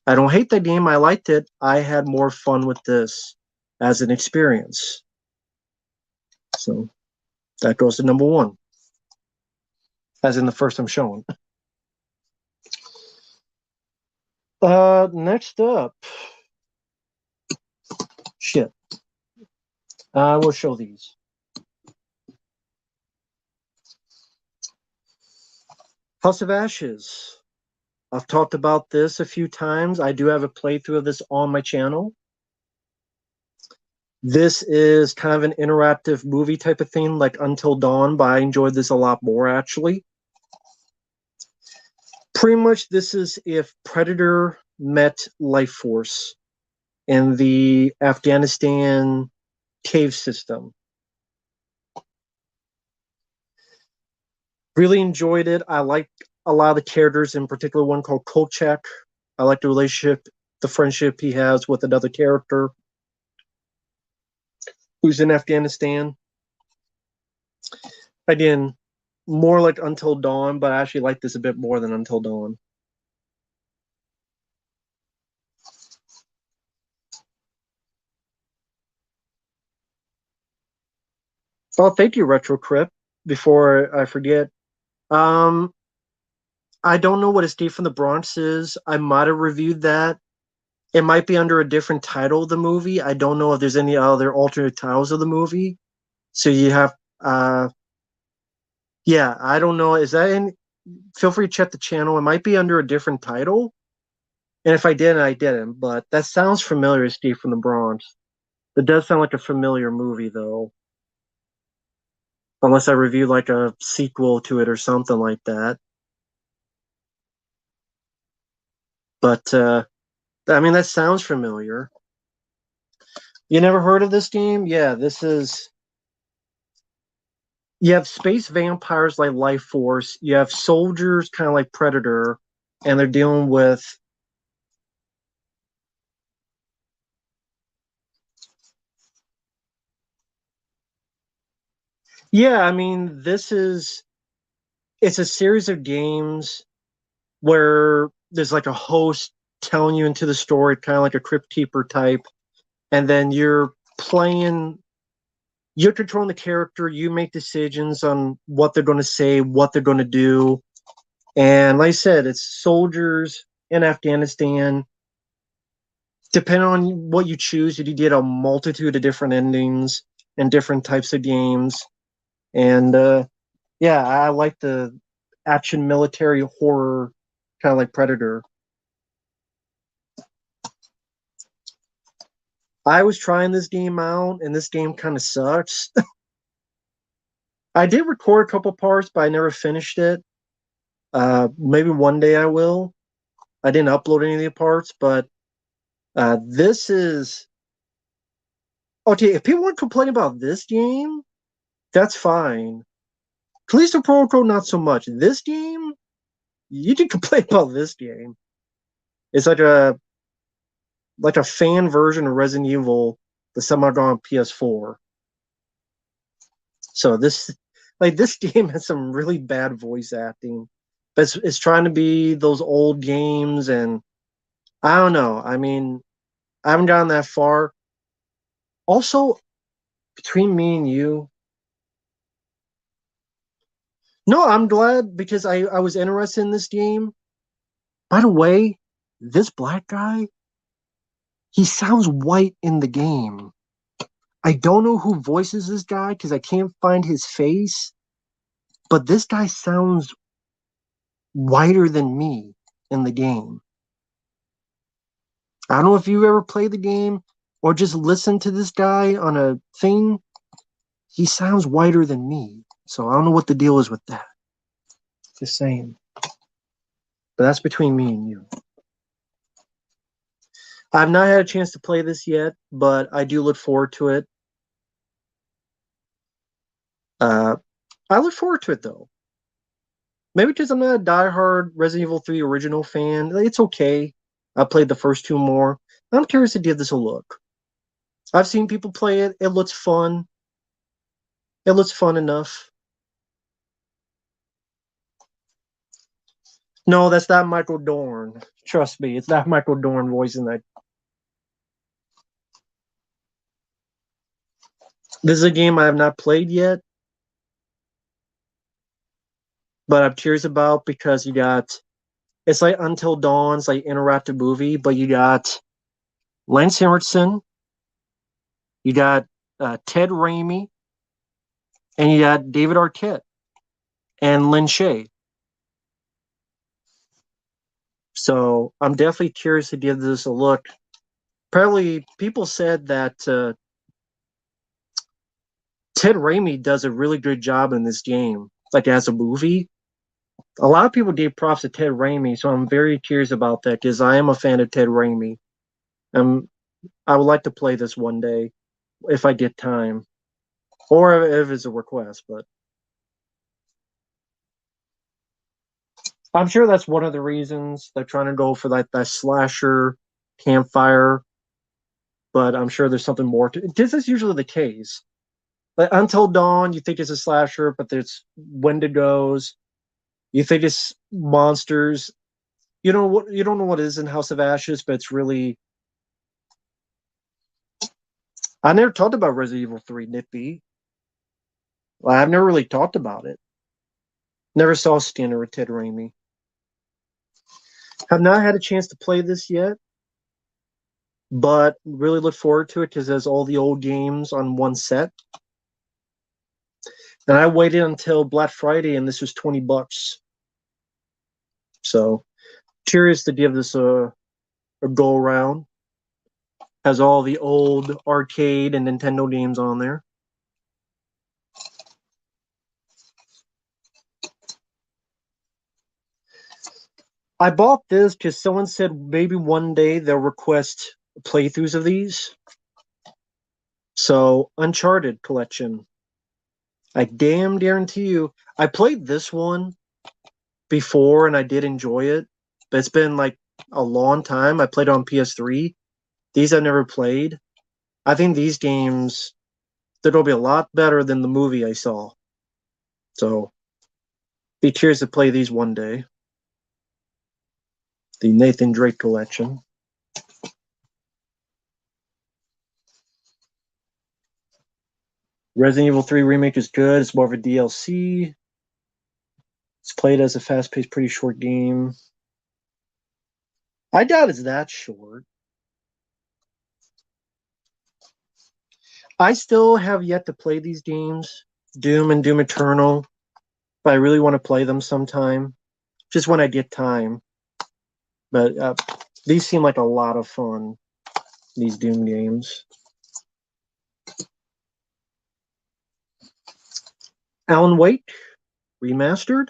I don't hate the game. I liked it. I had more fun with this as an experience. So that goes to number one, as in the first I'm showing. Next up, shit. I will show these. House of Ashes. I've talked about this a few times. I do have a playthrough of this on my channel. This is kind of an interactive movie type of thing, like Until Dawn, but I enjoyed this a lot more, actually. Pretty much this is if Predator met Life Force in the Afghanistan cave system. Really enjoyed it. I like a lot of the characters, in particular one called Kolchak. I like the relationship, the friendship he has with another character who's in Afghanistan. Again, more like Until Dawn, but I actually like this a bit more than Until Dawn. Oh, thank you, Retro Crypt. Before I forget, I don't know what Escape from the Bronx is. I might have reviewed that. It might be under a different title of the movie. I don't know if there's any other alternate titles of the movie. So you have, yeah, I don't know. Is that in? Feel free to check the channel. It might be under a different title. And if I didn't, I didn't. But that sounds familiar, Escape from the Bronx. It does sound like a familiar movie, though. Unless I review like a sequel to it or something like that. But I mean, that sounds familiar. You never heard of this game? Yeah, this is. You have space vampires like Life Force. You have soldiers, kind of like Predator, and they're dealing with. Yeah, I mean, this is. It's a series of games where there's like a host telling you into the story, kind of like a Crypt Keeper type, and then you're controlling the character, you make decisions on what they're going to say, what they're going to do. And like I said, it's soldiers in Afghanistan. Depending on what you choose, you get a multitude of different endings and different types of games. And yeah, I like the action military horror, kind of like Predator. I was trying this game out, and this game kind of sucks. I did record a couple parts, but I never finished it. Maybe one day I will. I didn't upload any of the parts, but this is okay. If people want to complain about this game, that's fine. Callisto Protocol, not so much. This game, you can complain about this game. It's like a fan version of Resident Evil, the somehow got on PS4. So this game has some really bad voice acting, but it's trying to be those old games, and I don't know. I mean, I haven't gotten that far. Also, between me and you, no, I'm glad because I was interested in this game. By the way, this black guy, he sounds white in the game. I don't know who voices this guy because I can't find his face, but this guy sounds whiter than me in the game. I don't know if you ever played the game or just listened to this guy on a thing. He sounds whiter than me. So I don't know what the deal is with that. Just saying. But that's between me and you. I've not had a chance to play this yet, but I do look forward to it. I look forward to it though. Maybe because I'm not a diehard Resident Evil 3 original fan. It's okay. I played the first two more. I'm curious to give this a look. I've seen people play it. It looks fun. It looks fun enough. No, that's not Michael Dorn. Trust me, it's not Michael Dorn voicing that. This is a game I have not played yet, but I'm curious about because you got it's like Until Dawn's like interactive movie, but you got Lance Henriksen, you got Ted Raimi, and you got David Arquette and Lin Shaye. So I'm definitely curious to give this a look. Apparently, people said that Ted Raimi does a really good job in this game, like as a movie. A lot of people gave props to Ted Raimi, so I'm very curious about that because I am a fan of Ted Raimi. I would like to play this one day if I get time, or if it's a request. But I'm sure that's one of the reasons they're trying to go for that slasher campfire. But I'm sure there's something more to. This is usually the case. Like Until Dawn, you think it's a slasher, but there's Wendigos. You think it's monsters. You don't know what it is in House of Ashes, but it's really. I never talked about Resident Evil 3, Nippy. Well, I've never really talked about it. Never saw Skinner with Ted Raimi. Have not had a chance to play this yet, but really look forward to it because it has all the old games on one set. And I waited until Black Friday, and this was $20. So curious to give this a go around. Has all the old arcade and Nintendo games on there. I bought this because someone said maybe one day they'll request playthroughs of these. So Uncharted collection. I damn guarantee you, I played this one before and I did enjoy it, but it's been like a long time. I played it on PS3. These I've never played. I think these games they're gonna be a lot better than the movie I saw. So be curious to play these one day. The Nathan Drake collection. Resident Evil 3 Remake is good. It's more of a DLC. It's played as a fast-paced, pretty short game. I doubt it's that short. I still have yet to play these games, Doom and Doom Eternal, but I really want to play them sometime, just when I get time. But these seem like a lot of fun, these Doom games. Alan Wake, remastered.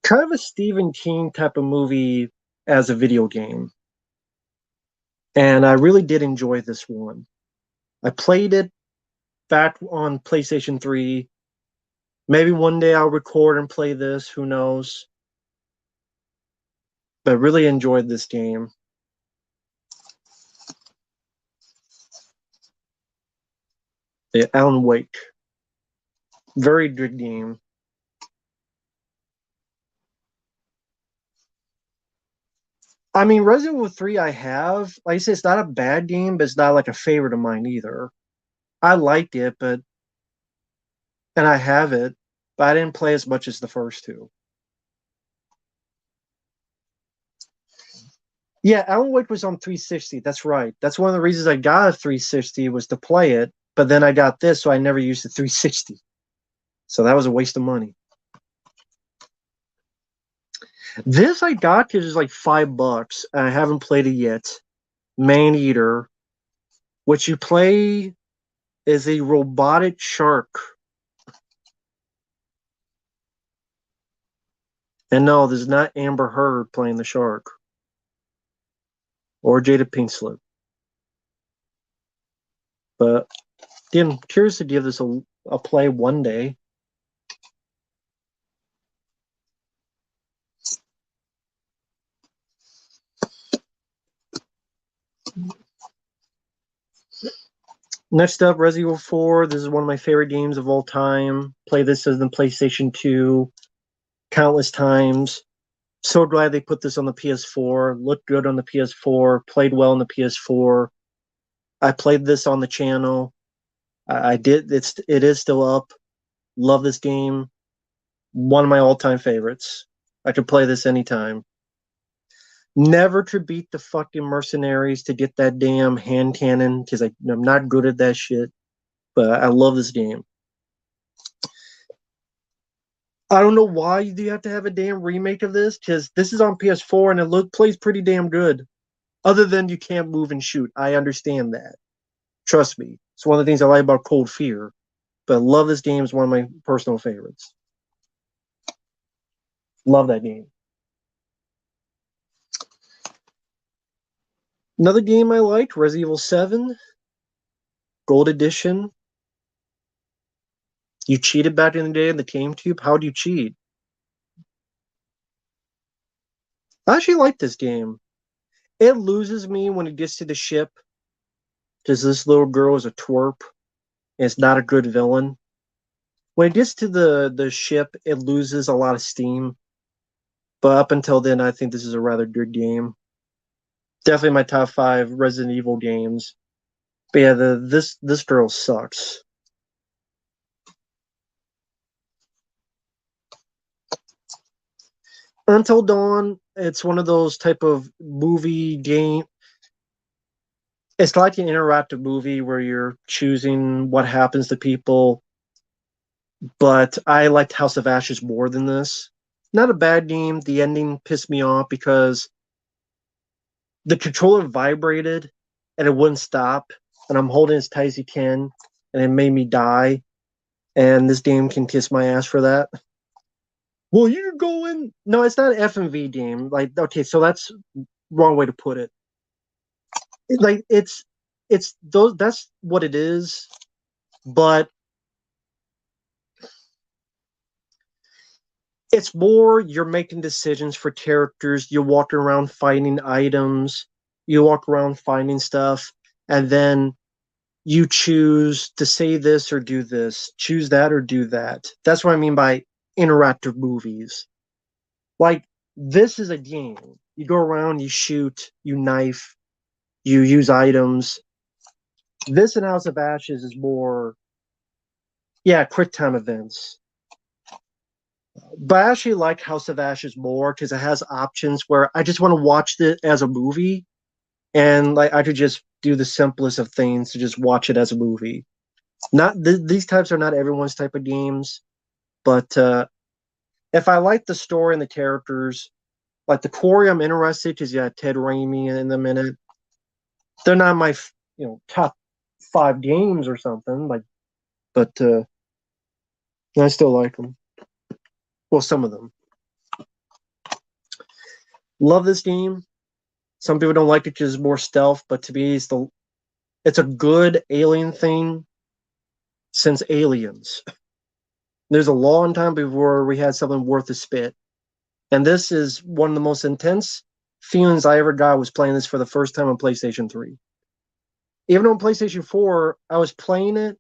Kind of a Stephen King type of movie as a video game. And I really did enjoy this one. I played it back on PlayStation 3. Maybe one day I'll record and play this, who knows. But really enjoyed this game. Yeah, Alan Wake. Very good game. I mean, Resident Evil 3 I have. Like I said, it's not a bad game, but it's not like a favorite of mine either. I liked it, and I have it, but I didn't play as much as the first two. Yeah, Alan Wake was on 360. That's right. That's one of the reasons I got a 360 was to play it, but then I got this, so I never used the 360. So that was a waste of money. This I got because it's like $5, and I haven't played it yet. Maneater, which you play is a robotic shark. And no, this is not Amber Heard playing the shark. Or Jada Pinkett. But again, curious to give this a play one day. Next up, Resident Evil 4. This is one of my favorite games of all time. Play this as the PlayStation 2 countless times. So glad they put this on the PS4. Looked good on the PS4. Played well on the PS4. I played this on the channel. I did. It is still up. Love this game. One of my all-time favorites. I could play this anytime. Never to beat the fucking mercenaries to get that damn hand cannon because I'm not good at that shit. But I love this game. I don't know why you have to have a damn remake of this because this is on PS4 and it plays pretty damn good. Other than you can't move and shoot, I understand that. Trust me, it's one of the things I like about Cold Fear. But I love this game; it's one of my personal favorites. Love that game. Another game I liked, Resident Evil 7, Gold Edition. You cheated back in the day in the GameCube. How do you cheat? I actually like this game. It loses me when it gets to the ship because this little girl is a twerp and it's not a good villain. When it gets to the ship, it loses a lot of steam. But up until then, I think this is a rather good game. Definitely my top 5 Resident Evil games. But yeah, this girl sucks. Until Dawn, it's one of those type of movie game. It's like an interactive movie where you're choosing what happens to people. But I liked House of Ashes more than this. Not a bad game. The ending pissed me off because the controller vibrated and it wouldn't stop. And I'm holding as tight as you can, and it made me die. And this game can kiss my ass for that. Well, you're going. No, it's not an FMV game. Like, okay, so that's wrong way to put it. Like, it's those. That's what it is. But it's more you're making decisions for characters. You walk around finding items. You walk around finding stuff, and then you choose to say this or do this, choose that or do that. That's what I mean by interactive movies. Like, this is a game. You go around, you shoot, you knife, you use items. This and House of Ashes is more, yeah, quick time events. But I actually like House of Ashes more because it has options where I just want to watch it as a movie, and like I could just do the simplest of things to just watch it as a movie. Not these types are not everyone's type of games, but if I like the story and the characters, like the Quarry, I'm interested because you got Ted Raimi in them in it. They're not my top 5 games or something like, but I still like them. Well, some of them. Love this game. Some people don't like it because it's more stealth, but to me, it's a good alien thing since Aliens. There's a long time before we had something worth a spit. And this is one of the most intense feelings I ever got was playing this for the first time on PlayStation 3. Even on PlayStation 4, I was playing it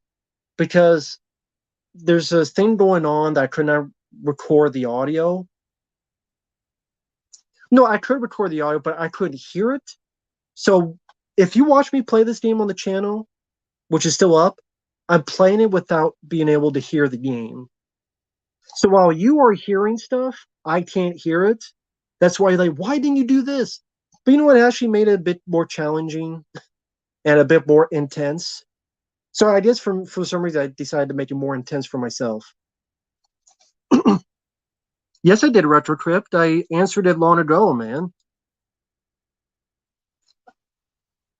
because there's a thing going on that I could not record the audio. No, I could record the audio, but I couldn't hear it. So if you watch me play this game on the channel, which is still up, I'm playing it without being able to hear the game. So while you are hearing stuff, I can't hear it. That's why you're like, why didn't you do this? But you know what actually made it a bit more challenging and a bit more intense? So I guess for some reason I decided to make it more intense for myself. Yes, I did RetroCrypt. I answered it long ago, man.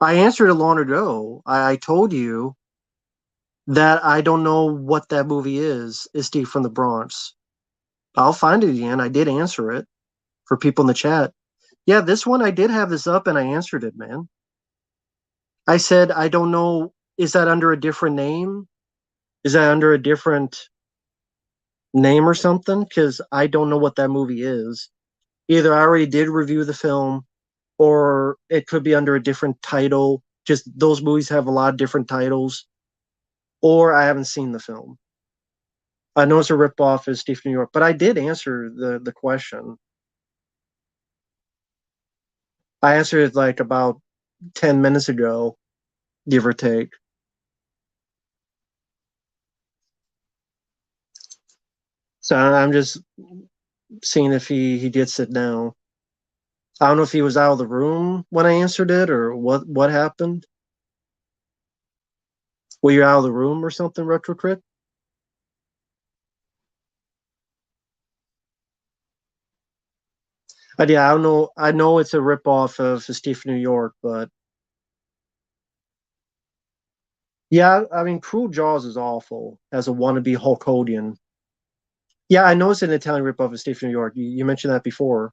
I answered it long ago. I told you that I don't know what that movie is Steve from the Bronx. I'll find it again. I did answer it for people in the chat. Yeah, this one I did have this up and I answered it, man. I said I don't know. Is that under a different name? Is that under a different name or something? Because I don't know what that movie is. Either I already did review the film, or it could be under a different title. Just those movies have a lot of different titles, or I haven't seen the film. I know it's a ripoff of Steve New York, but I did answer the question. I answered it like about 10 minutes ago, give or take. So I'm just seeing if he gets it now. I don't know if he was out of the room when I answered it or what happened. Were you out of the room or something, RetroCrit? Yeah, I don't know. I know it's a ripoff of Steve New York, but yeah, I mean, Cruel Jaws is awful as a wannabe Hulk Hogan. Yeah, I know it's an Italian ripoff of Steve New York. You mentioned that before.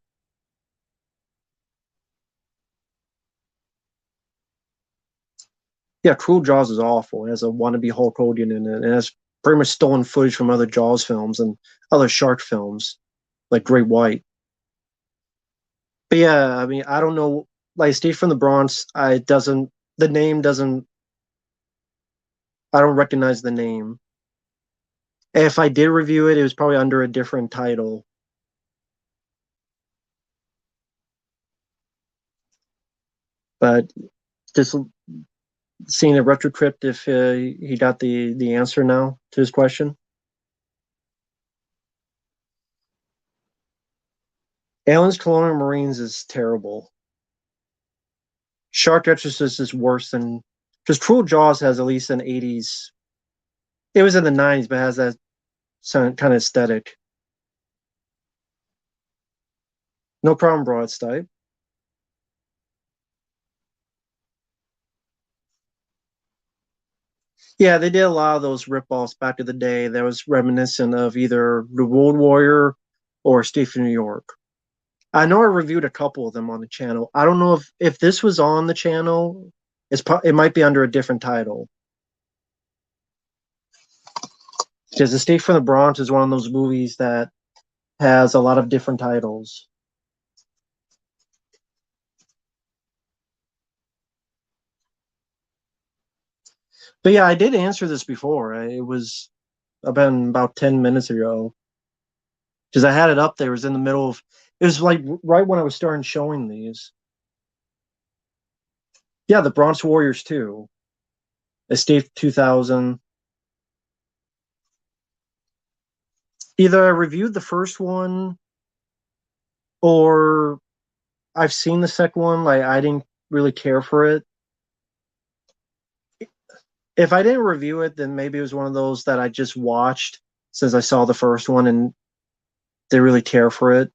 Yeah, Cruel Jaws is awful. It has a wannabe Hulk Hogan in it, and it has pretty much stolen footage from other Jaws films and other shark films, like Great White. But yeah, I mean, I don't know. Like Steve from the Bronx, I doesn't the name doesn't. I don't recognize the name. If I did review it, it was probably under a different title. But just seeing a retrocrypt, if he got the answer now to his question. Aliens, Colonial Marines is terrible. Shark Exorcist is worse than because Cruel Jaws has at least an 80s. It was in the 90s, but has that kind of aesthetic. No problem, Broad Stipe. Yeah, they did a lot of those rip-offs back in the day that was reminiscent of either The Road Warrior or Steve from New York. I know I reviewed a couple of them on the channel. I don't know if this was on the channel. It might be under a different title. Because Escape from the Bronx is one of those movies that has a lot of different titles. But yeah, I did answer this before. It was about 10 minutes ago. Because I had it up there. It was in the middle of, it was like right when I was starting showing these. Yeah, the Bronx Warriors 2, Escape 2000. Either I reviewed the first one or I've seen the second one. Like, I didn't really care for it. If I didn't review it, then maybe it was one of those that I just watched since I saw the first one and didn't really care for it.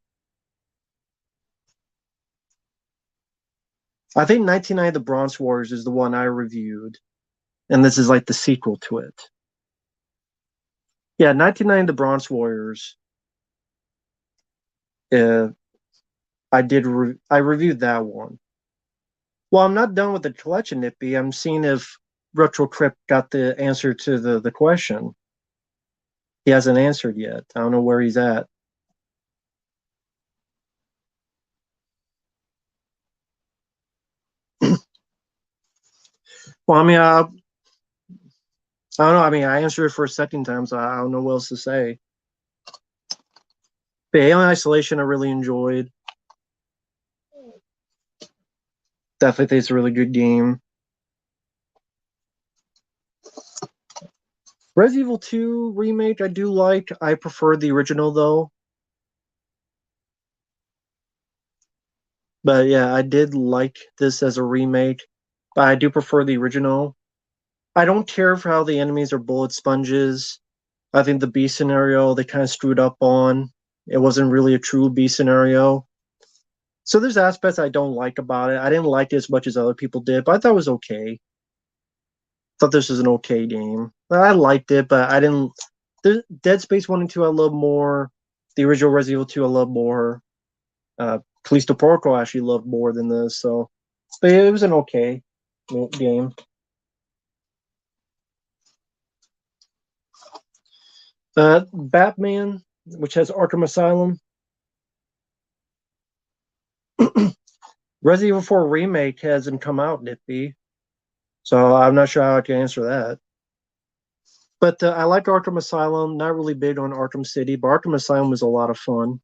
I think 1990 The Bronx Warriors is the one I reviewed, and this is like the sequel to it. Yeah, 1990 The Bronx Warriors. Uh, I reviewed that one. Well, I'm not done with the collection, Nippy. I'm seeing if Retro Crypt got the answer to the question. He hasn't answered yet. I don't know where he's at. Well, I mean, I don't know. I mean, I answered it for a second time, so I don't know what else to say. But Alien Isolation, I really enjoyed. Definitely think it's a really good game. Resident Evil 2 remake, I do like. I prefer the original though. But yeah, I did like this as a remake. But I do prefer the original. I don't care for how the enemies are bullet sponges. I think the B scenario they kind of screwed up on. It wasn't really a true B scenario. So there's aspects I don't like about it. I didn't like it as much as other people did, but I thought it was okay. Thought this was an okay game. I liked it, but I didn't. The Dead Space 1 and 2 I love more. The original Resident Evil 2 I love more. Callisto Protocol I actually loved more than this. So, but it was an okay game. Batman, which has Arkham Asylum. Resident Evil 4 remake hasn't come out, Nippy. So I'm not sure how I can answer that. But I like Arkham Asylum. Not really big on Arkham City, but Arkham Asylum was a lot of fun,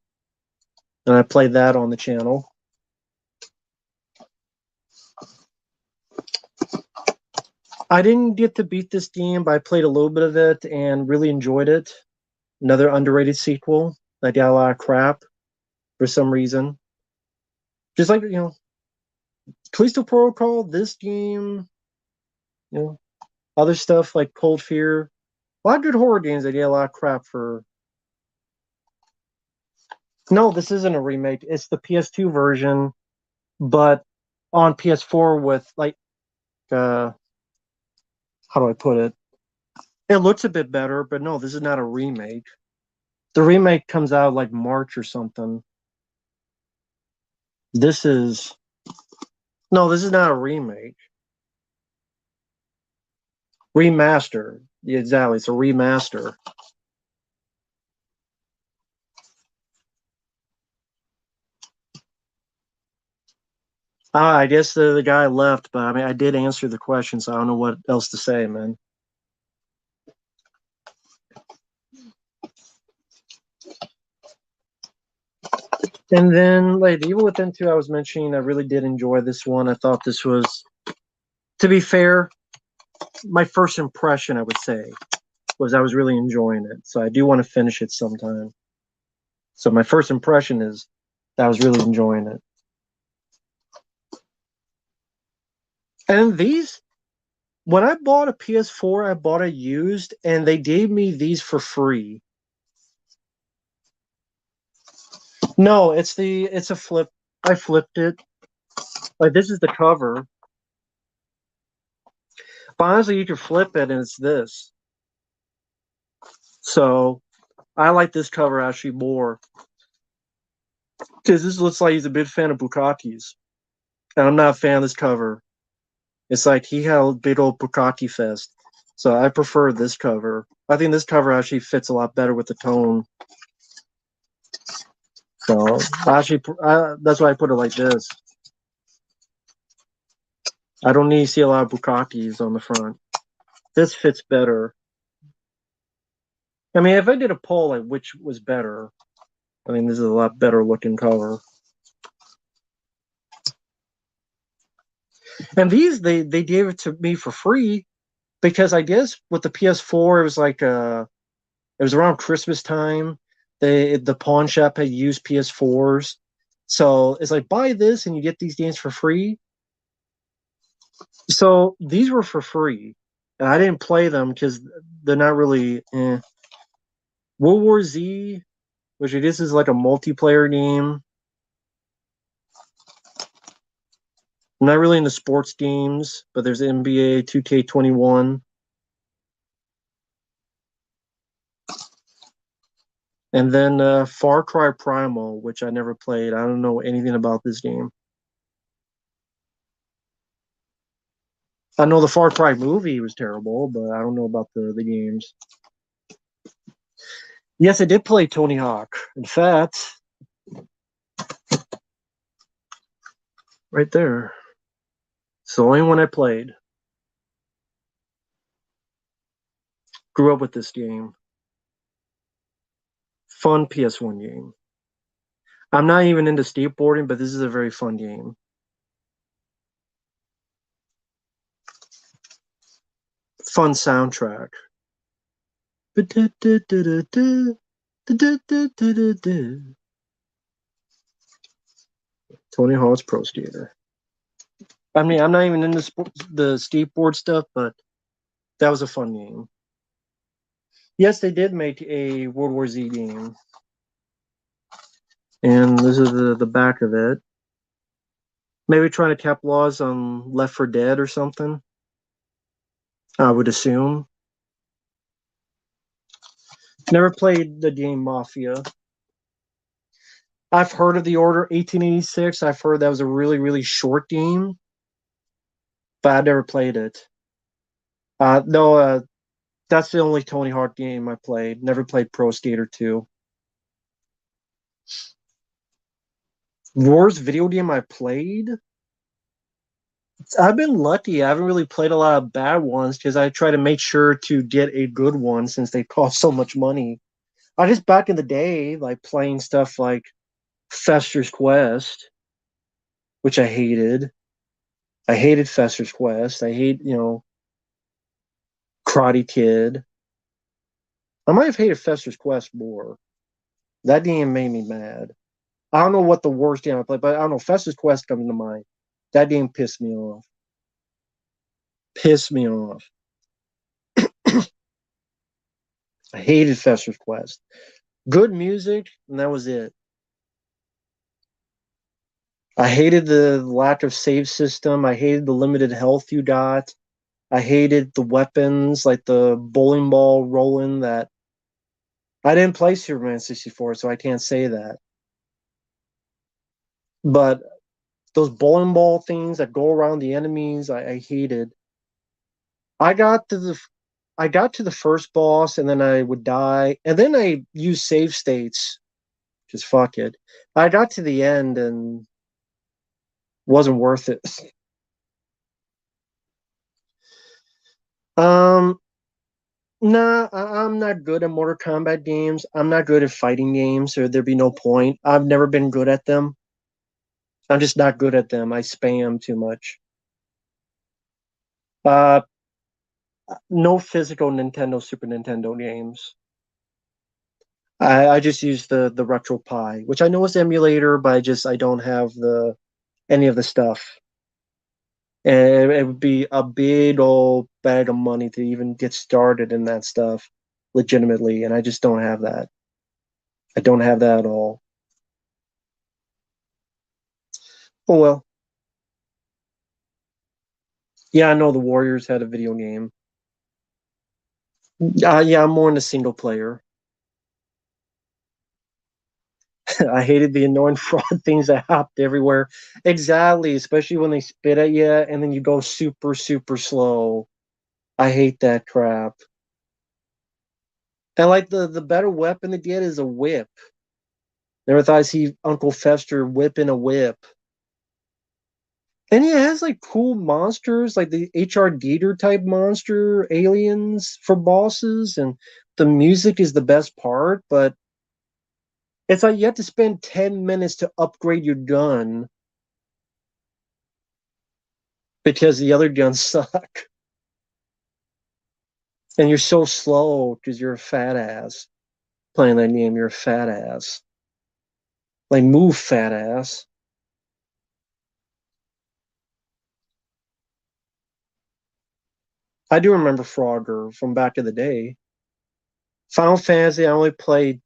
and I played that on the channel. I didn't get to beat this game, but I played a little bit of it and really enjoyed it. Another underrated sequel that got a lot of crap for some reason. Just like, Callisto Protocol, this game, other stuff like Cold Fear. A lot of good horror games that get a lot of crap for. No, this isn't a remake. It's the PS2 version, but on PS4 with like, how do I put it? It looks a bit better, but no, this is not a remake. The remake comes out like March or something. This is this is not a remake. Remaster. Yeah, exactly. It's a remaster. I guess the guy left, but I mean, I did answer the question, so I don't know what else to say, man. And then, like, Evil Within 2, I was mentioning, I really did enjoy this one. I thought this was, to be fair, my first impression, I would say, was I was really enjoying it. So I do want to finish it sometime. So my first impression is that I was really enjoying it. And these, when I bought a PS4, I bought it used, and they gave me these for free. No, it's a flip. I flipped it. Like, this is the cover. But honestly, you can flip it, and it's this. So I like this cover actually more because this looks like he's a big fan of Bukkakis, and I'm not a fan of this cover. It's like he had a big old Bukkake fest, so I prefer this cover. I think this cover actually fits a lot better with the tone. So that's why I put it like this. I don't need to see a lot of Bukkakis on the front. This fits better. I mean, if I did a poll like which was better, I mean, this is a lot better looking cover. And these they gave it to me for free because I guess with the PS4 it was like it was around Christmas time. The pawn shop had used PS4s, so it's like buy this and you get these games for free. So these were for free, and I didn't play them because they're not really. World War Z, which I guess is like a multiplayer game. I'm not really into sports games, but there's NBA 2K21. And then Far Cry Primal, which I never played. I don't know anything about this game. I know the Far Cry movie was terrible, but I don't know about the games. Yes, I did play Tony Hawk. In fact, right there. It's the only one I played. Grew up with this game. Fun PS1 game. I'm not even into skateboarding, but this is a very fun game. Fun soundtrack. Tony Hawk's Pro Skater. I mean, I'm not even into the skateboard stuff, but that was a fun game. Yes, they did make a World War Z game. And this is the back of it. Maybe trying to capitalize on Left 4 Dead or something. I would assume. Never played the game Mafia. I've heard of the Order 1886. I've heard that was a really, really short game, but I never played it. No, that's the only Tony Hawk game I played. Never played Pro Skater 2. Worst video game I played? I've been lucky. I haven't really played a lot of bad ones because I try to make sure to get a good one since they cost so much money. I just back in the day, like playing stuff like Fester's Quest, which I hated. I hated Fester's Quest. I hate, Karate Kid. I might have hated Fester's Quest more. That game made me mad. I don't know what the worst game I played, but I don't know. Festus Quest comes to mind. That game pissed me off. Pissed me off. I hated Festus Quest. Good music, and that was it. I hated the lack of save system. I hated the limited health you got. I hated the weapons, like the bowling ball rolling that I didn't play Superman 64, so I can't say that. But those bowling ball things that go around the enemies, I hated. I got to the I got to the first boss and then I would die. And then I used save states. Just fuck it. I got to the end and wasn't worth it. Um, nah, I'm not good at Mortal Kombat games. I'm not good at fighting games, or there'd be no point. I've never been good at them. I'm just not good at them. I spam too much. Uh, no physical Nintendo, Super Nintendo games. I just use the RetroPie, which I know is emulator, but I don't have the any of the stuff. And it would be a big old bag of money to even get started in that stuff legitimately, and I just don't have that. I don't have that at all. Oh well. Yeah, I know the Warriors had a video game. Yeah, I'm more into single player. I hated the annoying fraud things that hopped everywhere. Exactly, especially when they spit at you and then you go super, super slow. I hate that crap. And like the better weapon to get is a whip. Never thought I'd see Uncle Fester whipping a whip. And he has like cool monsters, like the HR Gator type monster aliens for bosses, and the music is the best part, but it's like you have to spend 10 minutes to upgrade your gun because the other guns suck. And you're so slow because you're a fat ass playing that game. You're a fat ass. Like, move, fat ass. I do remember Frogger from back in the day. Final Fantasy, I only played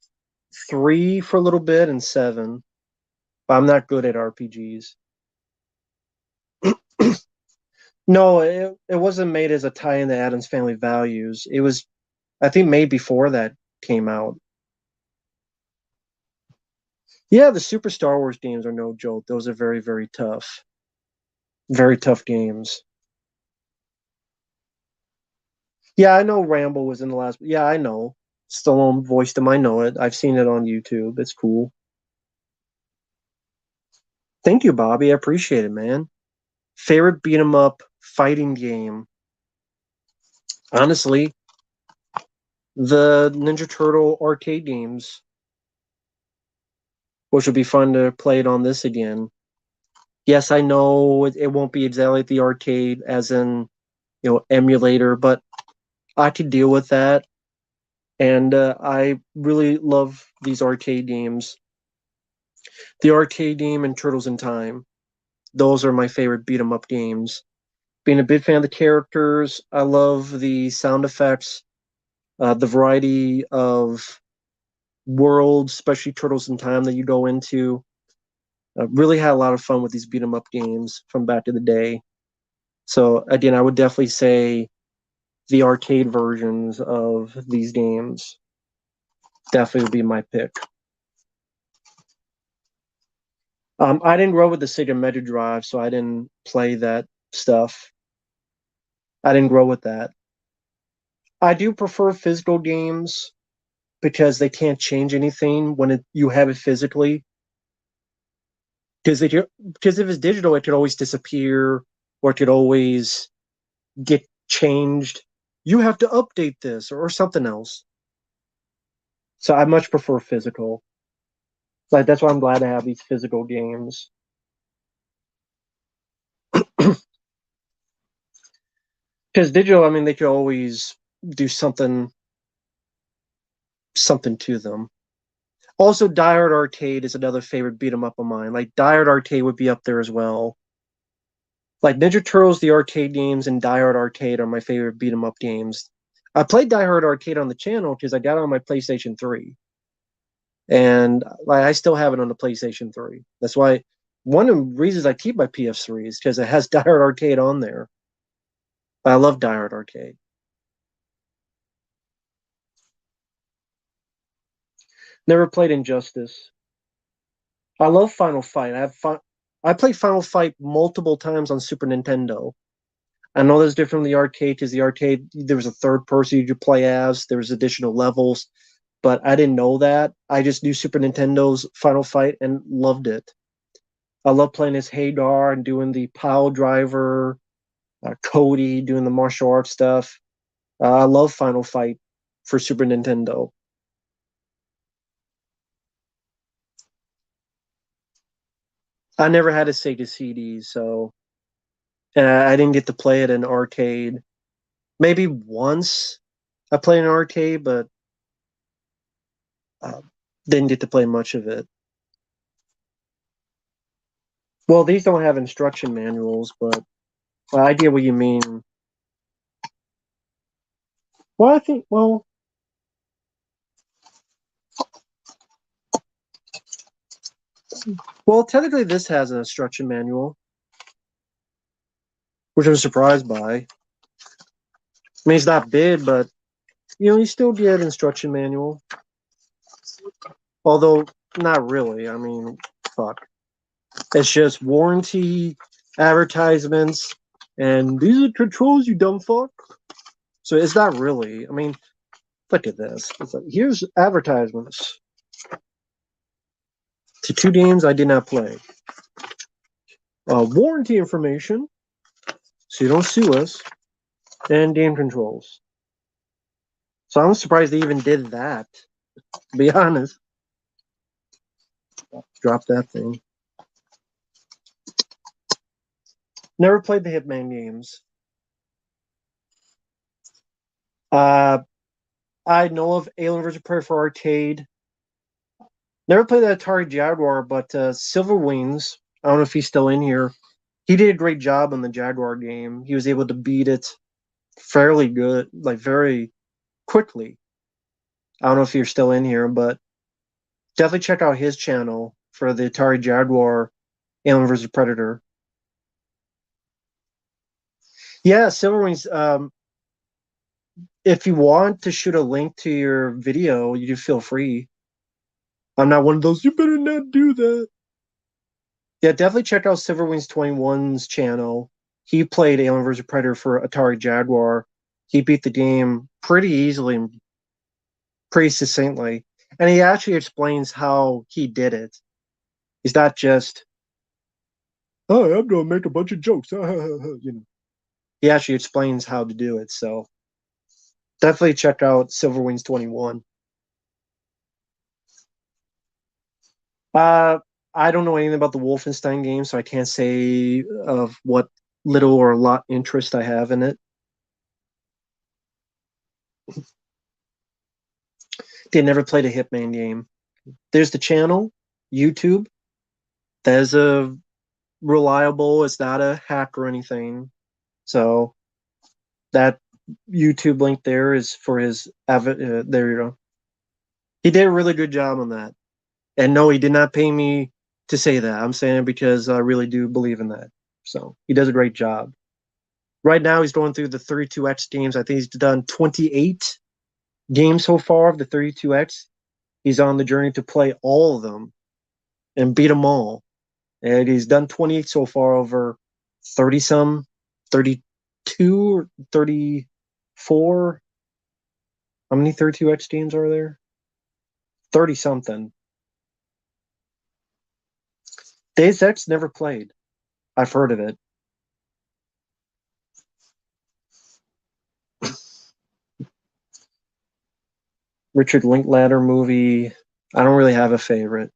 three for a little bit and seven, but I'm not good at RPGs. No, it wasn't made as a tie in to Adam's Family Values. It was, I think, made before that came out. Yeah, the Super Star Wars games are no joke. Those are very, very tough. Very tough games. Yeah, I know Rambo was in the last. Yeah, I know. Stallone voiced him. I know it. I've seen it on YouTube. It's cool. Thank you, Bobby. I appreciate it, man. Favorite beat 'em up fighting game. Honestly, the Ninja Turtle arcade games, which would be fun to play it on this again. Yes, I know it won't be exactly like the arcade, as in, emulator, but I could deal with that. And I really love these arcade games. The arcade game and Turtles in Time. Those are my favorite beat 'em up games. Being a big fan of the characters, I love the sound effects, the variety of worlds, especially Turtles in Time that you go into. Really had a lot of fun with these beat 'em up games from back in the day. So again, I would definitely say the arcade versions of these games definitely would be my pick. I didn't grow up with the Sega Mega Drive, so I didn't play that stuff. I didn't grow with that. I do prefer physical games because they can't change anything when you have it physically. Because if it's digital, it could always disappear or it could always get changed. You have to update this or something else. So I much prefer physical. Like, that's why I'm glad to have these physical games. Because digital, I mean, they could always do something to them. Also, Die Hard Arcade is another favorite beat 'em up of mine. Like Die Hard Arcade would be up there as well. Like Ninja Turtles, the arcade games, and Die Hard Arcade are my favorite beat 'em up games. I played Die Hard Arcade on the channel because I got it on my PlayStation 3, and like I still have it on the PlayStation 3. That's why one of the reasons I keep my PS3 is because it has Die Hard Arcade on there. I love Die Hard Arcade. Never played Injustice. I love Final Fight. I played Final Fight multiple times on Super Nintendo. I know that's different from the arcade because the arcade there was a third person you could play as. There was additional levels, but I didn't know that. I just knew Super Nintendo's Final Fight and loved it. I love playing as Hagar and doing the pile driver, Cody doing the martial arts stuff. I love Final Fight for Super Nintendo. I never had a Sega CD, so and I didn't get to play it in arcade. Maybe once I played in arcade, but uh, didn't get to play much of it. Well, these don't have instruction manuals, but I get what you mean. Well, I think, well, technically this has an instruction manual, which I'm surprised by. I mean, it's not big, but you still get instruction manual. Although not really. I mean, fuck. It's just warranty, advertisements, and these are controls, you dumb fuck. So it's not really. I mean, look at this. It's like, here's advertisements to two games I did not play. Warranty information, so you don't sue us, and game controls. So I'm surprised they even did that. To be honest, drop that thing. Never played the Hitman games. Uh, I know of Alien vs. Predator for arcade. Never played the Atari Jaguar, but Silver Wings. I don't know if he's still in here. He did a great job on the Jaguar game. He was able to beat it fairly good, like very quickly. I don't know if you're still in here, but definitely check out his channel for the Atari Jaguar Alien vs. Predator. Yeah, Silverwings. If you want to shoot a link to your video, you feel free. I'm not one of those. You better not do that. Yeah, definitely check out Silverwings 21's channel. He played Alien vs. Predator for Atari Jaguar. He beat the game pretty easily and pretty succinctly, and he actually explains how he did it. He's not just, oh, I'm gonna make a bunch of jokes. He actually explains how to do it. So definitely check out Silverwings 21. Uh, I don't know anything about the Wolfenstein game, so I can't say of what little or a lot interest I have in it. They never played a Hitman game. There's the channel, YouTube. There's a reliable. It's not a hack or anything. So that YouTube link there is for his. There you go. He did a really good job on that. And no, he did not pay me to say that. I'm saying it because I really do believe in that. So he does a great job. Right now, he's going through the 32X games. I think he's done 28 games so far of the 32X. He's on the journey to play all of them and beat them all. And he's done 28 so far over 30 some, 32 or 34. How many 32X games are there? 30 something. Deus Ex never played. I've heard of it. Richard Linklater movie. I don't really have a favorite.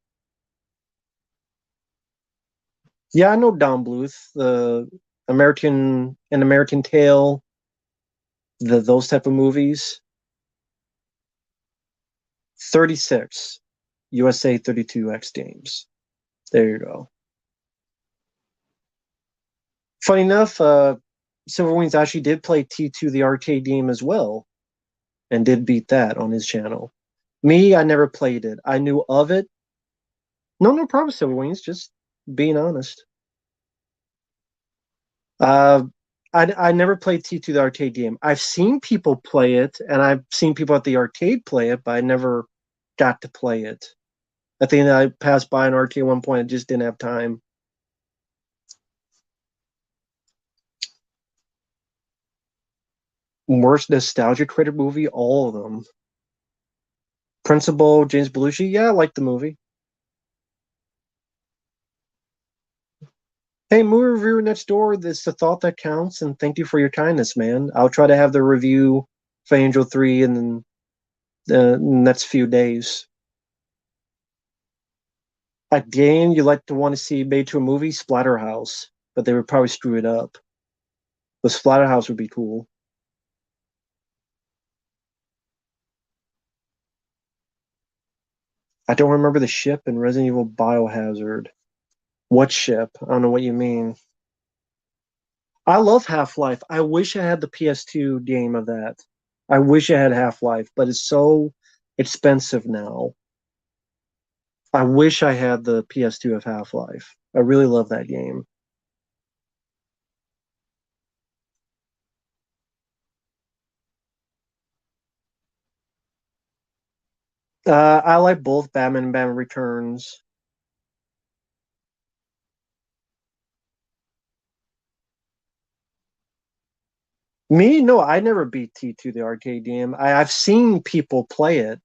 Yeah, I know Don Bluth, the American Tale, those type of movies. 36. USA 32X games. There you go. Funny enough, Silverwings actually did play T2 the arcade game as well, and did beat that on his channel. Me, I never played it. I knew of it. No problem, Silverwings. Just being honest. Uh, I never played T2 the arcade game. I've seen people play it, and I've seen people at the arcade play it, but I never got to play it. I think I passed by an arcade at one point. I just didn't have time. Worst nostalgia critic movie? All of them. Principal, James Belushi? Yeah, I like the movie. Hey, movie reviewer next door, this is the thought that counts, and thank you for your kindness, man. I'll try to have the review for Angel 3 in the next few days. A game you like to want to see made to a movie? Splatterhouse, but they would probably screw it up. But Splatterhouse would be cool. I don't remember the ship in Resident Evil Biohazard. What ship? I don't know what you mean. I love Half-Life. I wish I had the PS2 game of that. I wish I had Half-Life, but it's so expensive now. I wish I had the PS2 of Half-Life. I really love that game. I like both Batman and Batman Returns. Me, no, I never beat T2 the arcade game. I've seen people play it.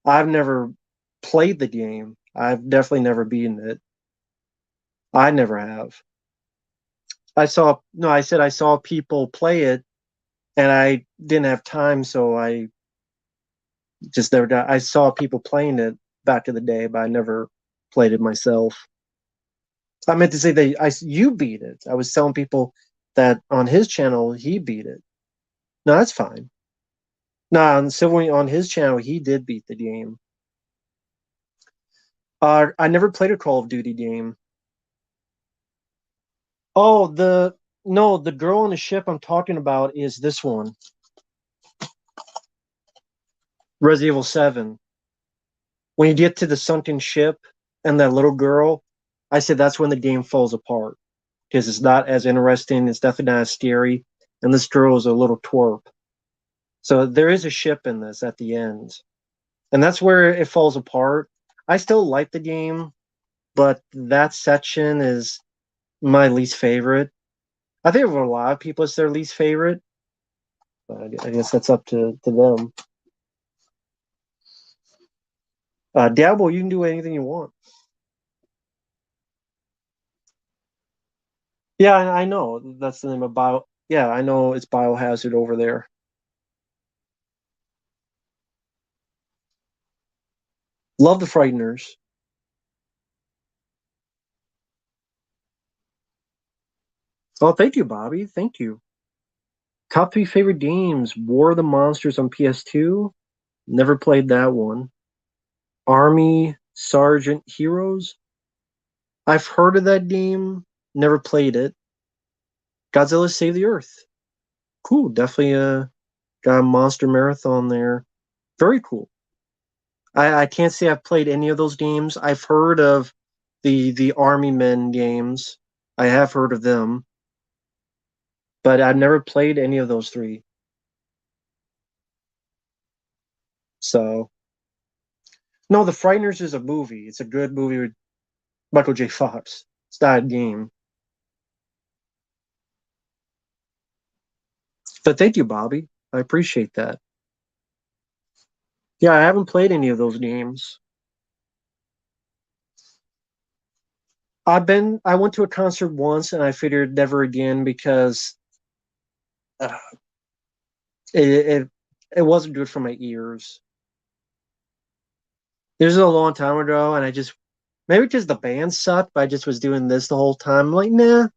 I've never played the game. I've definitely never beaten it. I never have. I said I saw people play it and I didn't have time, so I just never got. I saw people playing it back in the day, but I never played it myself. I meant to say that you beat it. I was telling people that on his channel he beat it. No, that's fine. No, on his channel he did beat the game. I never played a Call of Duty game. Oh, the girl on the ship I'm talking about is this one, Resident Evil 7. When you get to the sunken ship and that little girl, I said that's when the game falls apart because it's not as interesting. It's definitely not as scary, and this girl is a little twerp. So there is a ship in this at the end, and that's where it falls apart. I still like the game, but that section is my least favorite. I think for a lot of people, it's their least favorite. But I guess that's up to them. Diablo, you can do anything you want. Yeah, I know. That's the name of Bio. Yeah, I know it's Biohazard over there. Love the Frighteners. Oh, thank you, Bobby. Thank you. Top three favorite games: War of the Monsters on PS2. Never played that one. Army Sergeant Heroes. I've heard of that game. Never played it. Godzilla Save the Earth. Cool. Definitely got a monster marathon there. Very cool. I can't say I've played any of those games. I've heard of the Army Men games. I have heard of them, but I've never played any of those three. So no, The Frighteners is a movie. It's a good movie with Michael J. Fox. It's not a game. But thank you, Bobby. I appreciate that. Yeah, I haven't played any of those games. I went to a concert once and I figured never again because uh, it, it it wasn't good for my ears. This was a long time ago, and I just maybe because the band sucked, but I just was doing this the whole time. I'm like, nah,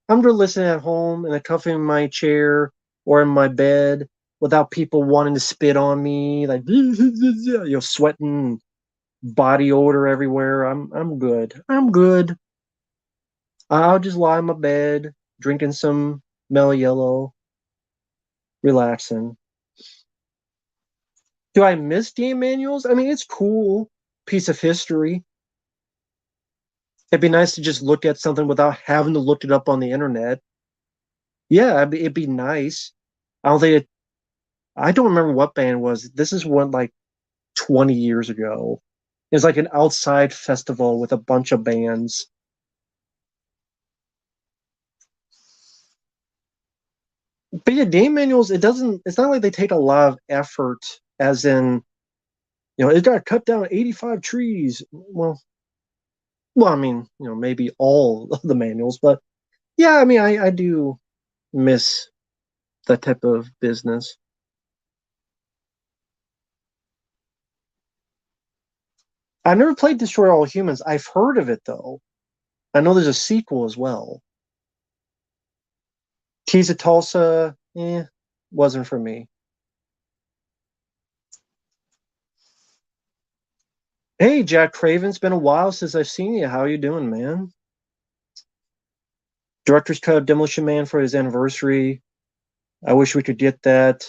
I'm gonna listen at home in the comfy in my chair or in my bed without people wanting to spit on me, like sweating, body odor everywhere. I'm good. I'm good. I'll just lie in my bed, drinking some mellow yellow, relaxing. Do I miss game manuals? I mean, it's cool piece of history. It'd be nice to just look at something without having to look it up on the internet. Yeah, it'd be nice. I don't think it, I don't remember what band it was. This is what like 20 years ago. It was like an outside festival with a bunch of bands. But yeah, game manuals, it's not like they take a lot of effort, as in, it got to cut down 85 trees. Well, I mean, maybe all of the manuals, but yeah, I mean, I do miss that type of business. I've never played Destroy All Humans. I've heard of it though. I know there's a sequel as well. Keys of Tulsa, wasn't for me. Hey, Jack Craven, it's been a while since I've seen you. How you doing, man? Director's cut of Demolition Man for his anniversary. I wish we could get that.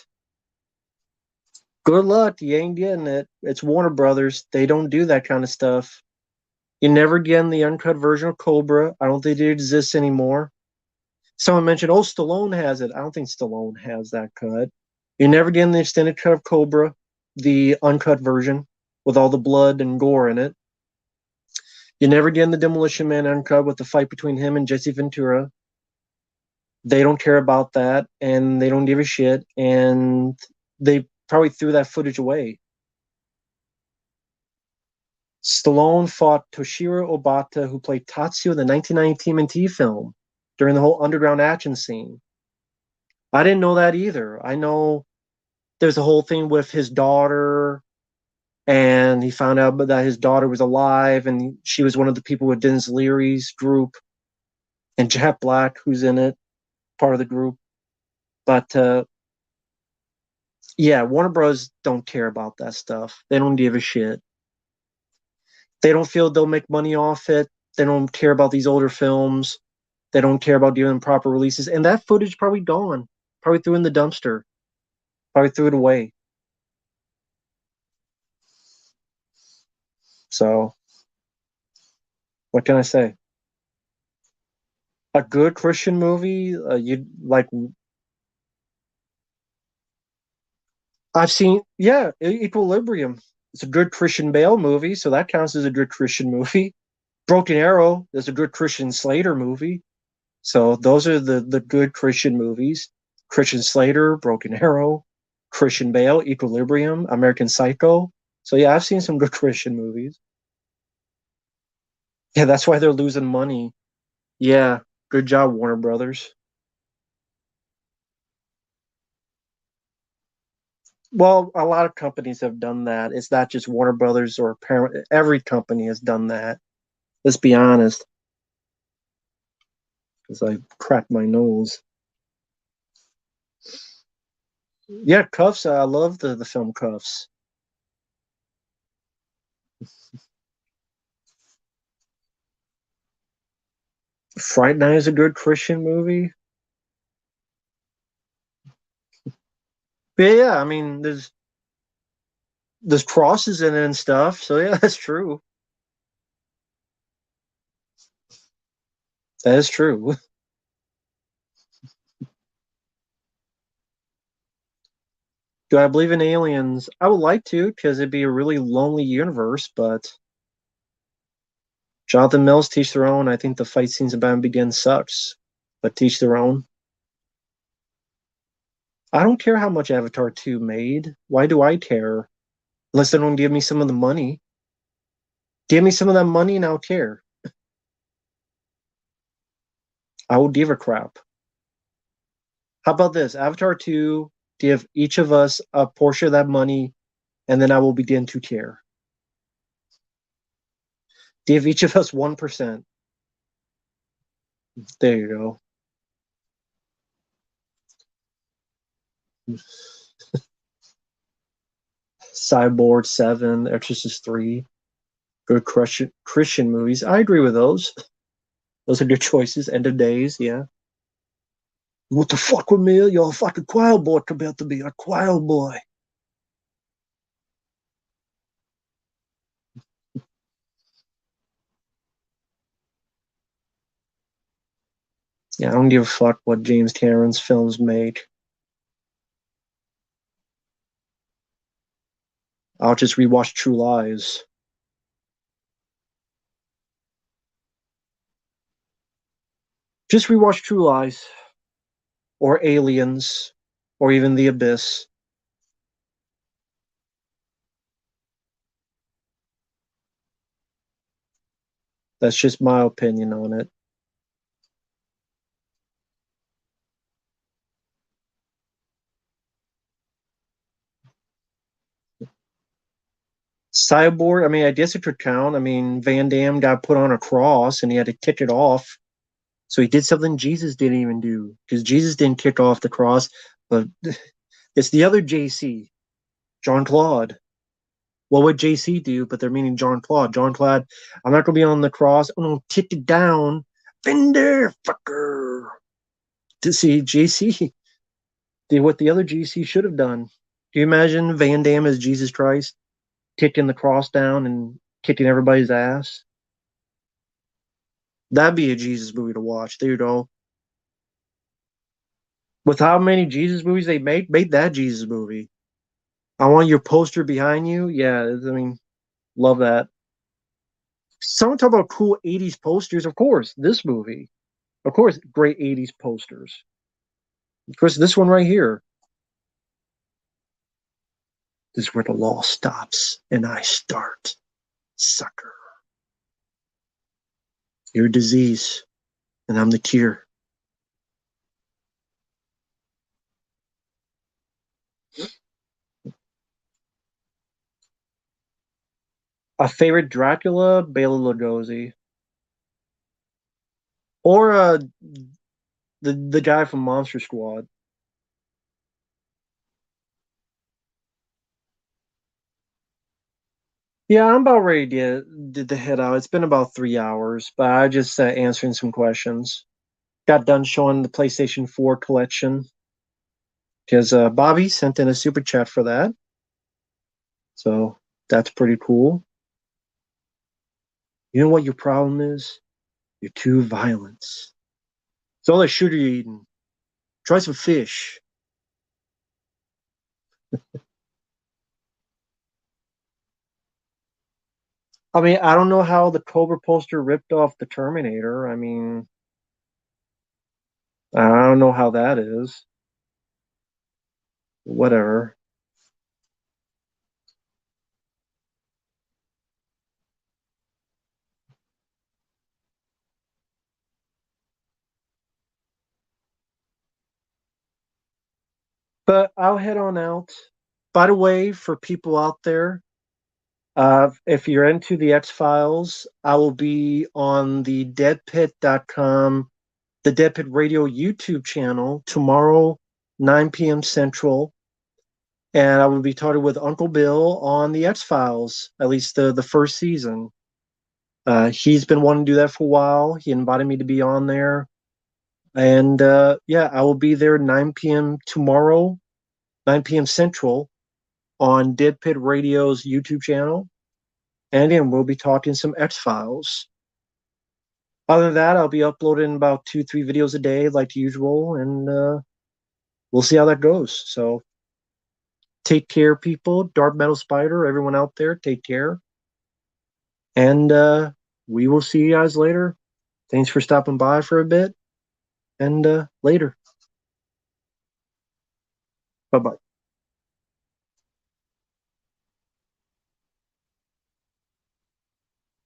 Good luck. You ain't getting it. It's Warner Brothers. They don't do that kind of stuff. You never get the uncut version of Cobra. I don't think it exists anymore. Someone mentioned, oh, Stallone has it. I don't think Stallone has that cut. You never get the extended cut of Cobra, the uncut version with all the blood and gore in it. You never get the Demolition Man uncut with the fight between him and Jesse Ventura. They don't care about that, and they don't give a shit, and they probably threw that footage away. Stallone fought Toshiro Obata, who played Tatsuo in the 1990 TMNT film during the whole underground action scene. I didn't know that either. I know there's a whole thing with his daughter, and he found out that his daughter was alive, and she was one of the people with Dennis Leary's group, and Jack Black, who's in it, part of the group. But yeah, Warner Bros. Don't care about that stuff. They don't give a shit. They don't feel they'll make money off it. They don't care about these older films. They don't care about doing proper releases. And that footage probably gone. Probably threw in the dumpster. Probably threw it away. So what can I say? A good Christian movie, you like. I've seen, yeah, Equilibrium. It's a good Christian Bale movie, so that counts as a good Christian movie. Broken Arrow is a good Christian Slater movie. So those are the good Christian movies. Christian Slater, Broken Arrow, Christian Bale, Equilibrium, American Psycho. So yeah, I've seen some good Christian movies. Yeah, that's why they're losing money. Yeah, good job, Warner Brothers. Well, a lot of companies have done that. It's not just Warner Brothers or parent. Every company has done that. Let's be honest, because I cracked my nose. Yeah, Cuffs. I love the film Cuffs. Fright Night is a good Christian movie. But yeah, I mean, there's crosses in it and stuff. So yeah, that's true. That is true. Do I believe in aliens? I would like to, because it'd be a really lonely universe. But Jonathan Mills, teach their own. I think the fight scenes in Batman Begins sucks, but teach their own. I don't care how much Avatar 2 made. Why do I care? Unless they don't give me some of the money. Give me some of that money and I'll care. I will give a crap. How about this? Avatar 2, give each of us a portion of that money, and then I will begin to care. Give each of us 1%. There you go. Cyborg 7, Exorcist 3. Good Christian movies. I agree with those. Those are good choices. End of Days, yeah. What the fuck with me? You're a fucking choir boy compared to be a choir boy. Yeah, I don't give a fuck what James Cameron's films make. I'll just rewatch True Lies. Just rewatch True Lies. Or Aliens. Or even The Abyss. That's just my opinion on it. Cyborg, I mean, I guess it could count. I mean, Van Damme got put on a cross and he had to kick it off. So he did something Jesus didn't even do because Jesus didn't kick off the cross, but it's the other JC, John Claude. What would JC do? But they're meaning John Claude. John Claude, I'm not going to be on the cross. I'm going to kick it down. Fender, fucker. To see JC did what the other JC should have done. Do you imagine Van Damme as Jesus Christ kicking the cross down and kicking everybody's ass? That'd be a Jesus movie to watch. There you go. With how many Jesus movies they made that Jesus movie. I want your poster behind you. Yeah, I mean, love that. Someone talk about cool 80s posters. Of course, this movie. Of course, great 80s posters. Of course, this one right here. This is where the law stops and I start. Sucker. You're a disease and I'm the cure. A favorite Dracula, Bela Lugosi. Or the guy from Monster Squad. Yeah, I'm about ready to head out. It's been about 3 hours, but I just answering some questions. Got done showing the PlayStation 4 collection because Bobby sent in a super chat for that. So that's pretty cool. You know what your problem is? You're too violent. It's all that sugar you're eating. Try some fish. I mean, I don't know how the Cobra poster ripped off the Terminator. I mean, I don't know how that is. Whatever. But I'll head on out. By the way, for people out there, if you're into the X Files, I will be on the deadpit.com, the Dead Pit Radio YouTube channel tomorrow, 9 p.m. Central. And I will be talking with Uncle Bill on the X Files, at least the first season. He's been wanting to do that for a while. He invited me to be on there. And yeah, I will be there 9 p.m. tomorrow, 9 p.m. Central on Dead Pit Radio's YouTube channel. And again, we'll be talking some X Files. Other than that, I'll be uploading about 2, 3 videos a day, like usual, and we'll see how that goes. So take care, people. Dark Metal Spider, everyone out there, take care. And we will see you guys later. Thanks for stopping by for a bit. And later. Bye bye.